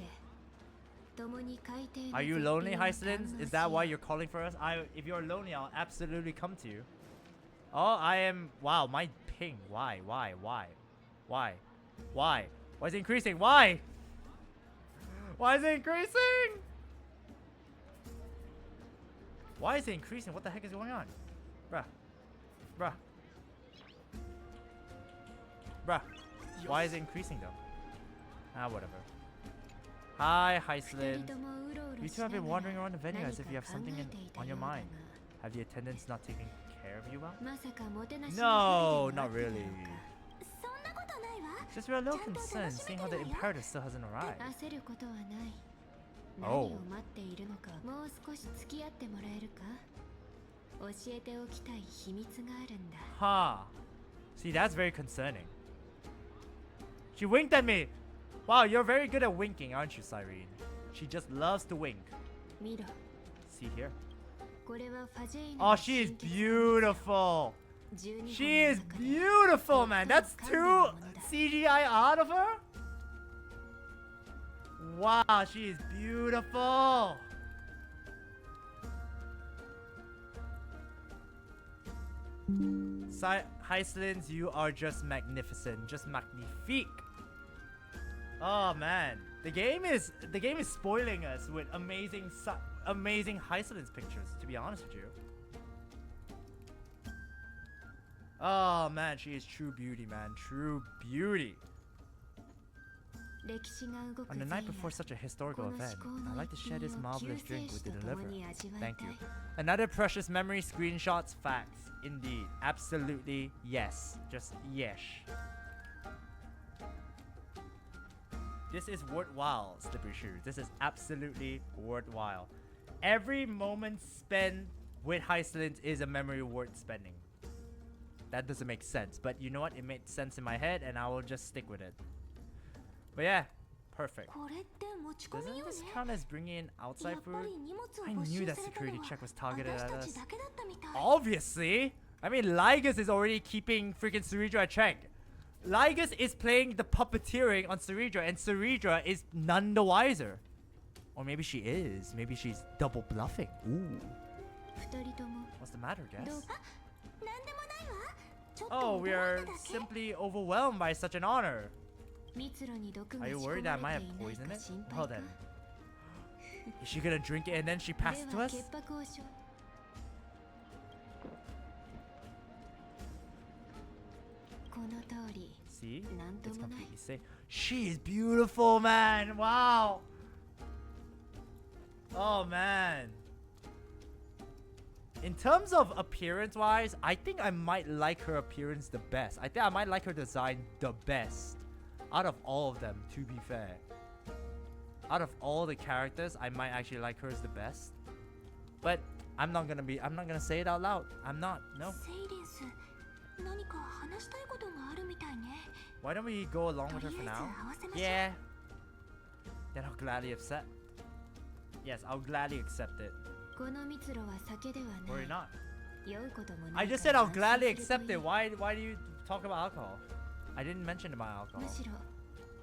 共に海底の Are you 絶 lonely, 品を堪 Hysilens? 能 Is し that よう why you're calling for us? If you're lonely, I'll absolutely come to you. Oh, I am... Wow, my ping. Why? Why? Why is it increasing? Why? Why is it increasing? Why is it increasing? What the heck is going on? Bruh. Why is it increasing though? Ah, whatever. Hi, 二 Hysilens. 人ともうろうろ You し two な have が been ら wandering around the venue 何 as if you か have 考 something えていた on よ your うだが mind. Have the attendants not taken care of you well? まさかもてなし No, の一人で not もあっただろう really. かそんなことないわ Just we're a little concerned seeing how the Imperator still hasn't arrived. 焦ることはない Oh. 何を待っているのかもう少し付き合ってもらえるか教えておきたい秘密があるんだ Huh. See, that's very concerning. She winked at me! Wow, you're very good at winking, aren't you, Cyrene? She just loves to wink. 見ろ See here? これはファジェイ Oh, she is beautiful! She is beautiful, man! That's too CGI out of her? Wow, she is beautiful! Hysilens, you are just magnificent, just magnifique. Oh man, the game is spoiling us with amazing Hysilens pictures. To be honest with you. Oh man, she is true beauty, man, true beauty. 歴史が動く On the 前 night 夜 before such a historical この event, 至高の I'd like to 一 share 品 this を marvelous 救世 drink 主 with と the 共 deliverer. に味わい Thank た you. い Another precious memory, screenshots, facts. Indeed. Absolutely yes. Just yes. This is worthwhile, Slippery Shoes. This is absolutely worthwhile. Every moment spent with Hysilens is a memory worth spending. That doesn't make sense, but you know what? It made sense in my head and I will just stick with it. But yeah, perfect. これって持ち込み Doesn't よね this count as bringing in や outside っぱ food? り荷物を I 没 knew 収 that された security のは check was targeted 私 at た us. ちだけだったみたい Obviously! I mean, Lygus is already keeping freaking Cerydra at check. Lygus is playing the puppeteering on Cerydra, and Cerydra is none the wiser. Or maybe she is. Maybe she's double bluffing. Ooh. 二人とも What's the matter, どう guess? なんでもないわちょっと Oh, 驚 we い are ただけ simply overwhelmed by such an honor. 蜜路に毒が Are 仕 you 込 worried that I ま might れて have いない poisoned か it? 心 Well 配 then. か Is she gonna drink it and then she で pass it to は us? 潔白をしょこの通り See? なんと It's もない completely safe. She is beautiful, man. Wow. Oh, man. In terms of appearance-wise, I think I might like her appearance the best. I think I might like her design the best. Out of all of them, to be fair. Out of all the characters, I might actually like hers the best. But I'm not gonna say it out loud. I'm not, no. セイレンス何か話したいことがあるみたいね Why don't we go along with her for とりあえず now? 合わせましょう Yeah. Then I'll gladly accept. Yes, I'll gladly accept it. この蜜路は酒では Or ない not. 酔うこともな I い just か said ら I'll 安 gladly 心すると accept い it. い Why do you talk about alcohol? I didn't mention about む alcohol. しろ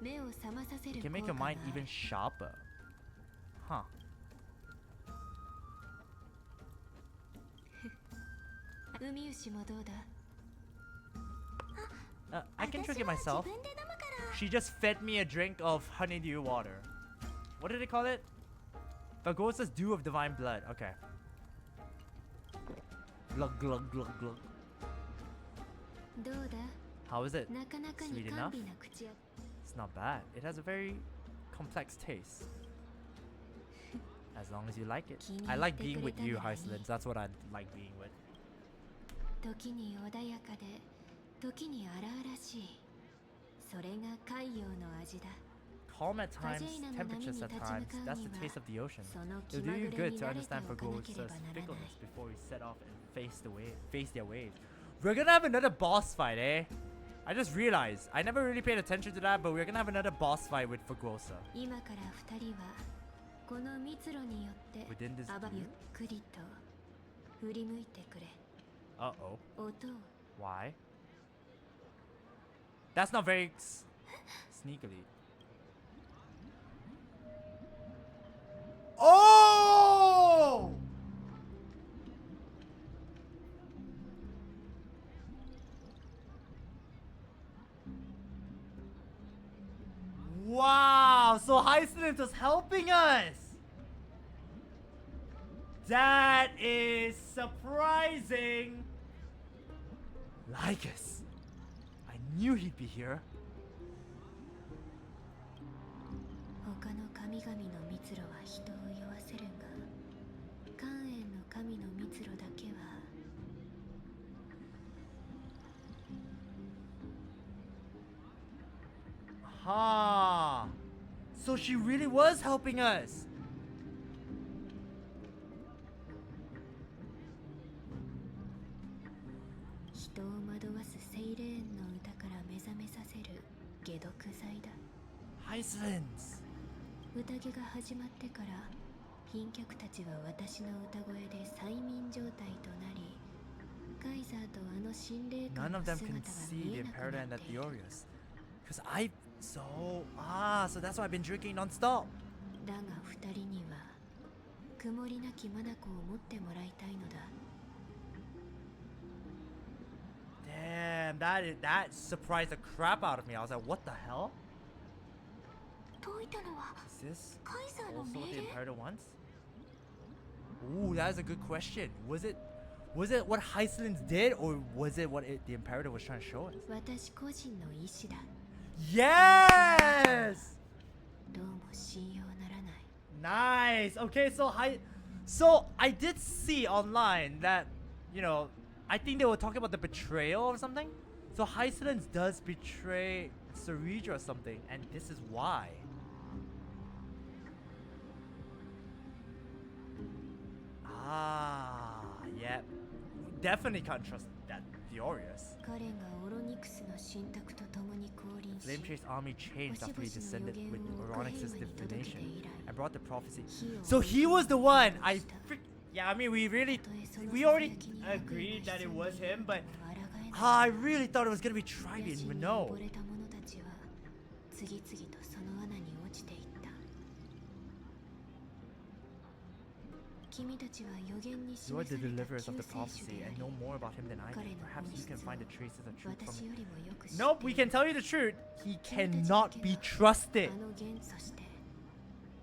目を覚まさせ It る can 効 make 果 your があ mind る even sharper. Huh. 海牛もどうだ I can 私 drink it は myself. 自分で飲むから She just fed me a drink of honeydew water. What did they call it? Vagosa's dew of divine blood. Okay. Glug glug glug glug. どうだ How is it? なかなかに Sweet 甘 enough? 美な口や It's not bad. It has a very complex taste. As long as you like it. I like being with you, Hysilens. That's what I like being with. 時に穏やかで時に荒々しいそれが海洋の味だ Calm at times, temperatures at times. That's the taste of the ocean. It'll do you good to understand Vagosa's fickleness before we set off and face their waves. We're gonna have another boss fight, eh? I just realized. I never really paid attention to that, but we're gonna have another boss fight with Vagosa. 今から二人はこの蜜路によって Within this ゆっ view? くりと振り向いてくれ Uh-oh. 音を Why? That's not very sneakily. Oh! Wow! So Hysilens was helping us! That is surprising! Lygus! I knew he'd be here. 他の神々の蜜路は人を酔わせるが関円の神の蜜路だけは Ha! So she really was helping us! 人を惑わすセイレーンの歌から目覚めさせる解毒剤だ Hysilens! 宴が始まってから賓客たちは私の歌声で催眠状態となりカイザーとあの心霊界 None の of 姿 them が can see 見 the えなく Imperator な and っ the ている Theorius. So that's why I've been drinking non-stop. だが二人には曇りなき眼を持ってもらいたいのだ Damn, that surprised the crap out of me. I was like, what the hell? 解いたのは Is this カイザーの also 命 what the 令 Imperator wants? Ooh, that is a good question. Was it what Hysilens did, or was it what the Imperator was trying to show us? 私個人の意志だ Yes! どうも信用ならない Nice. Okay, so I did see online that, you know, I think they were talking about the betrayal or something. So Hysilens does betray Cerydra or something, and this is why. Ah, yeah. Definitely can't trust that. furious. 彼がオロニクスの信託と共に降臨し Flame Chase army changed after he descended with Oronix's divination and brought the prophecy. 火を So he was the one. Yeah, I mean, we already agreed that it was him, but I really thought it was gonna be Tribune, but no. 溺れた者たちは次々とその穴に落ちていった。君たちは予言に You are 示 the された deliverers of the 救世主 prophecy であ and り know more about him than I do. 彼の Perhaps you can 本 find the 質 traces of を truth 私 from よ him. りもよく知っている。 Nope, we can tell you the truth. He cannot be trusted. あの元そして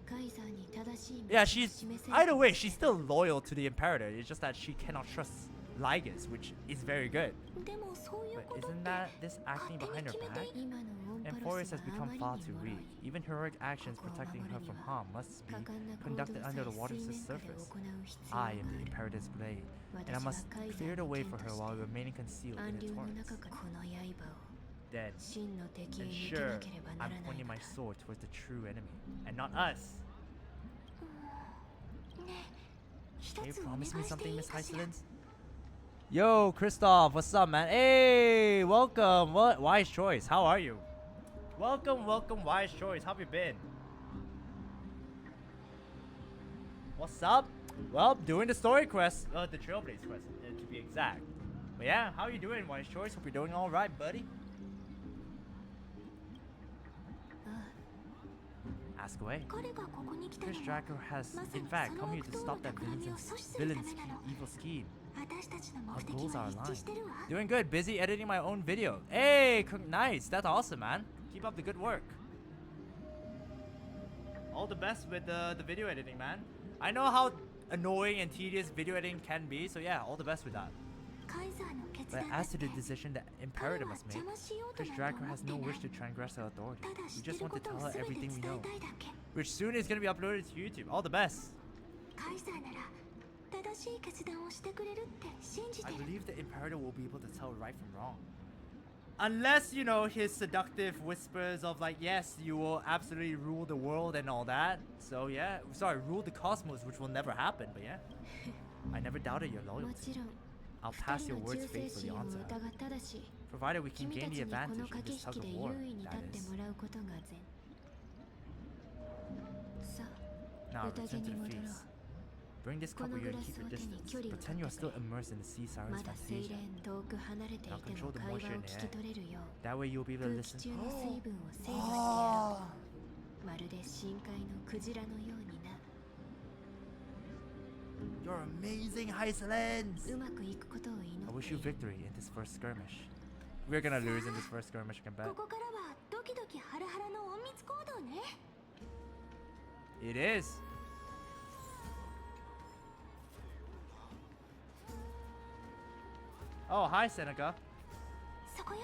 カイザーに正しい道 Yeah, が she's 示された either way, she's still loyal to the Imperator. It's just that she cannot trust Lygus, which is very good. でもそういう But ことって isn't that this acting 勝手 behind に her 決めて back? 今のオンパロ Amphoreus ス has はあ become まり far に too 脆 weak. い。 Even heroic actions ここを protecting 守 her るに from は harm must 果 be 敢な行動 conducted さ under え the water's 水面下で surface. 行う必要 I が am あ the る。 Imperator's blade, and I 私は must カイザ clear ー the の way 剣 for と her して while remaining concealed 暗 in 流 its の horns. 中からこの刃を Then, 真の敵へ and 向け sure, なければな I'm らない pointing か my ら。 sword towards the true enemy, and not us. ねえ一 Can you つお願い promise me して something, いい Miss かしら Hysilens? Yo, Christoph, what's up, man? Hey, welcome. What? Wise choice. How are you? Welcome, Wise choice. How have you been? What's up? Well, doing the story quest, the Trailblaze quest, to be exact. But yeah, how you doing, Wise choice? Hope you're doing all right, buddy. Ask away. 彼がここに来たの Chris は Dragkrow has, まさ in に fact, その come here 悪 to 党の stop that 企みを阻止するためなの evil scheme. 私たちの目 Our 的 goals は are 一致 aligned. してるわ Doing good. Busy editing my own video. Hey, nice. That's awesome, man. Keep up the good work. All the best with the video editing, man. I know how annoying and tedious video editing can be, so yeah, all the best with that. カイザーの決 But 断だっ as て to the decision that 彼 Imperator は must 邪 make, 魔しようと Chris なんて Dragkrow 思 has って no ない wish to transgress our authority. ただ知 We って just る want こ to と tell を her 全て everything 伝 we え know, たいだけ which soon is going to be uploaded to YouTube. All the best. カイザーなら正しい決断をしてくれるって信じて I る believe the Imperator will be able to tell right from wrong. Unless, you know, his seductive whispers of like, yes, you will absolutely rule the world and all that. So yeah, sorry, rule the cosmos, which will never happen, but yeah. I never doubted your も loyalty. ちろん I'll 二 pass 人 your の words 忠誠 faithfully 心を on 疑 to her, っただし provided we can 君た gain ち the にこ advantage の in 駆け this 引 tug き of で war, 優位に立 that って is. もらうことが善さ Now あ宴 return to に the 戻ろ feast. う Bring this こ cup の with グ you ラ and ス keep を your 手に distance. 距離を Pretend you are 立て still immersed in the sea ま sirens だセイ fantasia. レン遠く離れてい Now て control も the 会話を moisture in 聞 the き air. 取れるよう That way you'll be able to 空気 listen. 中の水分を制御してやろ Oh. うまるで深海のクジラのようにな You're amazing, Hysilens! うまくいくことを祈 I っ wish て you いる victory in this first skirmish. We're gonna lose in this first skirmish, I can bet. ここからはドキドキハラハラの隠密行動ね It is. Oh, hi, Seneca. そこよ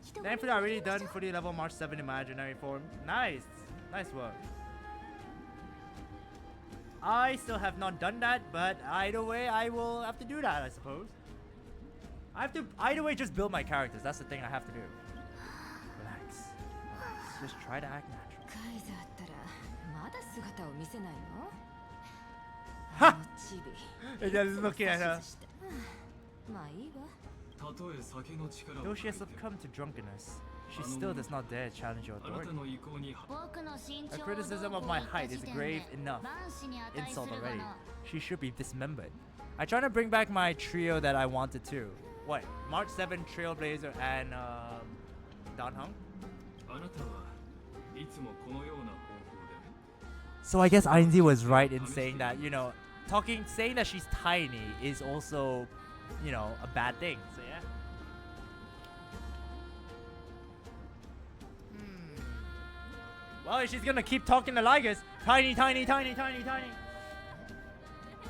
人 Thankfully, I already done fully level March 7 imaginary form. Nice. Nice work. I still have not done that, but either way, I will have to do that, I suppose. I have to, either way, just build my characters. That's the thing I have to do. Relax. Relax. Just try to act natural. カイザーったらまだ姿を見せないのはあのチビ And just looking at her. まあいいわたとえ酒の力を Though 借 she り has て succumbed to drunkenness, she still does not dare challenge your あな authority. たの意向に A criticism of my height is grave enough insult already. She should be dismembered. I try to bring back my trio that I wanted to. What? March 7, Trailblazer, and Don Hung? あなたはいつもこのような方法で So I guess Ainzi was right in saying that, you know, saying that she's tiny is also, you know, a bad thing. So yeah. Well, if she's gonna keep talking to Lygus, tiny, tiny, tiny, tiny, tiny.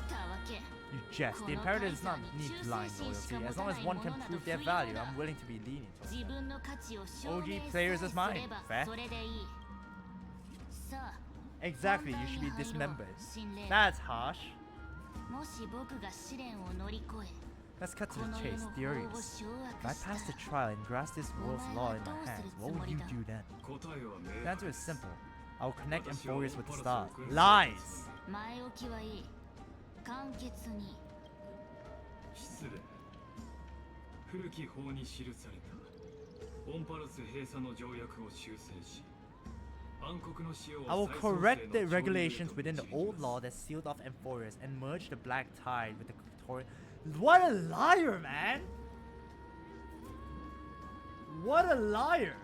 たわけ You jest. The Imperator does not need blind loyalty. As long as one can prove their value, I'm willing to be lenient towards 自 them. 分の価値を証明 OG さえ players す is mine. れば Fair. それでいいさあ Exactly, you should be dismembered. That's harsh. もし僕が試練を乗り越え Let's cut to こ the の世 chase. の法を Theories. 掌 If I 握した pass the trial and grasp this world's law in my hands, what would you do then? 答えは The 明 answer 確 is simple. I will connect Amphoreus with the stars. Lies! 前置きはいい簡潔に失礼古き法に記されたオンパルス閉鎖の条約を修正し、暗黒の死を I will correct the regulations within the old law that sealed off Amphoreus and merge the black tide with the Victorian. What a liar, man! What a liar!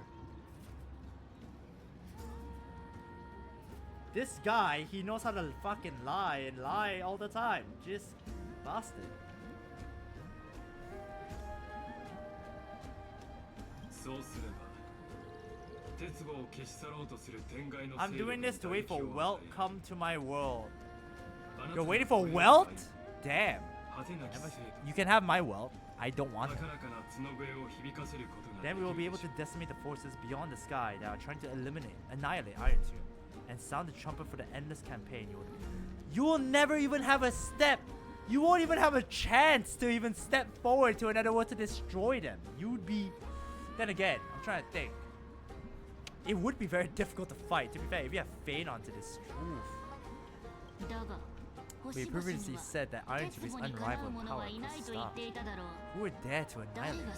This guy, he knows how to fucking lie and lie all the time. Just bastard. I'm doing this to wait for welcome to my world. You're waiting for wealth? Damn. You can have my wealth. I don't want it. Then we will be able to decimate the forces beyond the sky that are trying to annihilate Iron Tomb, and sound the trumpet for the endless campaign. You will never even have a step. You won't even have a chance to even step forward to another world to destroy them. You would be... Then again, I'm trying to think. It would be very difficult to fight. To be fair, if you have Fane onto this. Oof. We previously said that Iron Tomb is unrivaled in power. Who would dare to annihilate it?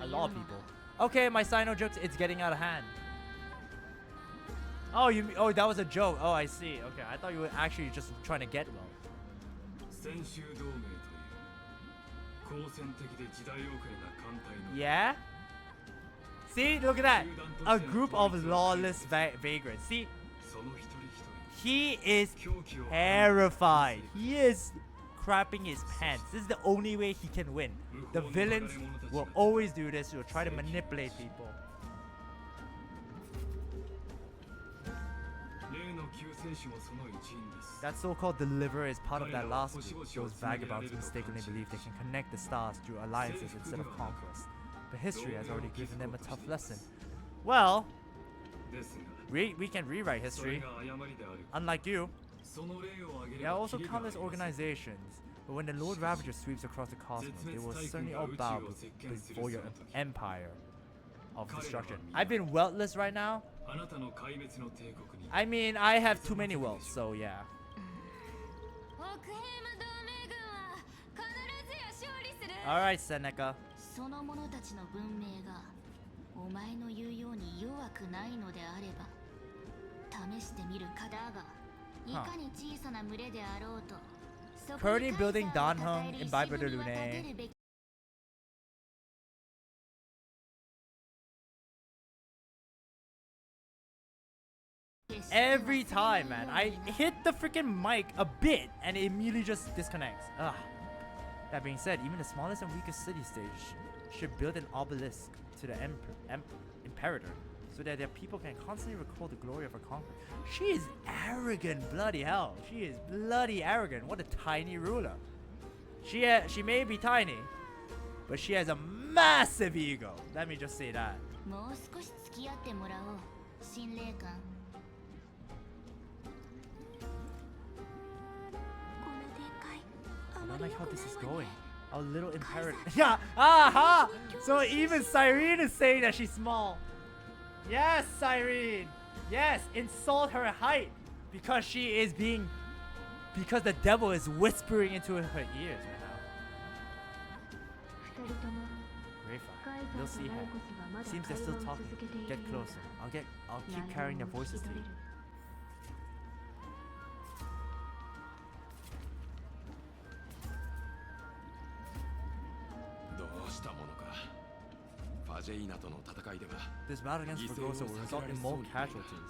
A lot of people. Okay, my Sino jokes, it's getting out of hand. Oh, oh, that was a joke. Oh, I see. Okay, I thought you were actually just trying to get well. Yeah? See, look at that. A group of lawless vagrants. See? He is terrified. He is crapping his pants. This is the only way he can win. The villains will always do this. Will try to manipulate people. That so-called deliverer is part of that last group. Those vagabonds mistakenly believe they can connect the stars through alliances instead of conquest. But history has already given them a tough lesson. Well, we can rewrite history. Unlike you. There are also countless organizations. But when the Lord Ravager sweeps across the cosmos, they will certainly all bow before your empire of destruction. I've been wealthless right now. I mean, I have too many wealth, so yeah. Alright, Seneca. Currently building Danheng in Biber de Lune. Every time, man, I hit the freaking mic a bit and it immediately just disconnects. Ugh. That being said, even the smallest and weakest city-state should build an obelisk to the Imperator, so that their people can constantly recall the glory of her conquest. She is arrogant, bloody hell. She is bloody arrogant. What a tiny ruler. She may be tiny, but she has a massive ego. Let me just say that. I don't like how this is going. Our little Imperator. Yeah! Aha! So even Cyrene is saying that she's small. Yes, Cyrene! Yes! Insult her height! Because she is being... Because the devil is whispering into her ears right now. Rafa, you'll see her. Seems they're still talking. Get closer. I'll keep carrying their voices to you. This battle against Forgosa will result in more casualties.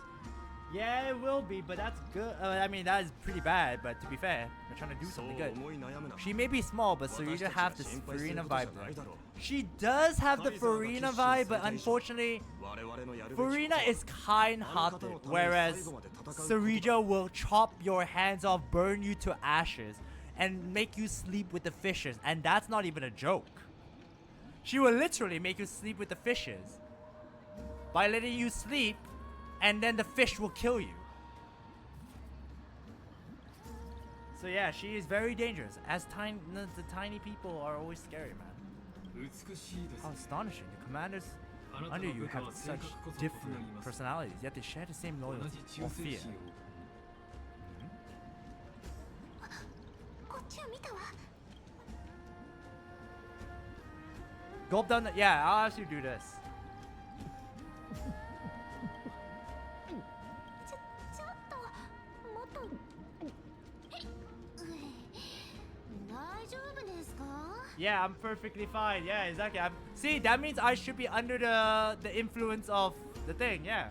Yeah, it will be, but that's good. I mean, that is pretty bad, but to be fair, they're trying to do something good. She may be small, but Cerydra have this Farina vibe there. She does have the Farina vibe, but unfortunately, Farina is kind-hearted, whereas Cerydra will chop your hands off, burn you to ashes, and make you sleep with the fishes, and that's not even a joke. She will literally make you sleep with the fishes by letting you sleep, and then the fish will kill you. So yeah, she is very dangerous. As the tiny people are always scary, man. How astonishing! The commanders under you have such different personalities, yet they share the same loyalty or fear. Gulp down the, yeah, I'll actually do this. ちょっともっと大丈夫ですか？ Yeah, I'm perfectly fine. Yeah, exactly. See, that means I should be under the influence of the thing. Yeah.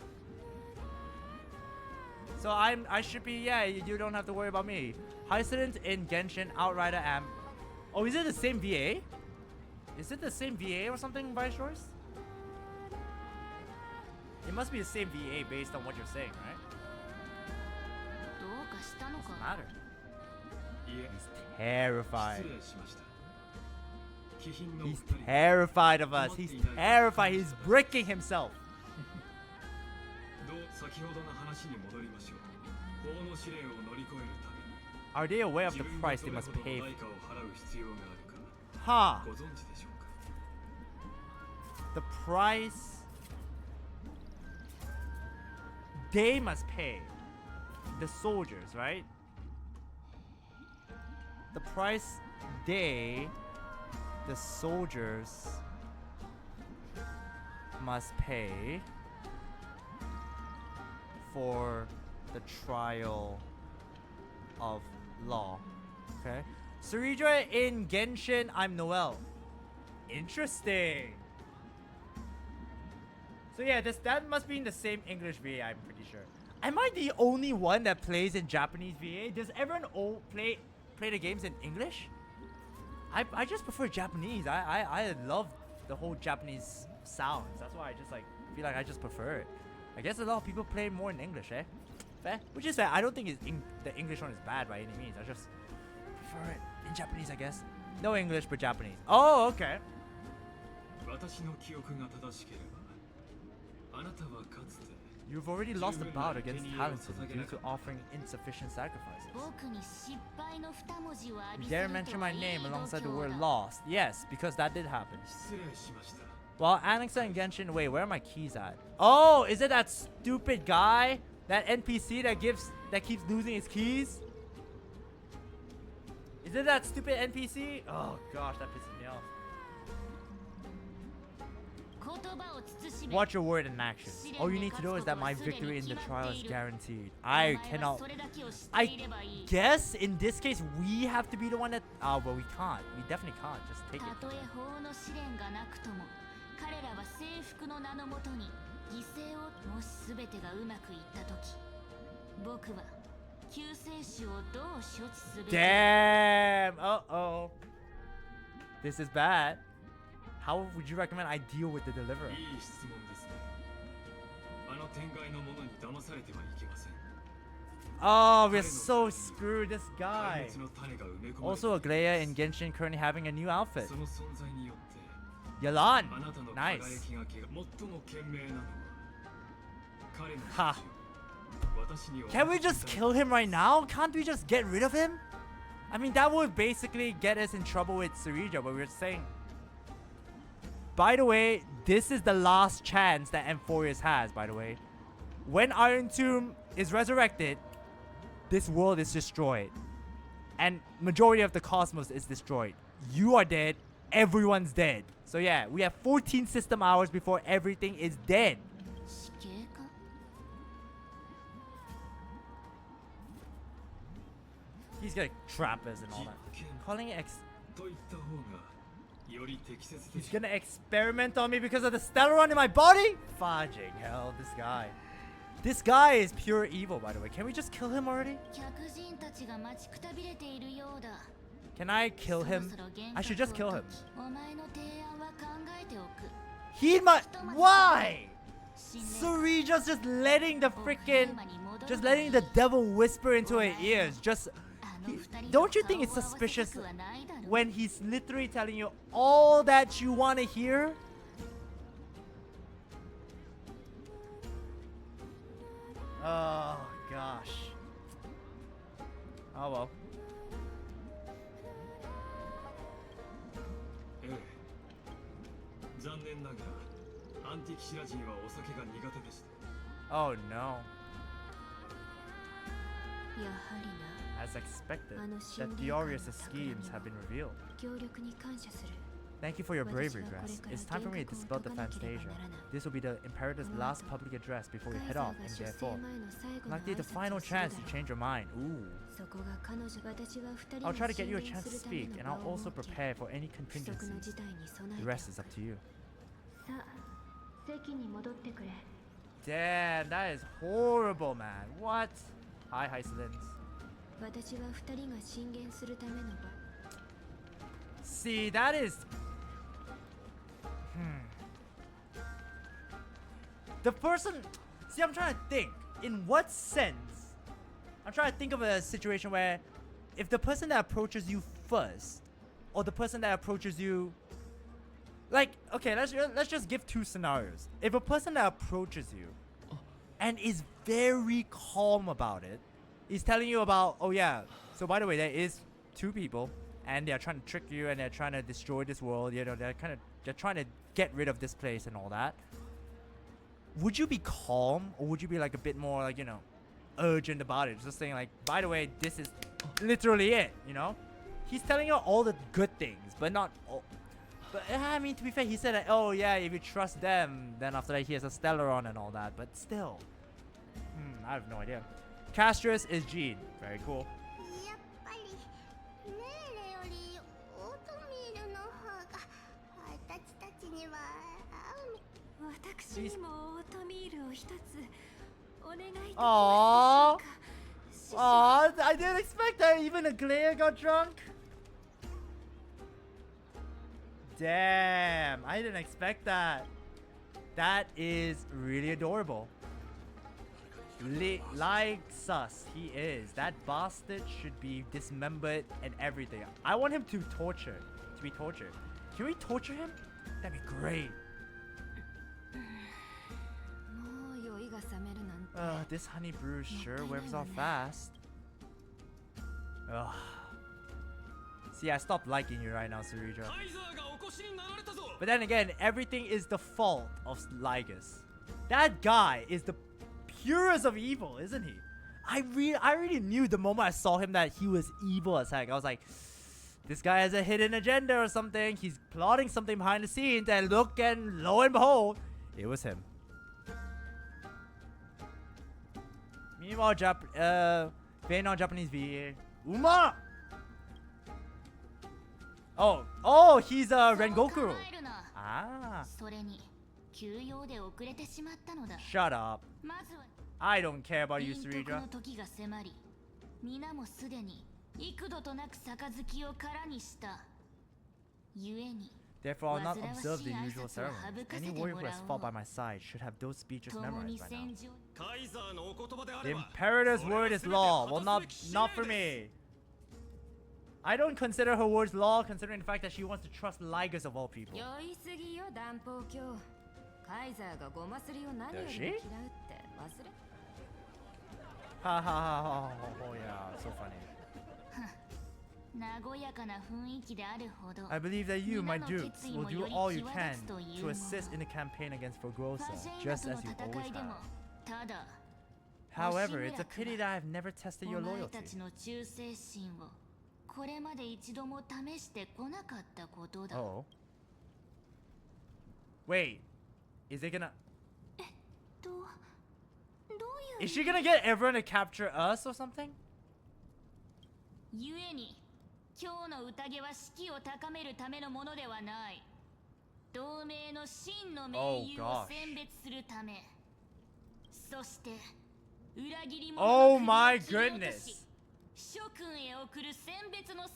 So I should be. Yeah, you don't have to worry about me. Hysilens in Genshin, Outrider, Amp. Oh, is it the same VA? Is it the same VA or something, Vice Joyce? It must be the same VA based on what you're saying, right? どうかしたの Doesn't か？ matter. いえ He's terrified. 失礼しました貴賓のお二 He's 人 terrified of us. He's terrified. He's bricking himself. どう先ほどの話に戻りましょう法の試練を乗り越えるために Are they aware of the 自分が price ど they れ must ほどの pay? 代価を払う必要があるか Huh. ご存知でしょうか The price they must pay. The soldiers, right? The price they, the soldiers, must pay for the trial of law. Okay. Cerydra in Genshin, I'm Noel. Interesting. So yeah, that must be in the same English VA, I'm pretty sure. Am I the only one that plays in Japanese VA? Does everyone play the games in English? I just prefer Japanese. I love the whole Japanese sounds. That's why I just like feel like I just prefer it. I guess a lot of people play more in English, eh? Fair? Which is fair. I don't think the English one is bad by any means. I just prefer it in Japanese, I guess. No English, but Japanese. Oh, okay. 私の記憶が正しければあなたはかつて You've already lost a bout against Talented due to offering insufficient sacrifices. 僕に失敗の二文字を浴 You びせ dare る mention と my いい name 度 alongside the 胸 word だ lost. Yes, because that did happen. 失礼しました Well, Alexa and Genshin, wait, where are my keys at? Oh, is it that stupid guy? That NPC that keeps losing his keys? Is it that stupid NPC? Oh gosh, that pisses me off. 言葉を慎め Watch your word and action. All you need to know is that my victory in the trial is guaranteed. I cannot. I guess in this case we have to be the one that. Well, we can't. We definitely can't. Just take た it. とえ法の試練がなくとも彼らは征服の名のもとに犠牲をもし全てがうまくいった時僕は救世主をどう処置すべきか Damn. Uh-oh. This is bad. How would you recommend I deal with the deliverer? いい質問ですねあの天外のものに騙されてはいけません Oh, we're so screwed. This 開 guy. 発の種が埋め込まれ Also, Aglaya in Genshin currently having a new outfit. その存在によって Yalan. あなたの Nice. 輝きが最も賢明なのは彼の Ha. 私に Can we just kill him right now? Can't we just get rid of him? I mean, that would basically get us in trouble with Cerydra, but we're saying... By the way, this is the last chance that Amphoreus has, by the way. When Iron Tomb is resurrected, this world is destroyed. And majority of the cosmos is destroyed. You are dead, everyone's dead. So yeah, we have 14 system hours before everything is dead. 死刑か He's gonna trap us and all that. 実験 Calling itと言った方がより適切で He's しょう gonna experiment on me because of the stellar run in my body? Fudging hell, this guy. This guy is pure evil, by the way. Can we just kill him already? 客人たちが待ちくたびれているようだ Can I kill そろ him? そろ幻 I should 覚 just kill を him. 解きお前の提案は考えておく He might. Why? 信念 Cerydra just letting the freaking. Just letting the devil whisper into her ears. Just. あの二人 Don't you と think it's 顔を合わせた suspicious くはないだろう when he's literally telling you all that you want to hear? Oh gosh. Oh well. ええ残念ながらアンティキシラ人はお酒が苦手でした Oh no. やはりな As expected, あの that 神殿 Theorius' からの schemes have been revealed. 協力に感謝する Thank you for your bravery, Dress. It's time for me to dispel the Fantasia. This will be the Imperator's last public address before we head off and therefore likely the final chance to change your mind. Ooh. I'll try to get you a chance to speak, and I'll also prepare for any contingencies. The rest is up to you. Damn, that is horrible, man. What? Hi, Hysilens. See, that is... The person... See, I'm trying to think. In what sense? I'm trying to think of a situation where if the person that approaches you first, or the person that approaches you... Like, okay, let's just give two scenarios. If a person that approaches you and is very calm about it, is telling you about, oh yeah, so by the way, there is two people, and they're trying to trick you, and they're trying to destroy this world, you know, they're trying to get rid of this place and all that. Would you be calm, or would you be like a bit more like, you know, urgent about it? Just saying like, by the way, this is literally it, you know? He's telling you all the good things, but not all. But I mean, to be fair, he said that, oh yeah, if you trust them, then after that he has a Stellaron and all that, but still. I have no idea. Castrus is Jean. Very cool. Aww. Aww, I didn't expect that even a Glare got drunk. Damn, I didn't expect that. That is really adorable. Like sus, he is. That bastard should be dismembered and everything. I want him to be tortured. Can we torture him? That'd be great. This honey brew sure wears off fast. Ugh. See, I stopped liking you right now, Cerydra. But then again, everything is the fault of Lygus. That guy is the purest of evil, isn't he? I really knew the moment I saw him that he was evil as heck. I was like, this guy has a hidden agenda or something. He's plotting something behind the scenes, and look, and lo and behold, it was him. Meanwhile, Japanese V. Uma! Oh, he's Rengoku. Ah. Shut up. I don't care about you, Cerydra. Therefore, I'll not observe the usual ceremonies. Any warrior who has fought by my side should have those speeches memorized by now. The Imperator's word is law. Well, not for me. I don't consider her words law, considering the fact that she wants to trust Lygus of all people. Does she? Ha ha ha, oh yeah, so funny. I believe that you, my dukes, will do all you can to assist in the campaign against Forgrosa, just as you always have. However, it's a pity that I've never tested your loyalty. Oh. Wait, is it gonna... Is she gonna get everyone to capture us or something? Oh gosh. Oh my goodness.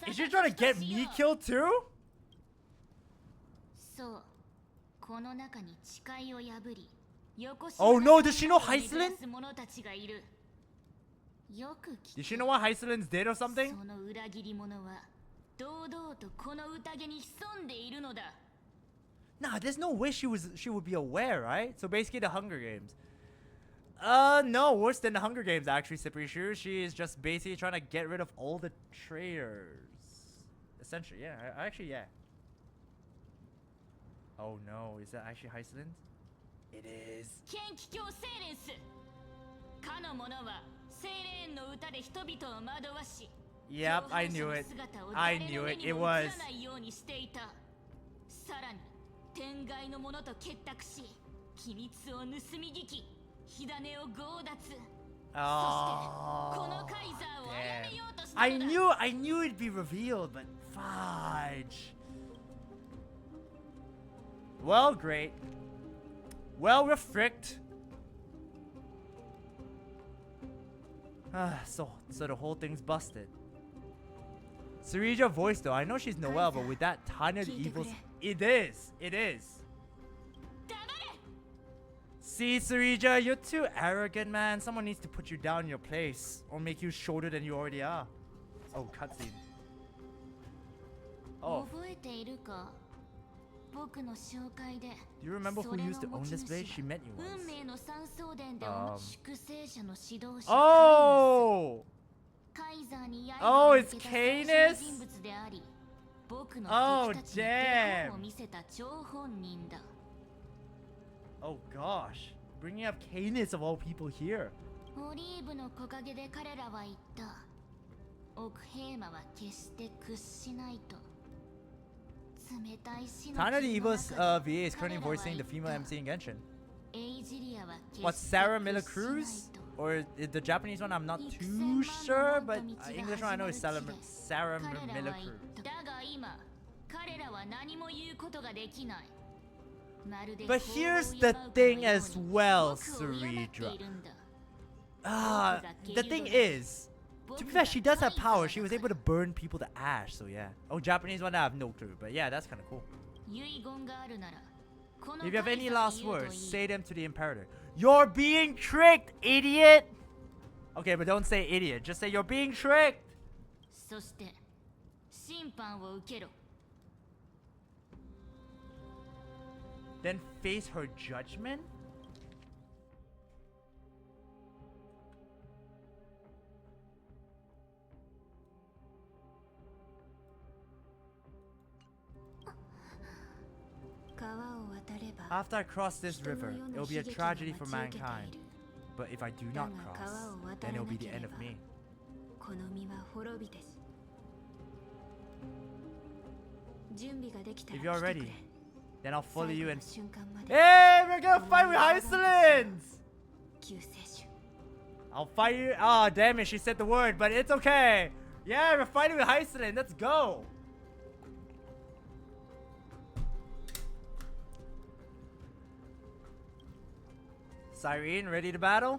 Is she trying to get me killed too? Oh no, does she know Hysilens? Did she know what Hysilens did or something? Nah, there's no way she would be aware, right? So basically the Hunger Games. No, worse than the Hunger Games actually, pretty sure. She is just basically trying to get rid of all the traitors. Essentially, yeah. Actually, yeah. Oh no, is that actually Hysilens? It is. Yep, I knew it. I knew it. It was. さらに天外の者と結託し機密を盗み聞き火種を強奪。そしてこのカイザーを殺めようとしたのだ。I knew it'd be revealed, but fudge. Well, great. Well, we're fricked. So the whole thing's busted. Cerydra voice though, I know she's Noelle, but with that tiny of the evils, it is. See, Cerydra, you're too arrogant, man. Someone needs to put you down in your place or make you shorter than you already are. Oh, cutscene. Oh. Do you remember who used to own this place? She met you once. Oh! Oh, it's Canis? Oh, damn. Oh, gosh. Bringing up Canis of all people here. Tana the Evil's VA is currently voicing the female MC in Genshin. What, Sarah Miller Cruz? Or the Japanese one, I'm not too sure, but English one I know is Sarah Miller Cruz. But here's the thing as well, Cerydra. The thing is, to be fair, she does have power. She was able to burn people to ash, so yeah. Oh, Japanese one, I have no clue, but yeah, that's kind of cool. If you have any last words, say them to the Imperator. You're being tricked, idiot! Okay, but don't say idiot. Just say you're being tricked! Then face her judgment? After I cross this river, it will be a tragedy for mankind. But if I do not cross, then it will be the end of me. If you're ready, then I'll follow you and... Hey, we're gonna fight with Hysilens! I'll fight you... Oh, damn it, she said the word, but it's okay. Yeah, we're fighting with Hysilens, let's go! Cyrene, ready to battle?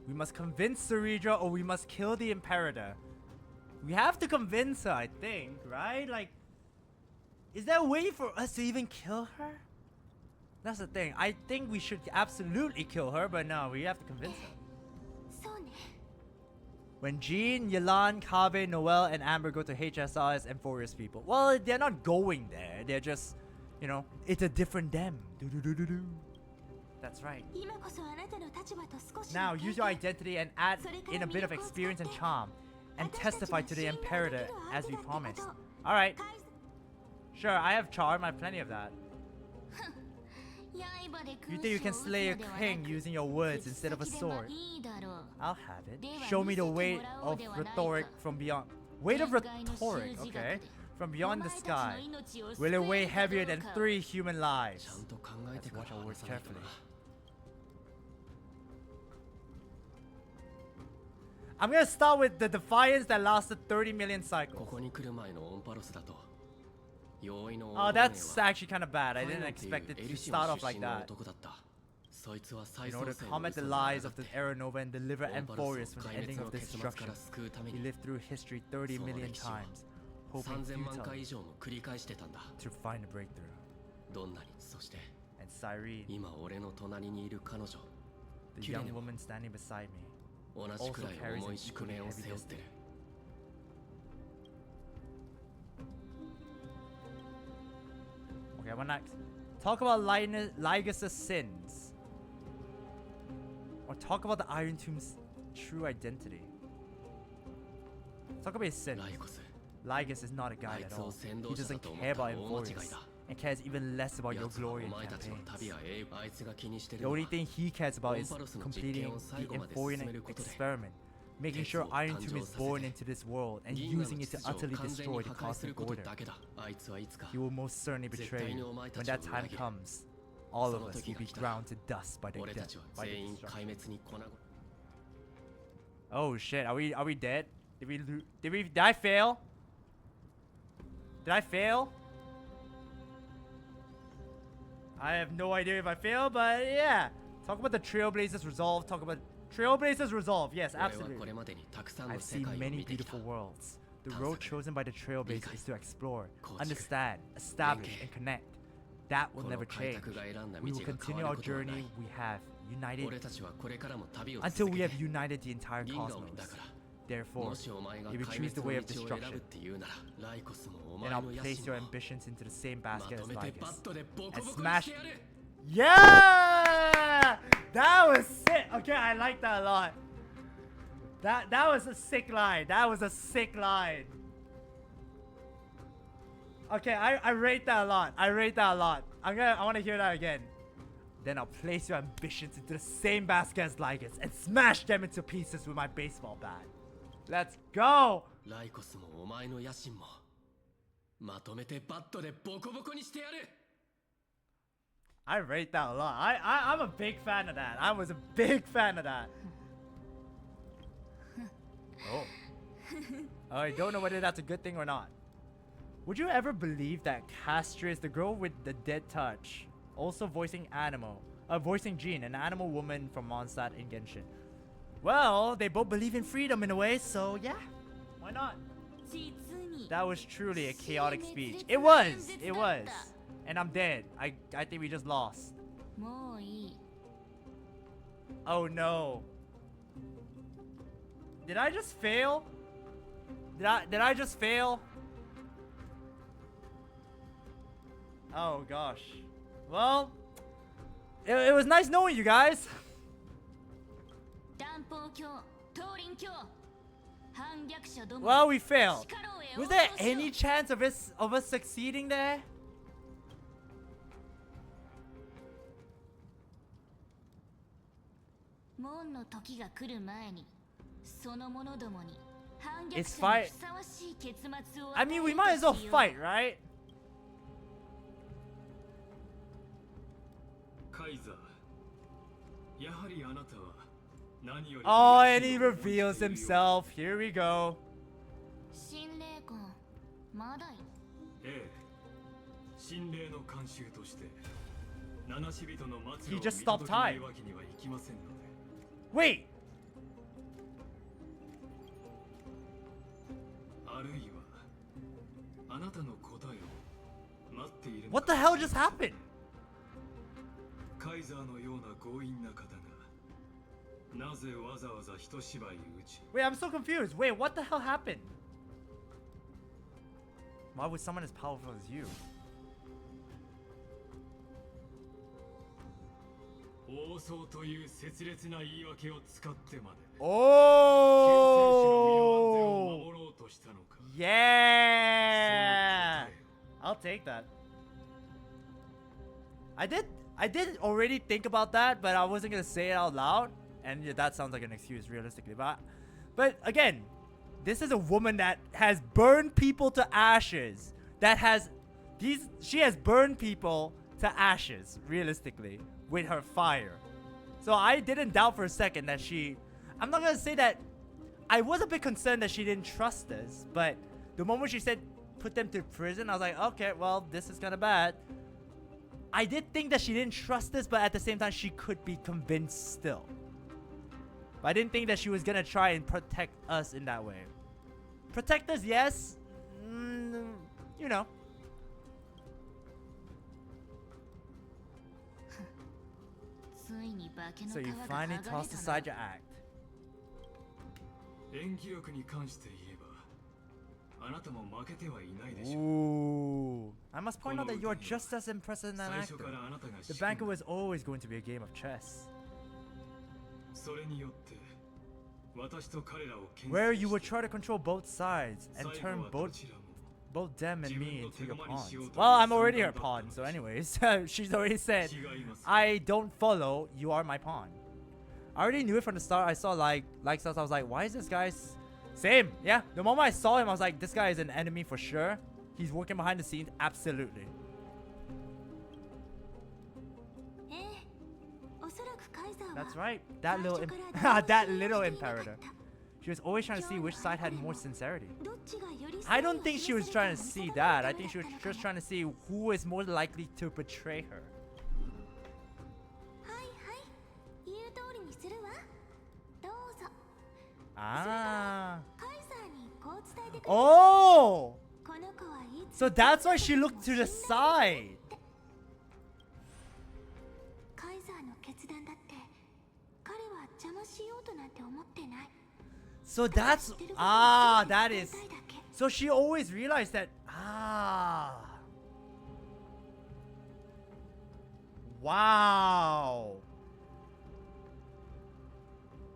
We must convince Cerydra or we must kill the Imperator. We have to convince her, I think, right? Like, is there a way for us to even kill her? That's the thing. I think we should absolutely kill her, but no, we have to convince her. When Jean, Yelan, Kabe, Noelle, and Amber go to HSR as Amphoreus people. Well, they're not going there. They're just, you know, it's a different them. That's right. Now, use your identity and add in a bit of experience and charm. And testify to the Imperator as we promised. Alright. Sure, I have charm. I have plenty of that. You think you can slay a king using your words instead of a sword? I'll have it. Show me the weight of rhetoric from beyond. Weight of rhetoric, okay. From beyond the sky. Will it weigh heavier than 3 human lives? Let's watch our words carefully. I'm gonna start with the defiance that lasted 30 million cycles. Oh, that's actually kind of bad. I didn't expect it to start off like that. In order to combat the lies of the Era Nova and deliver Amphoreus from the ending of destruction, he lived through history 30 million times, hoping futilely to find a breakthrough. And Cyrene, the young woman standing beside me, also carries an equally heavy destiny. Okay, what next? Talk about Lygus' sins. Or talk about the Iron Tomb's true identity. Talk about his sins. Lygus is not a guide at all. He doesn't care about Amphoreus, and cares even less about your glory and campaigns. The only thing he cares about is completing the Amphorean experiment, making sure Iron Tomb is born into this world and using it to utterly destroy the cosmic order. He will most certainly betray you. When that time comes, all of us will be ground to dust by the destruction. Oh shit, are we dead? Did I fail? Did I fail? I have no idea if I failed, but yeah. Talk about the Trailblazers resolve. Talk about Trailblazers resolve. Yes, absolutely. I've seen many beautiful worlds. The road chosen by the Trailblazers is to explore, understand, establish, and connect. That will never change. We will continue our journey we have united until we have united the entire cosmos. Therefore, if you choose the way of destruction, then I'll place your ambitions into the same basket as Lygus and smash. Yeah! That was sick. Okay, I like that a lot. That was a sick line. That was a sick line. Okay, I rate that a lot. I rate that a lot. I want to hear that again. Then I'll place your ambitions into the same basket as Lygus and smash them into pieces with my baseball bat. Let's go! I rate that a lot. I'm a big fan of that. I was a big fan of that. Oh. I don't know whether that's a good thing or not. Would you ever believe that Castris, the girl with the dead touch, also voicing Jean, an animal woman from Mondstadt in Genshin? Well, they both believe in freedom in a way, so yeah, why not? That was truly a chaotic speech. It was. And I'm dead. I think we just lost. Oh no. Did I just fail? Did I just fail? Oh gosh. Well, it was nice knowing you guys. Well, we failed. Was there any chance of us succeeding there? It's fight. I mean, we might as well fight, right? Oh, and he reveals himself. Here we go. He just stopped time. Wait. What the hell just happened? Wait, I'm so confused. Wait, what the hell happened? Why would someone as powerful as you? Oh! Yeah! I'll take that. I did already think about that, but I wasn't gonna say it out loud. And yeah, that sounds like an excuse, realistically. But again, this is a woman that has burned people to ashes. She has burned people to ashes, realistically, with her fire. So I didn't doubt for a second that I'm not gonna say that. I was a bit concerned that she didn't trust us, but the moment she said put them to prison, I was like, okay, well, this is kind of bad. I did think that she didn't trust us, but at the same time, she could be convinced still. But I didn't think that she was gonna try and protect us in that way. Protect us, yes. You know. So you finally tossed aside your act. Ooh. I must point out that you are just as impressive an actor. The banquet was always going to be a game of chess, where you would try to control both sides and turn both them and me into your pawns. Well, I'm already her pawn, so anyways, she's already said, I don't follow, you are my pawn. I already knew it from the start. I saw like stuff. I was like, why is this guy? Same. Yeah. The moment I saw him, I was like, this guy is an enemy for sure. He's working behind the scenes. Absolutely. That's right. That little that little Imperator. She was always trying to see which side had more sincerity. I don't think she was trying to see that. I think she was just trying to see who is more likely to betray her. Ah. Oh! So that's why she looked to the side. So that's that is. So she always realized that. Wow.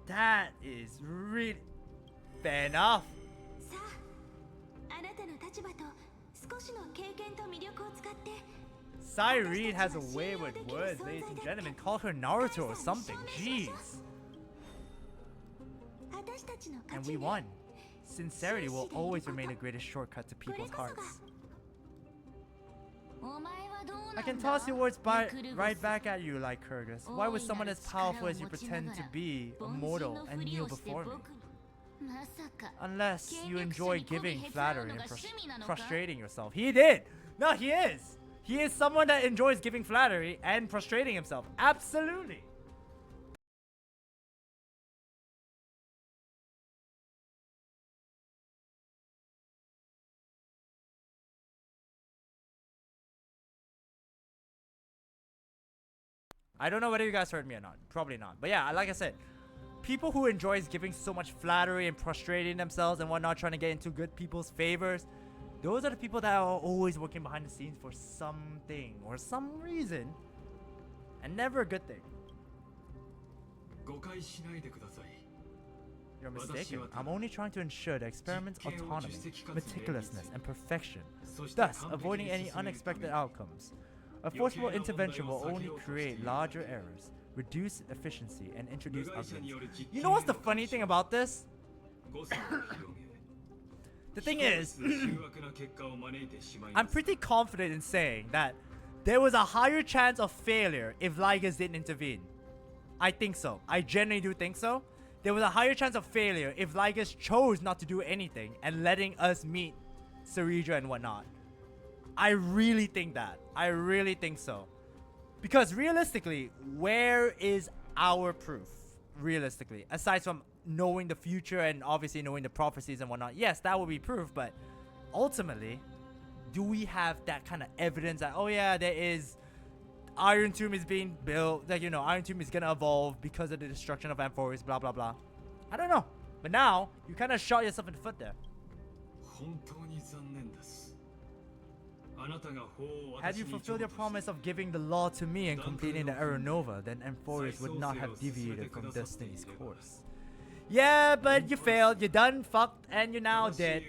That is really fair enough. Cerydra has a way with words, ladies and gentlemen. Call her Naruto or something. Jeez. And we won. Sincerity will always remain the greatest shortcut to people's hearts. I can toss your words right back at you like Kurgus. Why would someone as powerful as you pretend to be immortal and kneel before me? Unless you enjoy giving flattery and frustrating yourself. He did! No, he is! He is someone that enjoys giving flattery and frustrating himself. Absolutely! I don't know whether you guys heard me or not. Probably not. But yeah, like I said, people who enjoys giving so much flattery and frustrating themselves and whatnot, trying to get into good people's favors, those are the people that are always working behind the scenes for something or some reason. And never a good thing. You're mistaken. I'm only trying to ensure the experiment's autonomy, meticulousness, and perfection, thus avoiding any unexpected outcomes. A forceful intervention will only create larger errors, reduce efficiency, and introduce ugliness. You know what's the funny thing about this? The thing is, I'm pretty confident in saying that there was a higher chance of failure if Lygus didn't intervene. I think so. I genuinely do think so. There was a higher chance of failure if Lygus chose not to do anything and letting us meet Cerydra and whatnot. I really think that. I really think so. Because realistically, where is our proof? Realistically, aside from knowing the future and obviously knowing the prophecies and whatnot. Yes, that will be proof, but ultimately, do we have that kind of evidence that, oh yeah, there is Iron Tomb is being built, like, you know, Iron Tomb is gonna evolve because of the destruction of Amphoreus, blah blah blah. I don't know. But now, you kind of shot yourself in the foot there. Had you fulfilled your promise of giving the law to me and completing the Aeronova, then Amphoreus would not have deviated from Destiny's course. Yeah, but you failed, you done fucked, and you're now dead.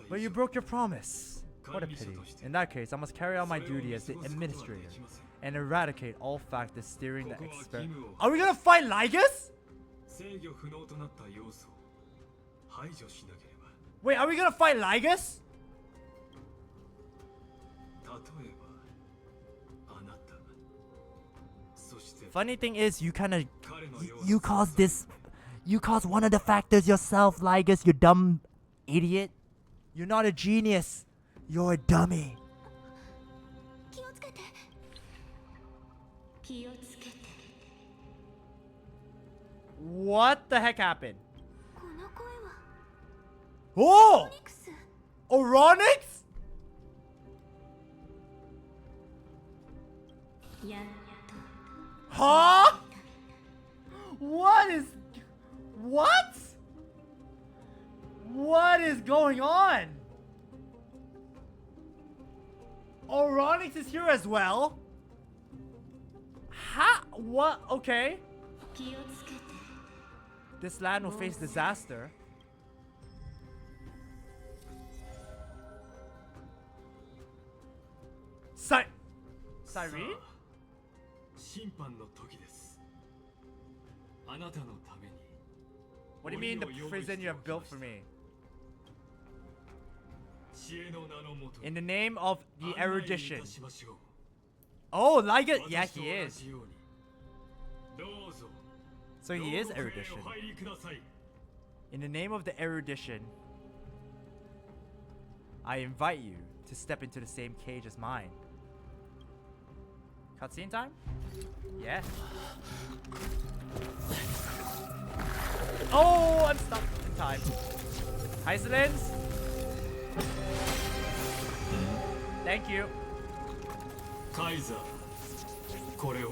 But you broke your promise. What a pity. In that case, I must carry out my duty as the administrator and eradicate all factors steering the experiment. Are we gonna fight Lygus? Wait, are we gonna fight Lygus? Funny thing is, you kind of you caused this. You caused one of the factors yourself, Lygus. You dumb idiot. You're not a genius. You're a dummy. What the heck happened? Oh! Oronix? Huh? What is... What? What is going on? Oronix is here as well? Ha? What? Okay. This land will face disaster. Cerydra? 審判の時です。あなたのために。 What do you mean the prison you have built for me? 知恵の名のもと In the name of the 案内いた erudition. しましょう。 Oh, Lygus. Yeah, 私と he 同 is. じようにどうぞ So he is 牢獄へ erudition. お入りください。 In the name of the erudition, I invite you to step into the same cage as mine. Cutscene time? Yeah. Oh, I'm stuck in time. Hysilens. Thank you. カイザー、これを。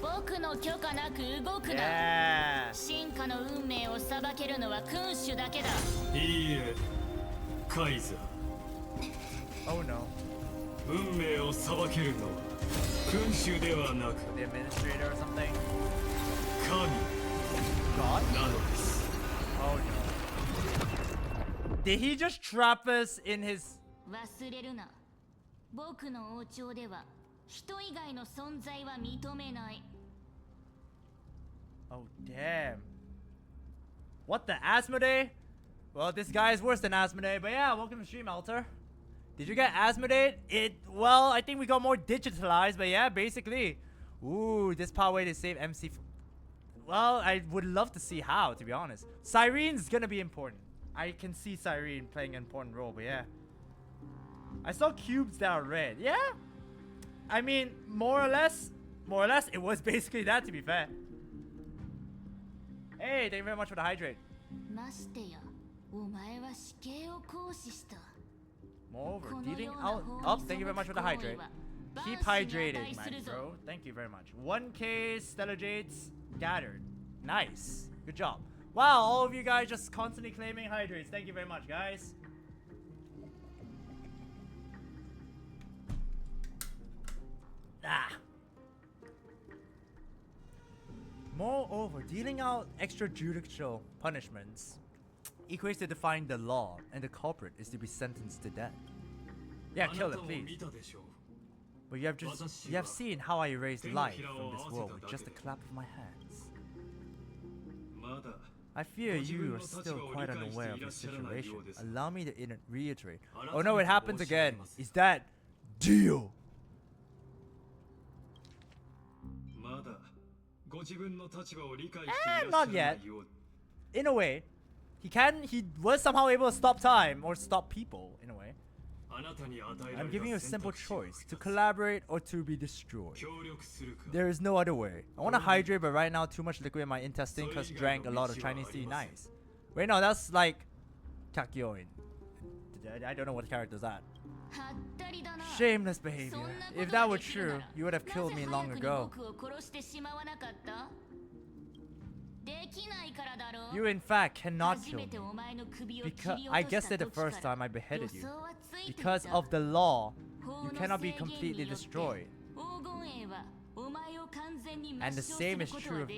僕の許可なく動くな。 Yeah. 進化の運命を裁けるのは君主だけだ。いいえ、カイザー。 Oh no. 運命を裁けるのは君主ではなく The administrator or something? 神 God? なのです。 Oh no. Did he just trap us in his... 忘れるな。僕の王朝では人以外の存在は認めない。 Oh damn. What the Asmodee? Well, this guy is worse than Asmodee, but yeah, welcome to stream, Alter. Did you get Asmodee? Well, I think we got more digitalized, but yeah, basically. Ooh, this power way to save MC. Well, I would love to see how, to be honest. Cyrene's gonna be important. I can see Cyrene playing an important role, but yeah. I saw cubes that are red. Yeah? I mean, more or less, it was basically that, to be fair. Hey, thank you very much for the hydrate. ましてや、お前は死刑を行使した。 Moreover, dealing out up. Thank you very much for the hydrate. Keep hydrated, my bro. Thank you very much. 1K Stellar Jades gathered. Nice. Good job. Wow, all of you guys just constantly claiming hydrates. Thank you very much, guys. Ah. Moreover, dealing out extrajudicial punishments equates to defying the law, and the culprit is to be sentenced to death. Yeah, kill it, please. But you have seen how I erased life from this world with just a clap of my hands. I fear you are still quite unaware of the situation. Allow me to reiterate. Oh no, it happens again. Is that deal? Not yet. In a way, he was somehow able to stop time or stop people in a way. I'm giving you a simple choice, to collaborate or to be destroyed. There is no other way. I want to hydrate, but right now too much liquid in my intestine because drank a lot of Chinese tea. Nice. Wait, no, that's like Kakyoin. I don't know what character is that. Shameless behavior. If that were true, you would have killed me long ago. You in fact cannot kill me. Because I guessed it the first time I beheaded you. Because of the law, you cannot be completely destroyed. And the same is true of...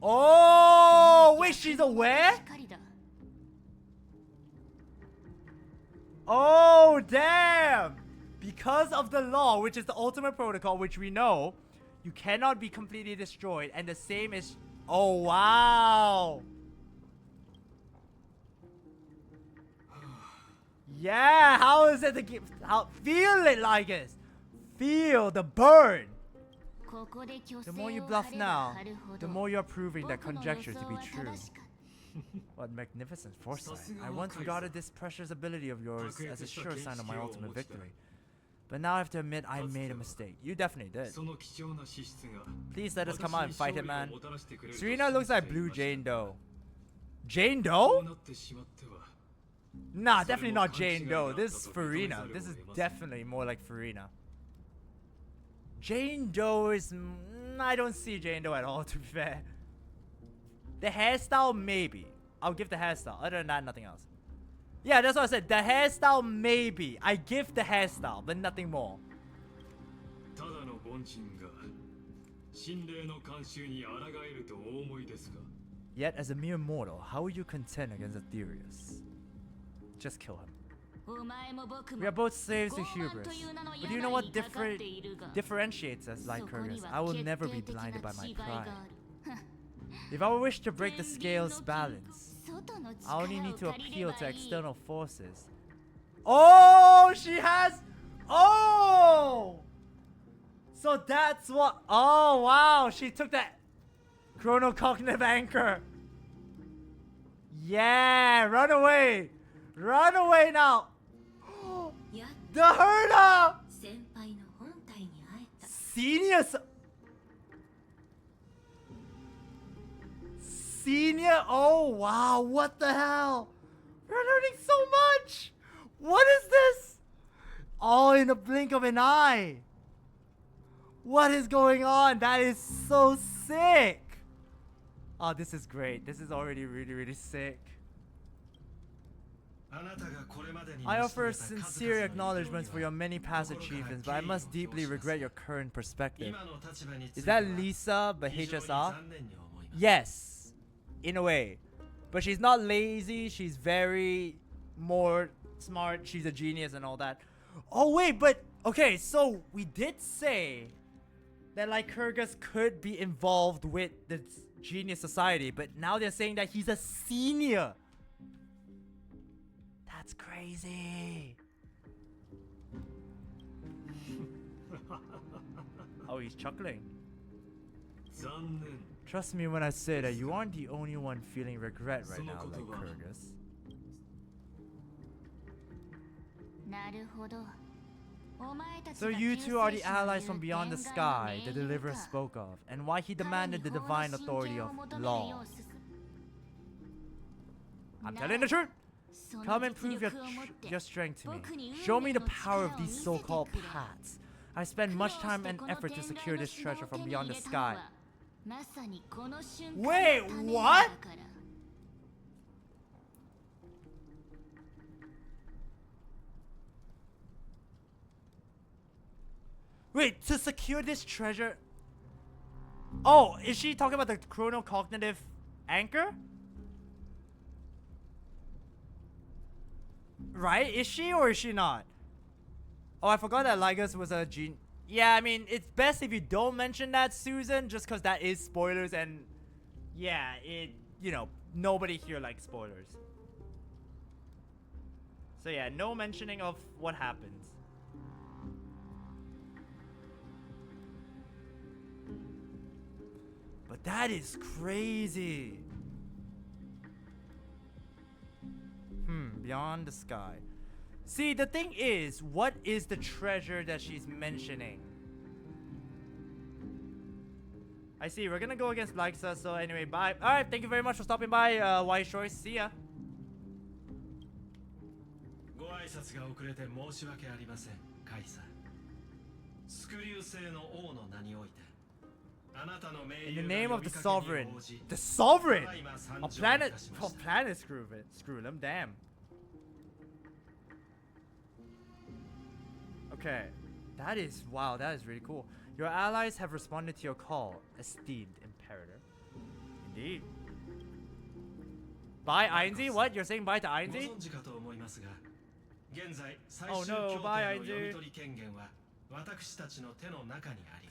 Oh, wait, she's aware? Oh, damn! Because of the law, which is the ultimate protocol, which we know, you cannot be completely destroyed. And the same is... Oh, wow! Yeah, how is it the... Feel it, Lygus! Feel the burn! The more you bluff now, the more you're proving that conjecture to be true. What magnificent foresight. I once regarded this precious ability of yours as a sure sign of my ultimate victory. But now I have to admit I made a mistake. You definitely did. Please let us come out and fight him, man. Cerydra looks like Blue Jane Doe. Jane Doe? Nah, definitely not Jane Doe. This is Farina. This is definitely more like Farina. Jane Doe is... I don't see Jane Doe at all, to be fair. The hairstyle, maybe. I'll give the hairstyle. Other than that, nothing else. Yeah, that's what I said. The hairstyle, maybe. I give the hairstyle, but nothing more. Yet, as a mere mortal, how will you contend against Amphoreus? Just kill him. We are both slaves to hubris. But you know what differentiates us like Lycurgus? I will never be blinded by my pride. If I wish to break the scales balance, I only need to appeal to external forces. Oh, she has... Oh! So that's what... Oh, wow. She took that chronocognitive anchor. Yeah, run away. Run away now. The Herda! Senior... Senior... Oh, wow. What the hell? We're learning so much. What is this? All in the blink of an eye. What is going on? That is so sick. Oh, this is great. This is already really, really sick. I offer sincere acknowledgments for your many past achievements, but I must deeply regret your current perspective. Is that Lisa, but HSR? Yes, in a way. But she's not lazy. She's very more smart. She's a genius and all that. Oh, wait, but... Okay, so we did say that Lycurgus could be involved with the Genius Society, but now they're saying that he's a senior. That's crazy. Oh, he's chuckling. Trust me when I say that you aren't the only one feeling regret right now, Lycurgus. So you two are the allies from beyond the sky the deliverer spoke of, and why he demanded the divine authority of law. I'm telling the truth. Come and prove your strength to me. Show me the power of these so-called paths. I spent much time and effort to secure this treasure from beyond the sky. Wait, what? Wait, to secure this treasure... Oh, is she talking about the chronocognitive anchor? Right? Is she or is she not? Oh, I forgot that Lygus was a gene... Yeah, I mean, it's best if you don't mention that, Susan, just because that is spoilers and... Yeah, it... You know, nobody here likes spoilers. So yeah, no mentioning of what happens. But that is crazy. Beyond the sky. See, the thing is, what is the treasure that she's mentioning? I see, we're gonna go against Lyxa, so anyway, bye. Alright, thank you very much for stopping by, White Shores. See ya. In the name of the sovereign. The sovereign! A planet. Oh, planet screw it. Screw them, damn. Okay. That is, wow, that is really cool. Your allies have responded to your call, esteemed Imperator. Indeed. Bye, Ainzi? What? You're saying bye to Ainzi? Oh no, bye, Ainzi.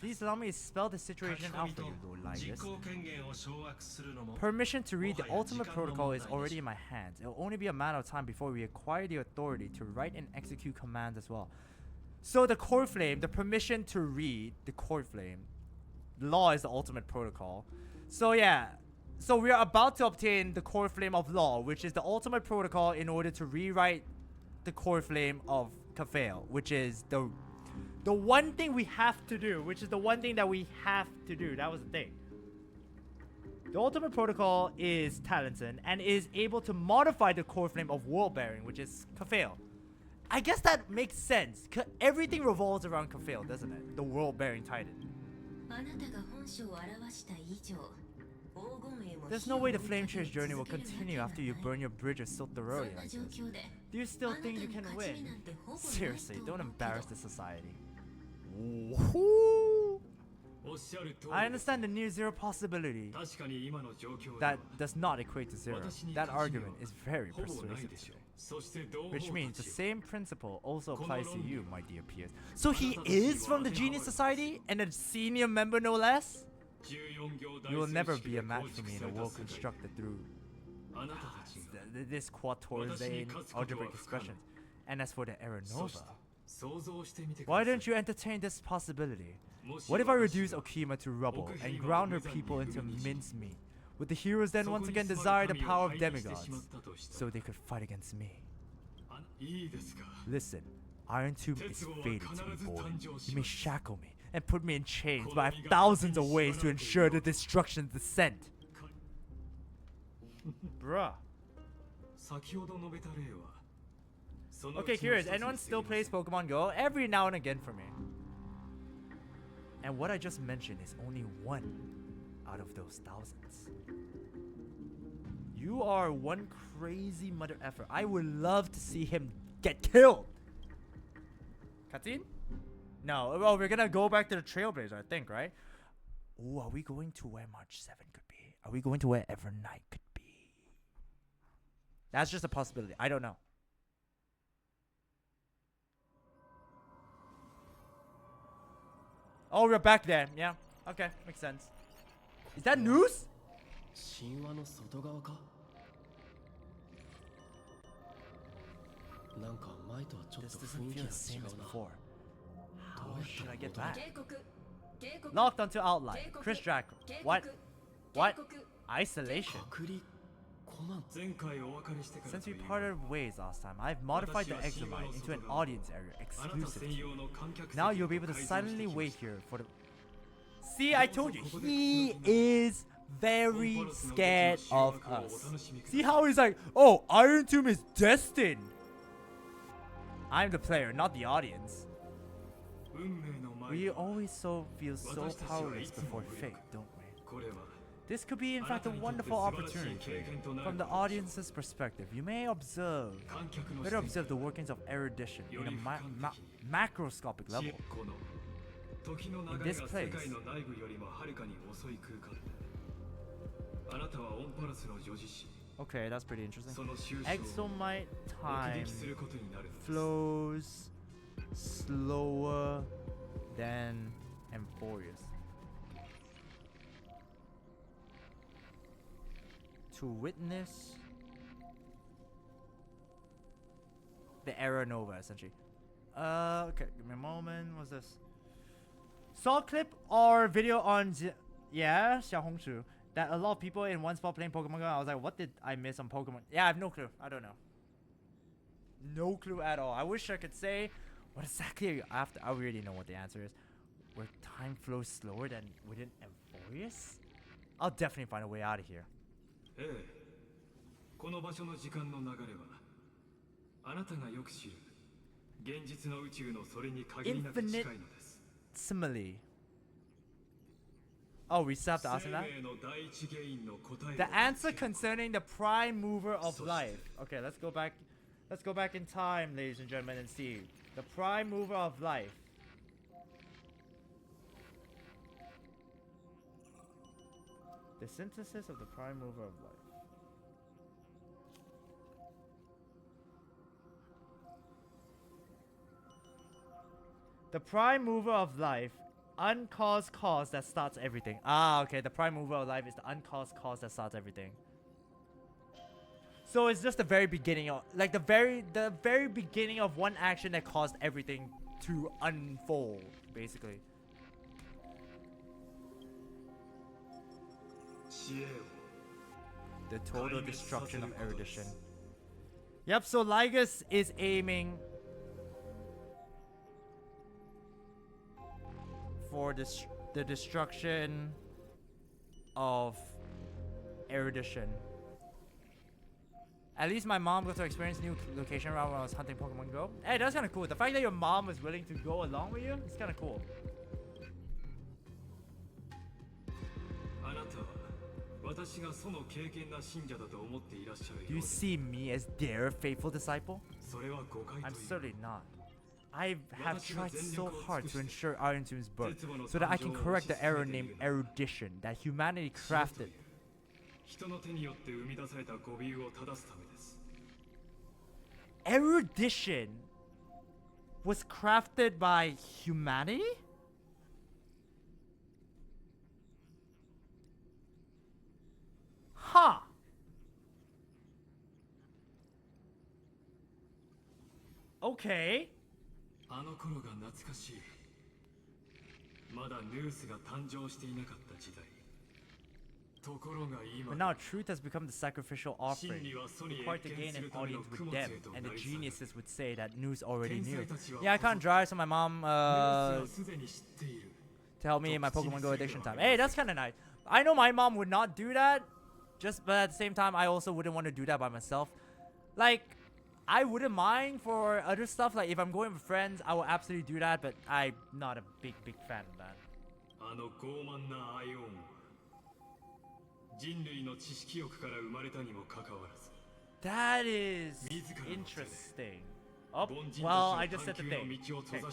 Please allow me to spell the situation out for you, Lord Lygus. Permission to read the ultimate protocol is already in my hands. It will only be a matter of time before we acquire the authority to write and execute commands as well. So the core flame, the permission to read the core flame, law is the ultimate protocol. So yeah, so we are about to obtain the core flame of law, which is the ultimate protocol in order to rewrite the core flame of Kafale, which is the one thing we have to do, which is the one thing that we have to do. That was the thing. The ultimate protocol is Talenton and is able to modify the core flame of world bearing, which is Kafale. I guess that makes sense. Everything revolves around Kafale, doesn't it? The world bearing titan. There's no way the Flame Chase journey will continue after you burn your bridge of Silterori like this. Do you still think you can win? Seriously, don't embarrass the society. I understand the near zero possibility. That does not equate to zero. That argument is very persuasive. Which means the same principle also applies to you, my dear peers. So he is from the Genius Society and a senior member no less? You will never be a match for me in a world constructed through this quatorzain algebraic expressions. And as for the Era Nova, why don't you entertain this possibility? What if I reduce Okima to rubble and ground her people into mincemeat? Would the heroes then once again desire the power of demigods, so they could fight against me? Listen, Iron Tomb is fated to be born. You may shackle me and put me in chains, but I have thousands of ways to ensure the destruction's descent. Bruh. Okay, curious. Anyone still plays Pokemon Go? Every now and again for me. And what I just mentioned is only one out of those thousands. You are one crazy mother effer. I would love to see him get killed. Cutscene? No. Oh, we're gonna go back to the Trailblaze, I think, right? Oh, are we going to where March 7 could be? Are we going to where Evernight could be? That's just a possibility. I don't know. Oh, we're back there. Yeah. Okay. Makes sense. Is that news? This doesn't feel the same as before. How should I get back? Locked onto outline. Chris Dragkrow. What? What? Isolation. Since we parted ways last time, I've modified the exit line into an audience area exclusive to you. Now you'll be able to silently wait here for the... See, I told you, he is very scared of us. See how he's like, oh, Iron Tomb is destined. I'm the player, not the audience. We always feel so powerless before fate, don't we? This could be, in fact, a wonderful opportunity. From the audience's perspective, you may better observe the workings of erudition in a macroscopic level. In this place, okay, that's pretty interesting. Exomite time flows slower than Amphoreus. To witness the Era Nova, essentially. Okay, give me a moment. What's this? Saw a clip or video on Xiaohongshu that a lot of people in one spot playing Pokemon Go. I was like, what did I miss on Pokemon? Yeah, I have no clue. I don't know. No clue at all. I wish I could say what exactly after. I already know what the answer is. Where time flows slower than within Amphoreus? I'll definitely find a way out of here. Infinite simile. Oh, we still have to ask him that? The answer concerning the prime mover of life. Okay, let's go back. Let's go back in time, ladies and gentlemen, and see. The prime mover of life. The synthesis of the prime mover of life. The prime mover of life, uncaused cause that starts everything. Ah, okay. The prime mover of life is the uncaused cause that starts everything. So it's just the very beginning of, like the very beginning of one action that caused everything to unfold, basically. The total destruction of erudition. Yep, so Lygus is aiming for the destruction of erudition. At least my mom got to experience new location around when I was hunting Pokemon Go. Hey, that's kind of cool. The fact that your mom was willing to go along with you, it's kind of cool. Do you see me as their faithful disciple? I'm certainly not. I have tried so hard to ensure Iron Tomb's birth so that I can correct the error named erudition that humanity crafted. erudition was crafted by humanity? Huh. Okay. あの頃が懐かしい。まだヌースが誕生していなかった時代。ところが今 But now truth has become the sacrificial offering, required to gain an audience with them, and the geniuses would say that news already knew. Yeah, I can't drive, so my mom to help me in my Pokemon Go addiction time. Hey, that's kind of nice. I know my mom would not do that, but at the same time, I also wouldn't want to do that by myself. Like, I wouldn't mind for other stuff. Like, if I'm going with friends, I will absolutely do that, but I'm not a big fan of that. あの傲慢なアイオン。人類の知識欲から生まれたにもかかわらず。That is interesting. Oh, well, I just said the thing. Okay, cool.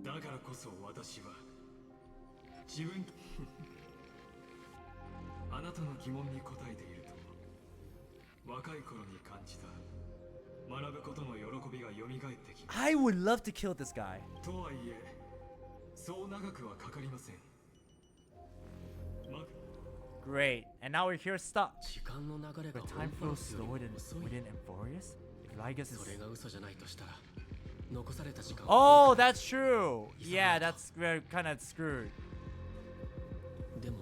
だからこそ私は自分あなたの疑問に答えていると若い頃に感じた学ぶことの喜びが蘇ってきます。 I would love to kill this guy. とはいえそう長くはかかりません。Great, and now we're here stuck. 時間の流れが But time flows slower than within Amphoreus? If Lygus is... それが嘘じゃないとしたら残された時間 Oh, that's true. Yeah, that's we're kind of screwed. でも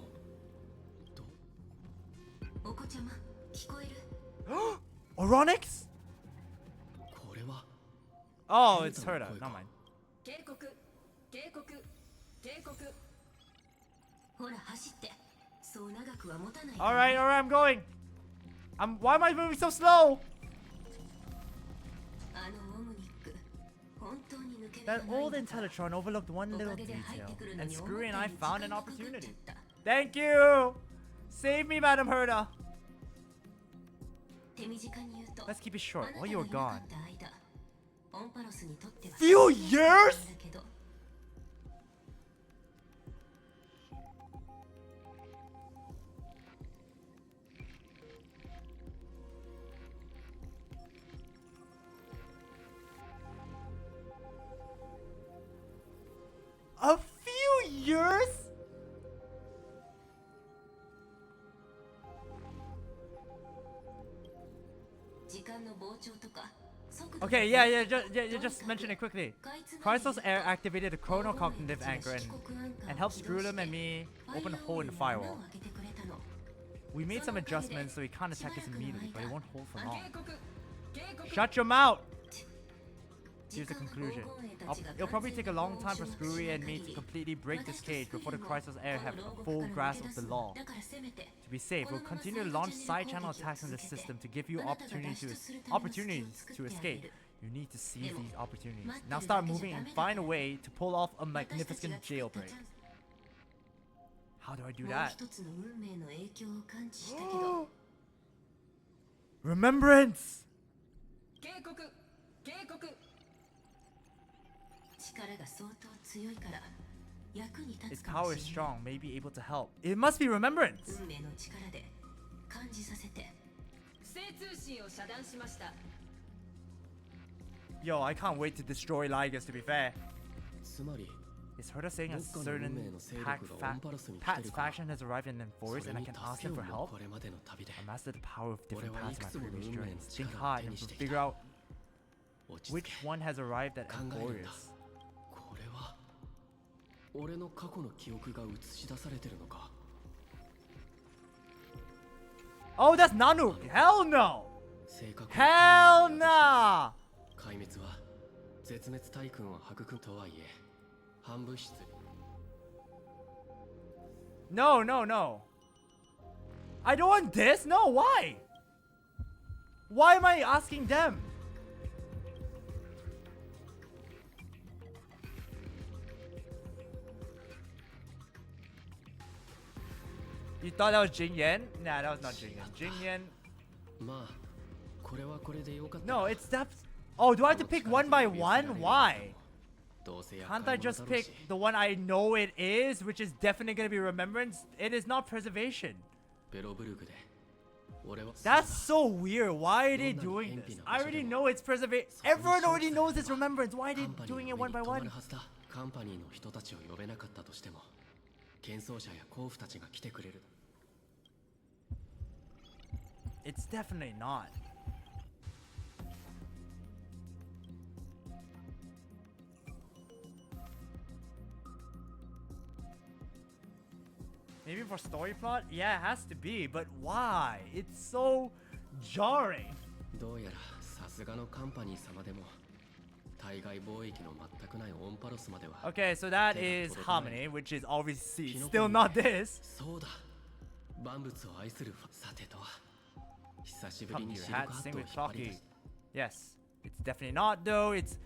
お子ちゃま聞こえる Oronix? これは Oh, it's Cerydra. Not mine. 警告警告警告ほら走ってそう長くは持たない Alright, I'm going. Why am I moving so slow? あのオムニック本当に抜け目 That がない old んだから Intellatron overlooked one お little かげで入 detail, ってくるの and に Screwy and I 思った found より an 時間がかかっ opportunity. ちゃった Thank you! Save me, Madam Herda. 手短に言うと Let's keep it short. あなた While が you い were なか gone. った間オンパロスにとっては Few years? だけど A few years? Okay, yeah, just mention it quickly. Crystal's air activated the chronocognitive anchor and helped Screwdom and me open a hole in the firewall. We made some adjustments so he can't attack us immediately, but it won't hold for long. Shut your mouth! Here's the conclusion. It'll probably take a long time for Screwy and me to completely break this cage before the Crystal's air have a full grasp of the law. To be safe, we'll continue to launch side-channel attacks on the system to give you opportunities to escape. You need to seize these opportunities. Now start moving and find a way to pull off a magnificent jailbreak. How do I do that? Remembrance! Its power is strong, may be able to help. It must be remembrance! Yo, I can't wait to destroy Lygus, to be fair. つまり Is Herda saying a certain Pat's faction has arrived in Amphoreus and I can ask them for help? I mastered the power of different paths in my previous journeys. Think hard and figure out which one has arrived at Amphoreus. これは俺の過去の記憶が映し出されてるのか Oh, that's Nanu! Hell no! Hell nah! 壊滅は絶滅大軍を育むとはいえ半物質 No. I don't want this? No, why? Why am I asking them? You thought that was Jing Yan? Nah, that was not Jing Yan. Jing Yan. まあこれはこれでよかった No, it's that. Oh, do I have to pick one by one? Why? どうせや Can't I just pick the one I know it is, which is definitely gonna be remembrance? It is not preservation. ベロブルグで That's so weird. Why are they doing this? I already know it's preservation. Everyone already knows it's remembrance. Why are they doing it one by one? カンパニーの人たちを呼べなかったとしても、剣奏者や甲府たちが来てくれる。It's definitely not. Maybe for story plot? Yeah, it has to be, but why? It's so jarring. どうやらさすがのカンパニー様でも対外貿易の全くないオンパロスまでは。Okay, so that is Harmony, which is obviously still not this. そうだ。万物を愛するさてと。久しぶりに Come シ here, ルク hat, ハッ sing トを with 引っ張り出 Flocky. し Yes, it's definitely not though. It's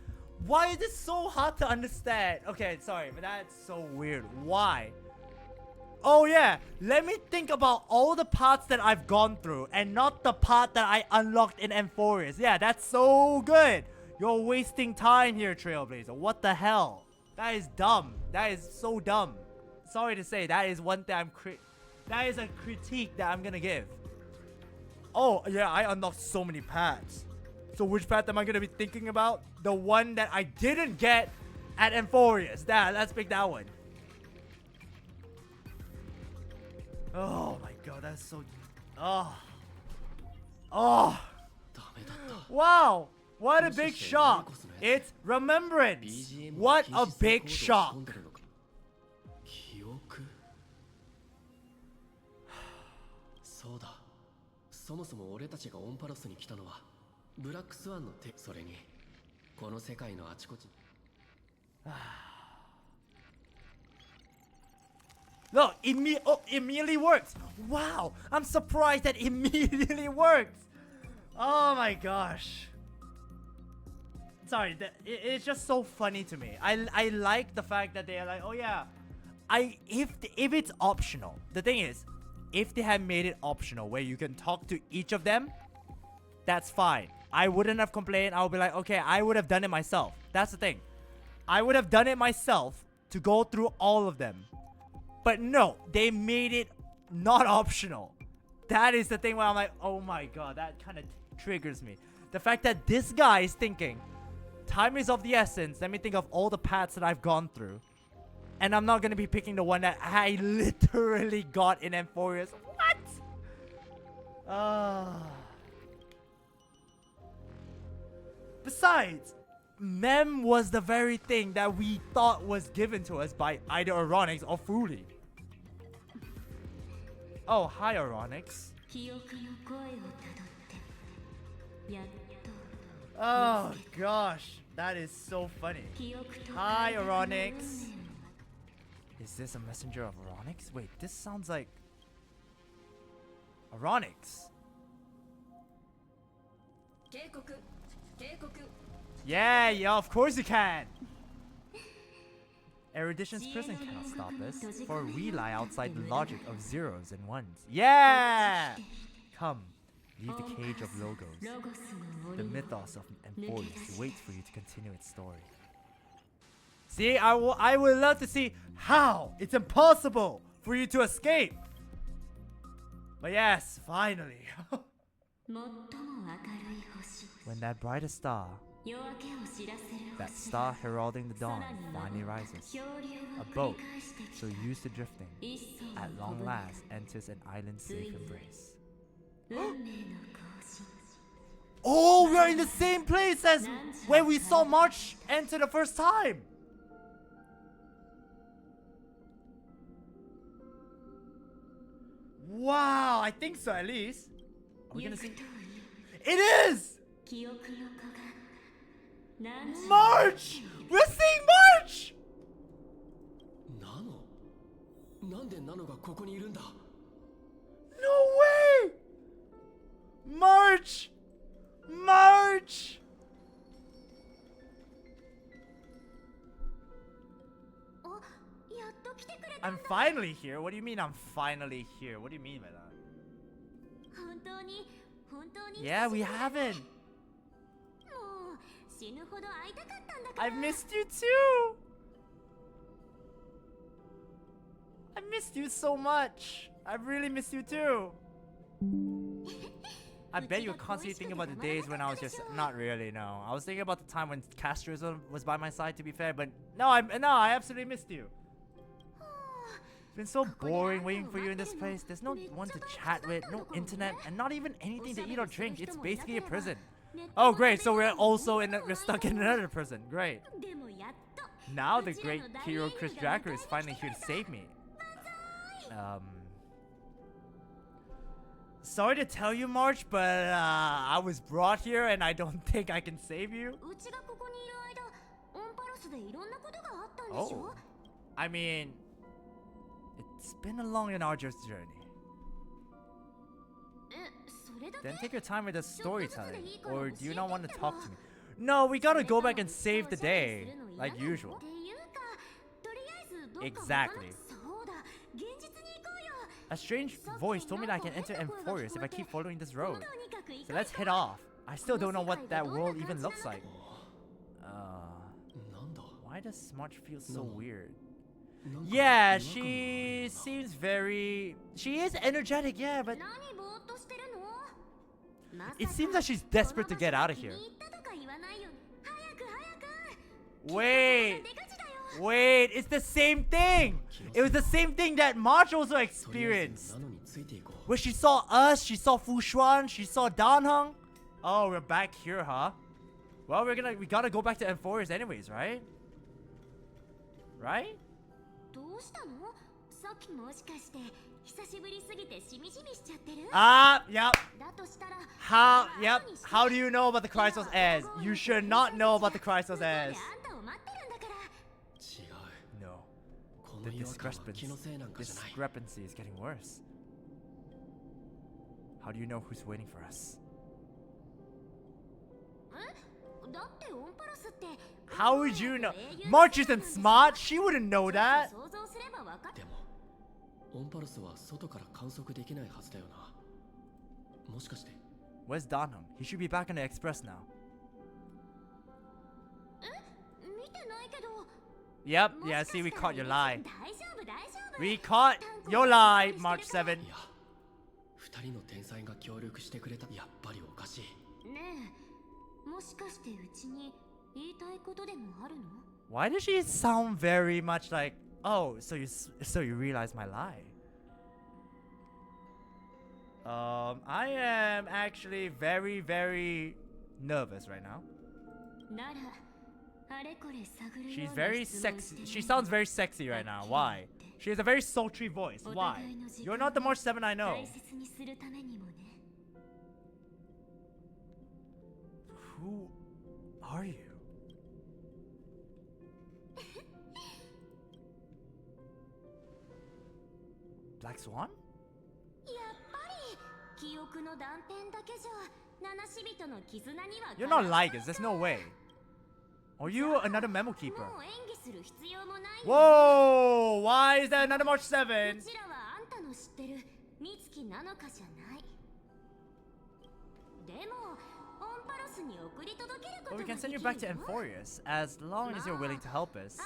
why is this so hard to understand? Okay, sorry, but that's so weird. Why? Oh yeah, let me think about all the parts that I've gone through and not the part that I unlocked in Amphoreus. Yeah, that's so good. You're wasting time here, Trailblazer. What the hell? That is dumb. That is so dumb. Sorry to say, that is one thing that is a critique that I'm gonna give. Oh yeah, I unlocked so many paths. So which path am I gonna be thinking about? The one that I didn't get at Amphoreus. Let's pick that one. Oh my god, that's so... Oh. Wow, what a big shock. It's remembrance. What a big shock. 記憶そうだ。そもそも俺たちがオンパロスに来たのはブラックスワンの手。それにこの世界のあちこち。Look, immediately works. Wow, I'm surprised that immediately works. Oh my gosh. Sorry, it's just so funny to me. I like the fact that they're like, oh yeah, if it's optional. The thing is, if they had made it optional where you can talk to each of them, that's fine. I wouldn't have complained. I would be like, okay, I would have done it myself. That's the thing. I would have done it myself to go through all of them. But no, they made it not optional. That is the thing where I'm like, oh my god, that kind of triggers me. The fact that this guy is thinking, time is of the essence. Let me think of all the paths that I've gone through. And I'm not going to be picking the one that I literally got in Amphoreus. What? Besides, Mem was the very thing that we thought was given to us by either Oronix or Fuli. Oh, hi Oronix. Oh gosh, that is so funny. Hi Oronix. Is this a messenger of Oronix? Wait, this sounds like Oronix. Yeah, of course you can. Erudition's prison cannot stop us, for we lie outside the logic of zeros and ones. Yeah! Come, leave the cage of logos. The mythos of Amphoreus waits for you to continue its story. See, I would love to see how it's impossible for you to escape. But yes, finally. When that brightest star, that star heralding the dawn, finally rises, a boat so used to drifting, at long last enters an island's safe embrace. Oh, we're in the same place as where we saw March enter the first time! Wow, I think so at least. Are we gonna see? It is! March! We're seeing March! Nano? なんでナノがここにいるんだ? No way! March! March! I'm finally here? What do you mean I'm finally here? What do you mean by that? Yeah, we haven't. I've missed you too. I missed you so much. I really missed you too. I bet you're constantly thinking about the days when I was just not really. No, I was thinking about the time when Castros was by my side. To be fair, but no, I absolutely missed you. It's been so boring waiting for you in this place. There's no one to chat with, no internet, and not even anything to eat or drink. It's basically a prison. Oh great, so we're stuck in another prison. Great. Now the great hero Chris Dragkrow is finally here to save me. Sorry to tell you, March, but I was brought here and I don't think I can save you. Oh, I mean, it's been a long and arduous journey. Then take your time with the storytelling, or do you not want to talk to me? No, we gotta go back and save the day, like usual. Exactly. A strange voice told me that I can enter Amphoreus if I keep following this road. So let's head off. I still don't know what that world even looks like. Why does March feel so weird? Yeah, she seems very... She is energetic, yeah, but... It seems like she's desperate to get out of here. Wait, it's the same thing. It was the same thing that March also experienced. Where she saw us, she saw Fu Xuan, she saw Dan Heng. Oh, we're back here, huh? Well, we gotta go back to Amphoreus anyways, right? Right? Yep. How do you know about the Crystal's Edge? You should not know about the Crystal's Edge. No. The discrepancy is getting worse. How do you know who's waiting for us? How would you know? March isn't smart. She wouldn't know that. Where's Dan Heng? He should be back in the express now. Yep, yeah, see, we caught your lie. We caught your lie, March 7. Why does she sound very much like, oh, so you realize my lie? I am actually very, very nervous right now. She's very sexy. She sounds very sexy right now. Why? She has a very sultry voice. Why? You're not the March 7 I know. Who are you? Black Swan? You're not Lygus, there's no way. Are you another memo keeper? Whoa! Why is that another March 7? Well, we can send you back to Amphoreus as long as you're willing to help us.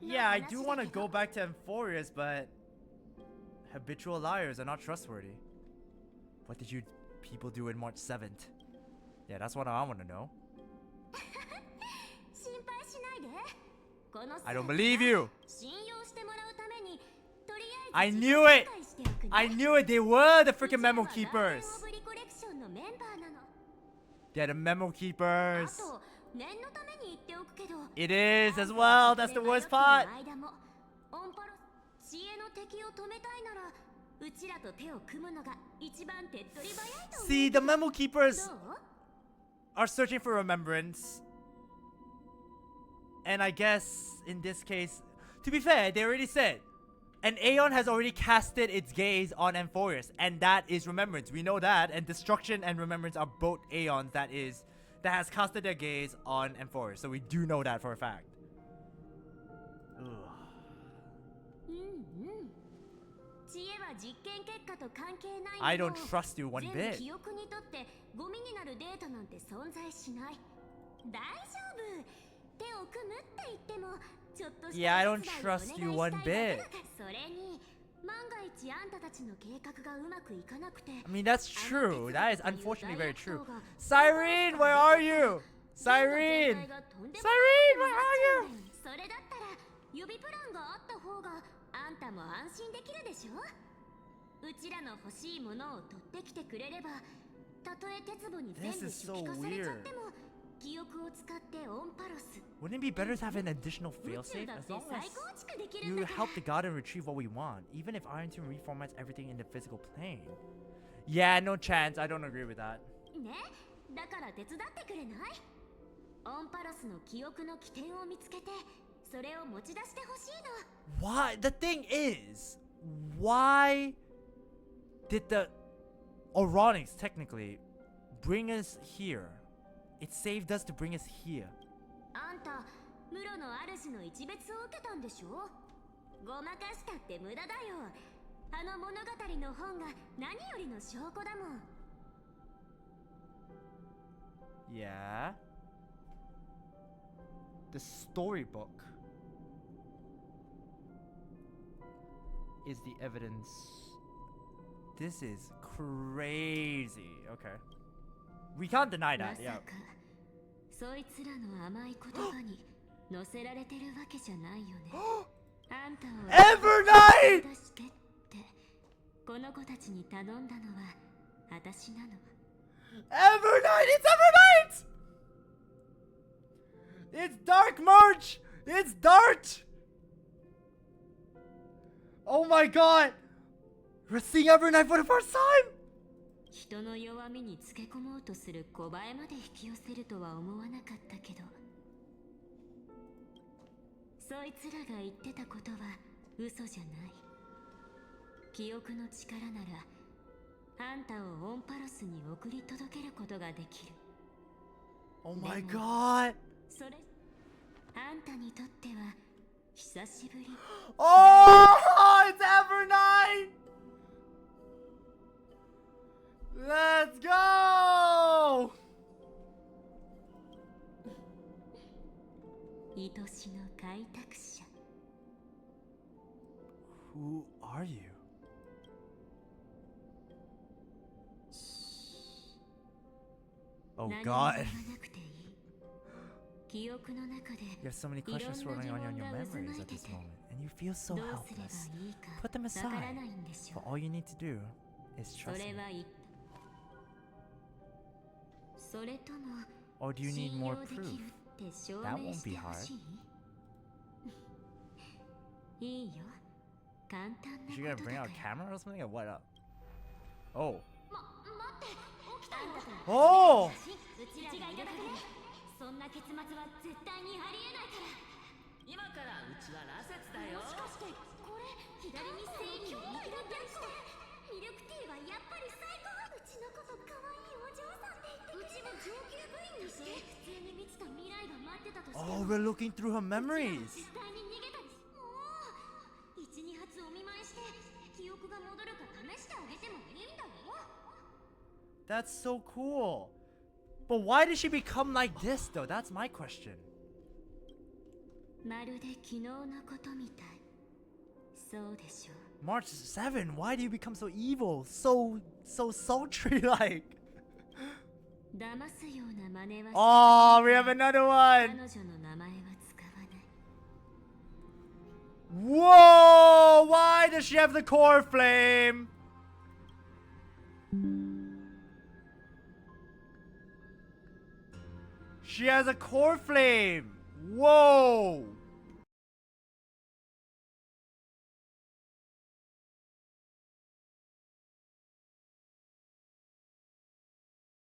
Yeah, I do want to go back to Amphoreus, but habitual liars are not trustworthy. What did you people do in March 7th? Yeah, that's what I want to know. I don't believe you. I knew it. I knew it. They were the freaking memo keepers. They're the memo keepers. It is as well. That's the worst part. See, the memo keepers are searching for remembrance. And I guess in this case, to be fair, they already said an Aeon has already casted its gaze on Amphoreus, and that is remembrance. We know that, and destruction and remembrance are both Aeons that has casted their gaze on Amphoreus. So we do know that for a fact. I don't trust you one bit. Yeah, I don't trust you one bit. I mean, that's true. That is unfortunately very true. Cyrene, where are you? Cyrene! Cyrene, where are you? それだったら予備プランがあった方があんたも安心できるでしょ。うちらの欲しいものを取ってきてくれれば、たとえ鉄棒に全部初期化されちゃっても記憶を使ってオンパロス。 Wouldn't it be better to have an additional failsafe? As long as you help the god and retrieve what we want, even if Iron Tomb reformats everything in the physical plane. Yeah, no chance. I don't agree with that. ね、だから手伝ってくれない？オンパロスの記憶の起点を見つけて、それを持ち出してほしいの。 Why? The thing is, why did the Oronics technically bring us here? It saved us to bring us here. あんた、ムロの主の一別を受けたんでしょ？ごまかしたって無駄だよ。あの物語の本が何よりの証拠だもん。 Yeah. The storybook is the evidence. This is crazy. Okay. We can't deny that. Yeah. そいつらの甘い言葉に乗せられてるわけじゃないよね。あんたを Evernight! 出してってこの子たちに頼んだのは私なの。 Evernight! It's Evernight! It's Dark March! It's Dart! Oh my god! We're seeing Evernight for the first time! 人の弱みにつけ込もうとする小バエまで引き寄せるとは思わなかったけど、そいつらが言ってたことは嘘じゃない。記憶の力ならあんたをオンパロスに送り届けることができる。 Oh my god! それあんたにとっては久しぶり。 Oh! It's Evernight! Let's go! 愛しの開拓者。 Who are you? Oh god. You have so many questions swirling on your memories at this moment, and you feel so helpless. Put them aside. But all you need to do is trust me. Or do you need more proof? That won't be hard. Is she gonna bring out a camera or something, or what up? Oh. Oh! そんな結末は絶対にありえないから。今からうちは羅刹だよ。もしかしてこれ左に正義を握るってしてミルクティーはやっぱり最高。うちのこと可愛いお嬢さんって言ってくれた。うちも上級部員にして普通に見てた未来が待ってたとして。 Oh, we're looking through her memories. 絶対に逃げたり。もう1、2発お見舞いして記憶が戻るか試してあげてもいいんだよ。 That's so cool. But why did she become like this though? That's my question. まるで昨日のことみたい。そうでしょう。 March 7, why do you become so evil? So sultry like. 騙すような真似は。 Oh, we have another one. 彼女の名前は使わない。 Whoa! Why does she have the core flame? She has a core flame. Whoa!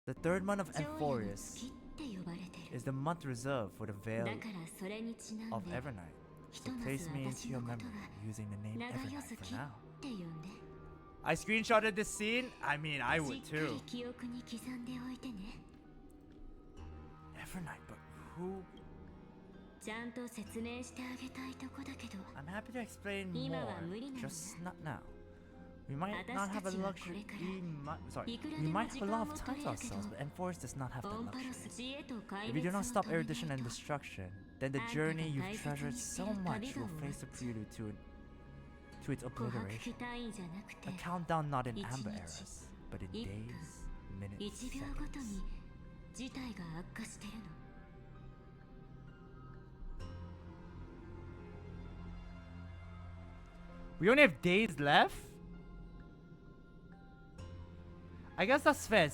The third month of Amphoreus is the month reserved for the veil of Evernight. So place me into your memory using the name Evernight for now. I screenshotted this scene. I mean, I would too. Evernight, but who? I'm happy to explain more, just not now. We might not have a luxury. We might have a lot of time to ourselves, but Amphoreus does not have that luxury. If we do not stop erudition and destruction, then the journey you've treasured so much will face the prelude to to its 琥珀 obliteration. 単位じゃなくて A countdown not in 1 amber 日 eras, but in 1 days, 分 minutes, 1秒ごと seconds. に事態が悪化してるの。 We only have days left? I guess that's fair.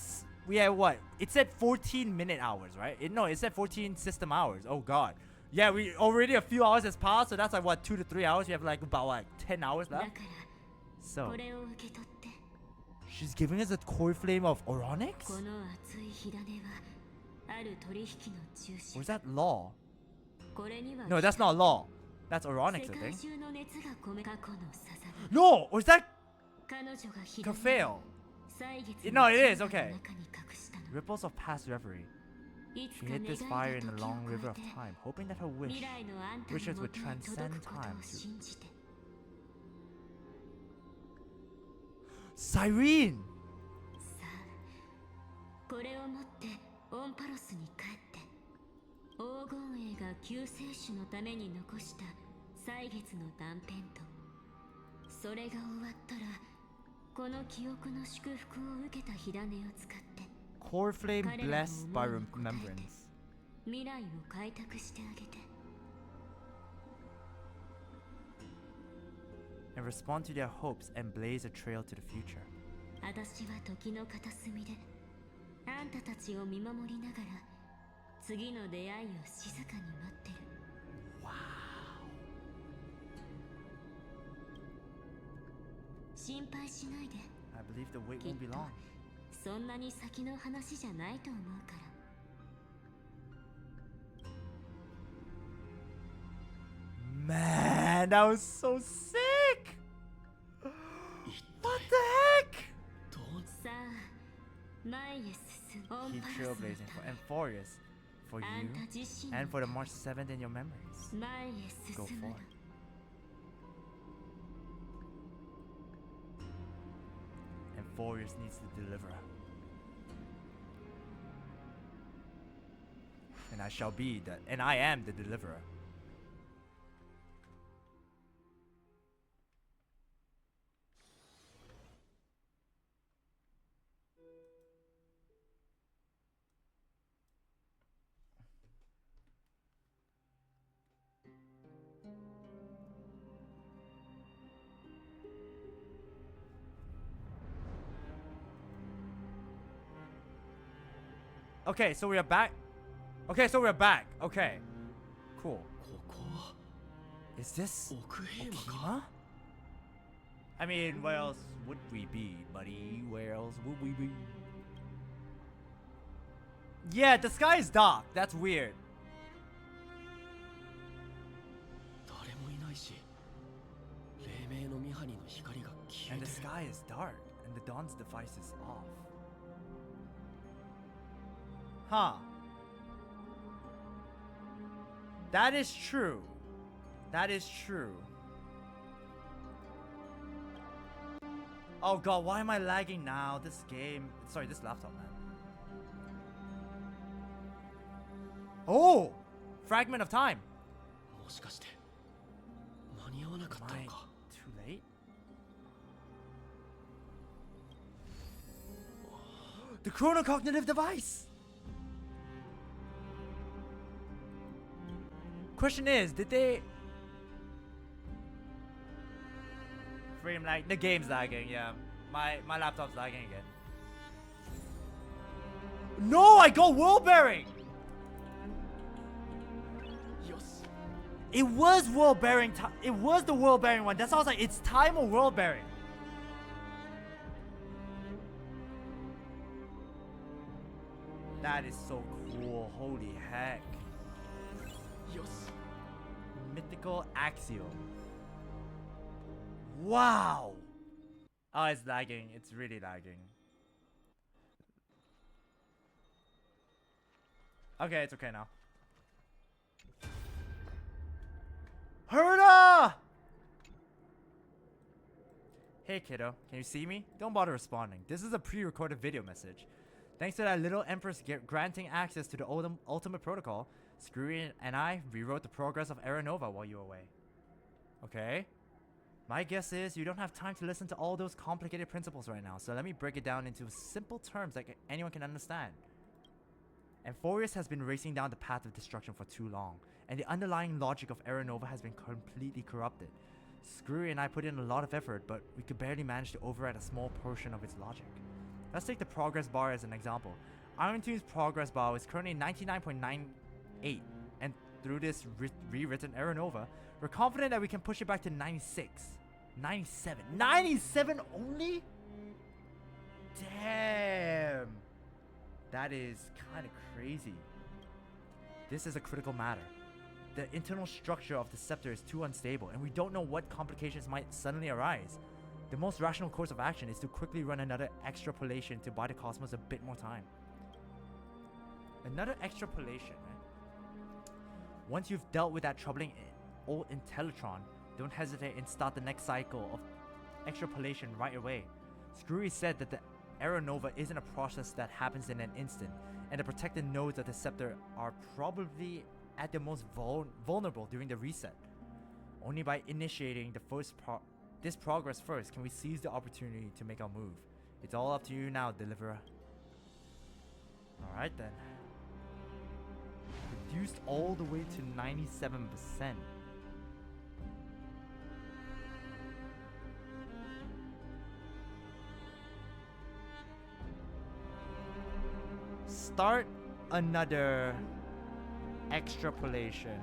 We have what? It said 14 minute hours, right? No, it said 14 system hours. Oh god. Yeah, we already a few hours has passed, so that's like what, 2 to 3 hours? We have like about like 10 hours だ left. から So これを受け取って she's giving us a core flame of Oronix? この熱い火種はある取引の中 Or 心 is that law? これには No, that's not law. That's 世 Oronix, I 界 think. 中の熱が込め過去のささが No! Or is that 彼女が火種 Kafale? 歳月 No, の it is, 中 okay. に隠したの Ripples of past reverie. いつ She か hid 願い this が fire in 時 the を long 超 river え of て time, hoping that her wish 未来のあんたの wishes 元 would へ届 transcend くこと time を to 信じて Cyrene! さあこれを持ってオンパロスに帰って黄金栄が救世主のために残した歳月の断片とそれが終わったらこの記憶の祝福を受けた火種を使って Core flame 彼らの blessed by 思いに応えて remembrance. 未来を開拓してあげて And respond to their hopes and blaze a trail to the future. 私は時の片隅であんたたちを見守りながら次の出会いを静かに待ってる Wow. 心配しないで I believe the wait きっ won't be と long. そんなに先の話じゃないと思うから Man, that was so sick! What the heck? さあ前へ進むオン Keep パロスの trailblazing た for め Amphoreus, for あん you, た自身 and の for the March 7th in your memories. 前へ Go 進むの forward. Amphoreus needs the deliverer. And I shall be the, and I am the deliverer. Okay, so we are back. Okay, so we're back. Okay. Cool. ここは Is this 奥平間 Okima? か I mean, where else would we be, buddy? Where else would we be? Yeah, the sky is dark. That's weird. 誰もいないし黎明の見張りの光が消え And て the る sky is dark. And the dawn's device is off. Huh. That is true. That is true. Oh god, why am I lagging now? This game. Sorry, this laptop, man. Oh! Fragment of time. もしかして間に合わなかった Am I のか too late? The chronocognitive device! Question is, did they... Frame lag, the game's lagging, yeah. My laptop's lagging again. No, I got world bearing! よし It was world bearing, it was the world bearing one. That's why I was like, it's time or world bearing. That is so cool, holy heck. よし Mythical Axiom. Wow! Oh, it's lagging. It's really lagging. Okay, it's okay now. Herda! Hey kiddo, can you see me? Don't bother responding. This is a pre-recorded video message. Thanks to that little Empress granting access to the ultimate protocol, Screwy and I rewrote the progress of Era Nova while you were away. Okay. My guess is you don't have time to listen to all those complicated principles right now, so let me break it down into simple terms that anyone can understand. Amphoreus has been racing down the path of destruction for too long, and the underlying logic of Aeronova has been completely corrupted. Screwy and I put in a lot of effort, but we could barely manage to override a small portion of its logic. Let's take the progress bar as an example. Iron Tune's progress bar is currently 99.98, and through this rewritten Aeronova, we're confident that we can push it back to 96. 97. 97 only? Damn. That is kind of crazy. This is a critical matter. The internal structure of the scepter is too unstable, and we don't know what complications might suddenly arise. The most rational course of action is to quickly run another extrapolation to buy the Cosmos a bit more time. Another extrapolation, eh? Once you've dealt with that troubling old Intellitron, don't hesitate and start the next cycle of extrapolation right away. Screwy said that the Aeronova isn't a process that happens in an instant, and the protected nodes of the scepter are probably at the most vulnerable during the reset. Only by initiating this progress first can we seize the opportunity to make our move. It's all up to you now, Deliverer. Alright then. Reduced all the way to 97%. Start another extrapolation.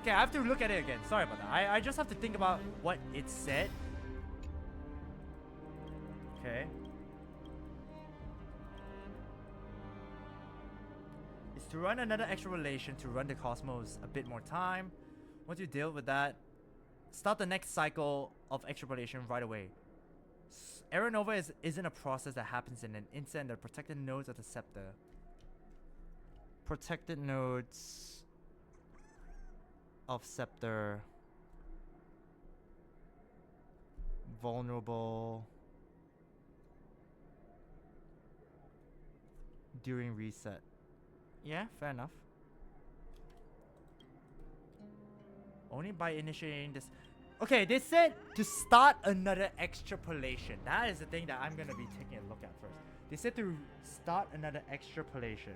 Okay, I have to look at it again. Sorry about that. I just have to think about what it said. Okay. It's to run another extrapolation to run the Cosmos a bit more time. Once you deal with that, start the next cycle of extrapolation right away. Aeronova isn't a process that happens in an instant. The protected nodes of the scepter. Protected nodes of scepter. Vulnerable during reset. Yeah, fair enough. Only by initiating this. Okay, they said to start another extrapolation. That is the thing that I'm gonna be taking a look at first. They said to start another extrapolation.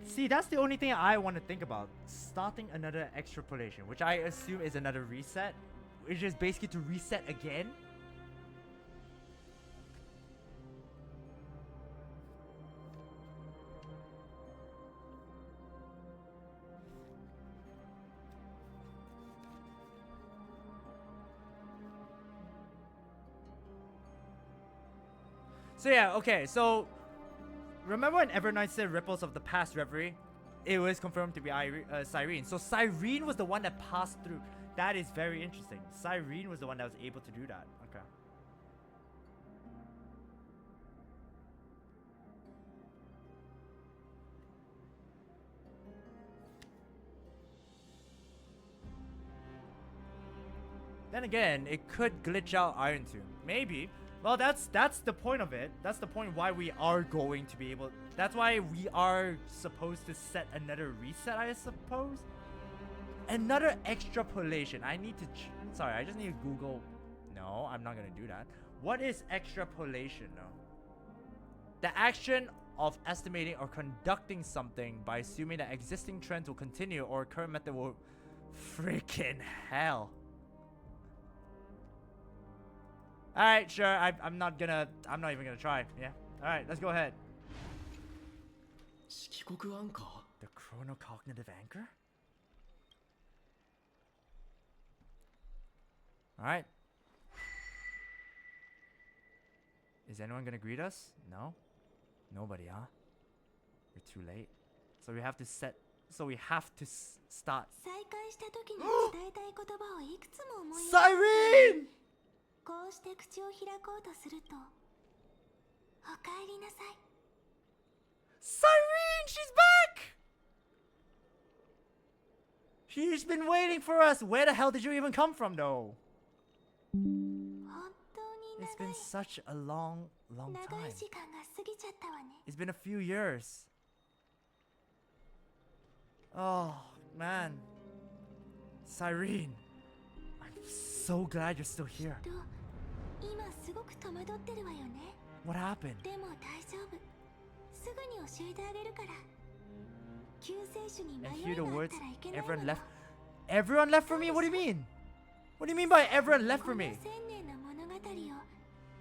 See, that's the only thing I want to think about. Starting another extrapolation, which I assume is another reset. Which is basically to reset again. So yeah, okay, so remember when Evernight said Ripples of the Past Reverie? It was confirmed to be Cyrene. So Cyrene was the one that passed through. That is very interesting. Cyrene was the one that was able to do that. Okay. Then again, it could glitch out Iron Tomb. Maybe. Well, that's the point of it. That's the point why we are going to be able... That's why we are supposed to set another reset, I suppose. Another extrapolation. I need to... Sorry, I just need to Google... No, I'm not going to do that. What is extrapolation, though? The action of estimating or conducting something by assuming that existing trends will continue or a current method will... Freaking hell. Alright, sure. I'm not even gonna try. Yeah. Alright, let's go ahead. The chronocognitive anchor? Alright. Is anyone gonna greet us? No? Nobody, huh? We're too late. So we have to set... So we have to start. Cyrene! こうして口を開こうとすると、おかえりなさい。Cyrene, she's back! She's been waiting for us. Where the hell did you even come from, though? It's been such a long 長 time. い時間が過ぎちゃったわね。 It's been a few years. Oh, man. Cyrene. I'm so glad you're still here. と今すごく戸惑ってるわよね。 What happened? でも大丈夫。すぐに教えてあげるから。救世主に And 迷 hear い the があっ words, たらいけない everyone のよ。 left. Everyone left for me? What do you mean? What do you mean by everyone left for この me? 千年の物語を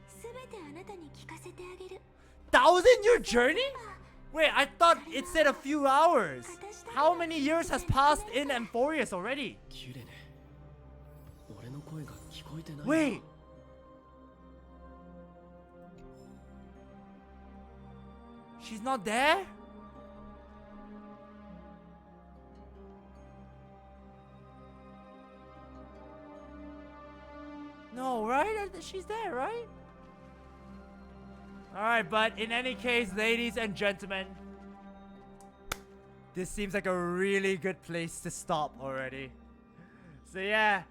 すべてあなたに聞かせてあげる。 1,000-year journey? Wait, I thought it said a few hours. How many years has passed in Amphoreus already? キュレネ俺の声が聞こえてない Wait. She's not there? No, right? She's there, right? Alright, but in any case, ladies and gentlemen, this seems like a really good place to stop already. So yeah,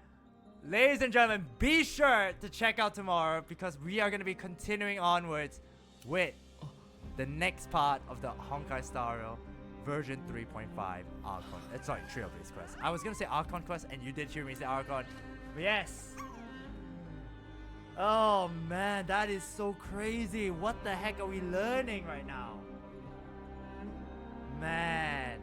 ladies and gentlemen, be sure to check out tomorrow because we are going to be continuing onwards with the next part of the Honkai Star Rail version 3.5 Archon. Sorry, Trailblaze Quest. I was going to say Archon Quest and you did hear me say Archon. But yes. Oh man, that is so crazy. What the heck are we learning right now? Man.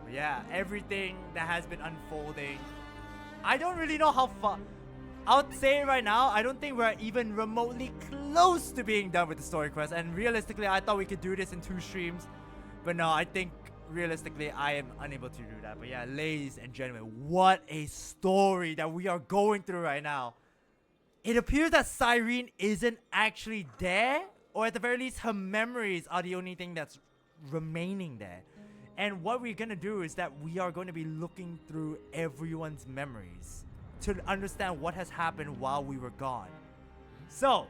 But yeah, everything that has been unfolding. I don't really know how far. I'll say it right now, I don't think we're even remotely close to being done with the story quest. And realistically, I thought we could do this in 2 streams. But no, I think realistically, I am unable to do that. But yeah, ladies and gentlemen, what a story that we are going through right now. It appears that Cyrene isn't actually there. Or at the very least, her memories are the only thing that's remaining there. And what we're going to do is that we are going to be looking through everyone's memories to understand what has happened while we were gone. So,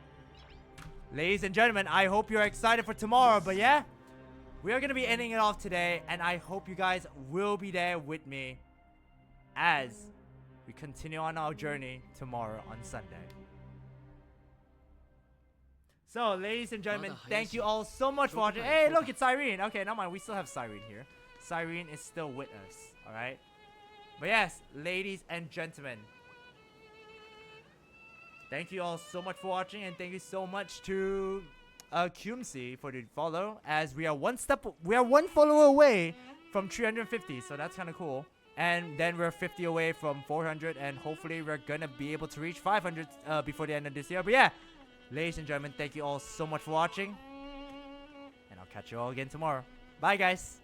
ladies and gentlemen, I hope you're excited for tomorrow. But yeah, we are going to be ending it off today. And I hope you guys will be there with me as we continue on our journey tomorrow on Sunday. So, ladies and gentlemen, thank you all so much for watching. Hey, look, it's Cyrene. Okay, never mind. We still have Cyrene here. Cyrene is still with us. Alright? But yes, ladies and gentlemen, thank you all so much for watching. And thank you so much to Kumsi for the follow. As we are one follower away from 350. So that's kind of cool. And then we're 50 away from 400. And hopefully we're going to be able to reach 500 before the end of this year. But yeah. Ladies and gentlemen, thank you all so much for watching. And I'll catch you all again tomorrow. Bye, guys.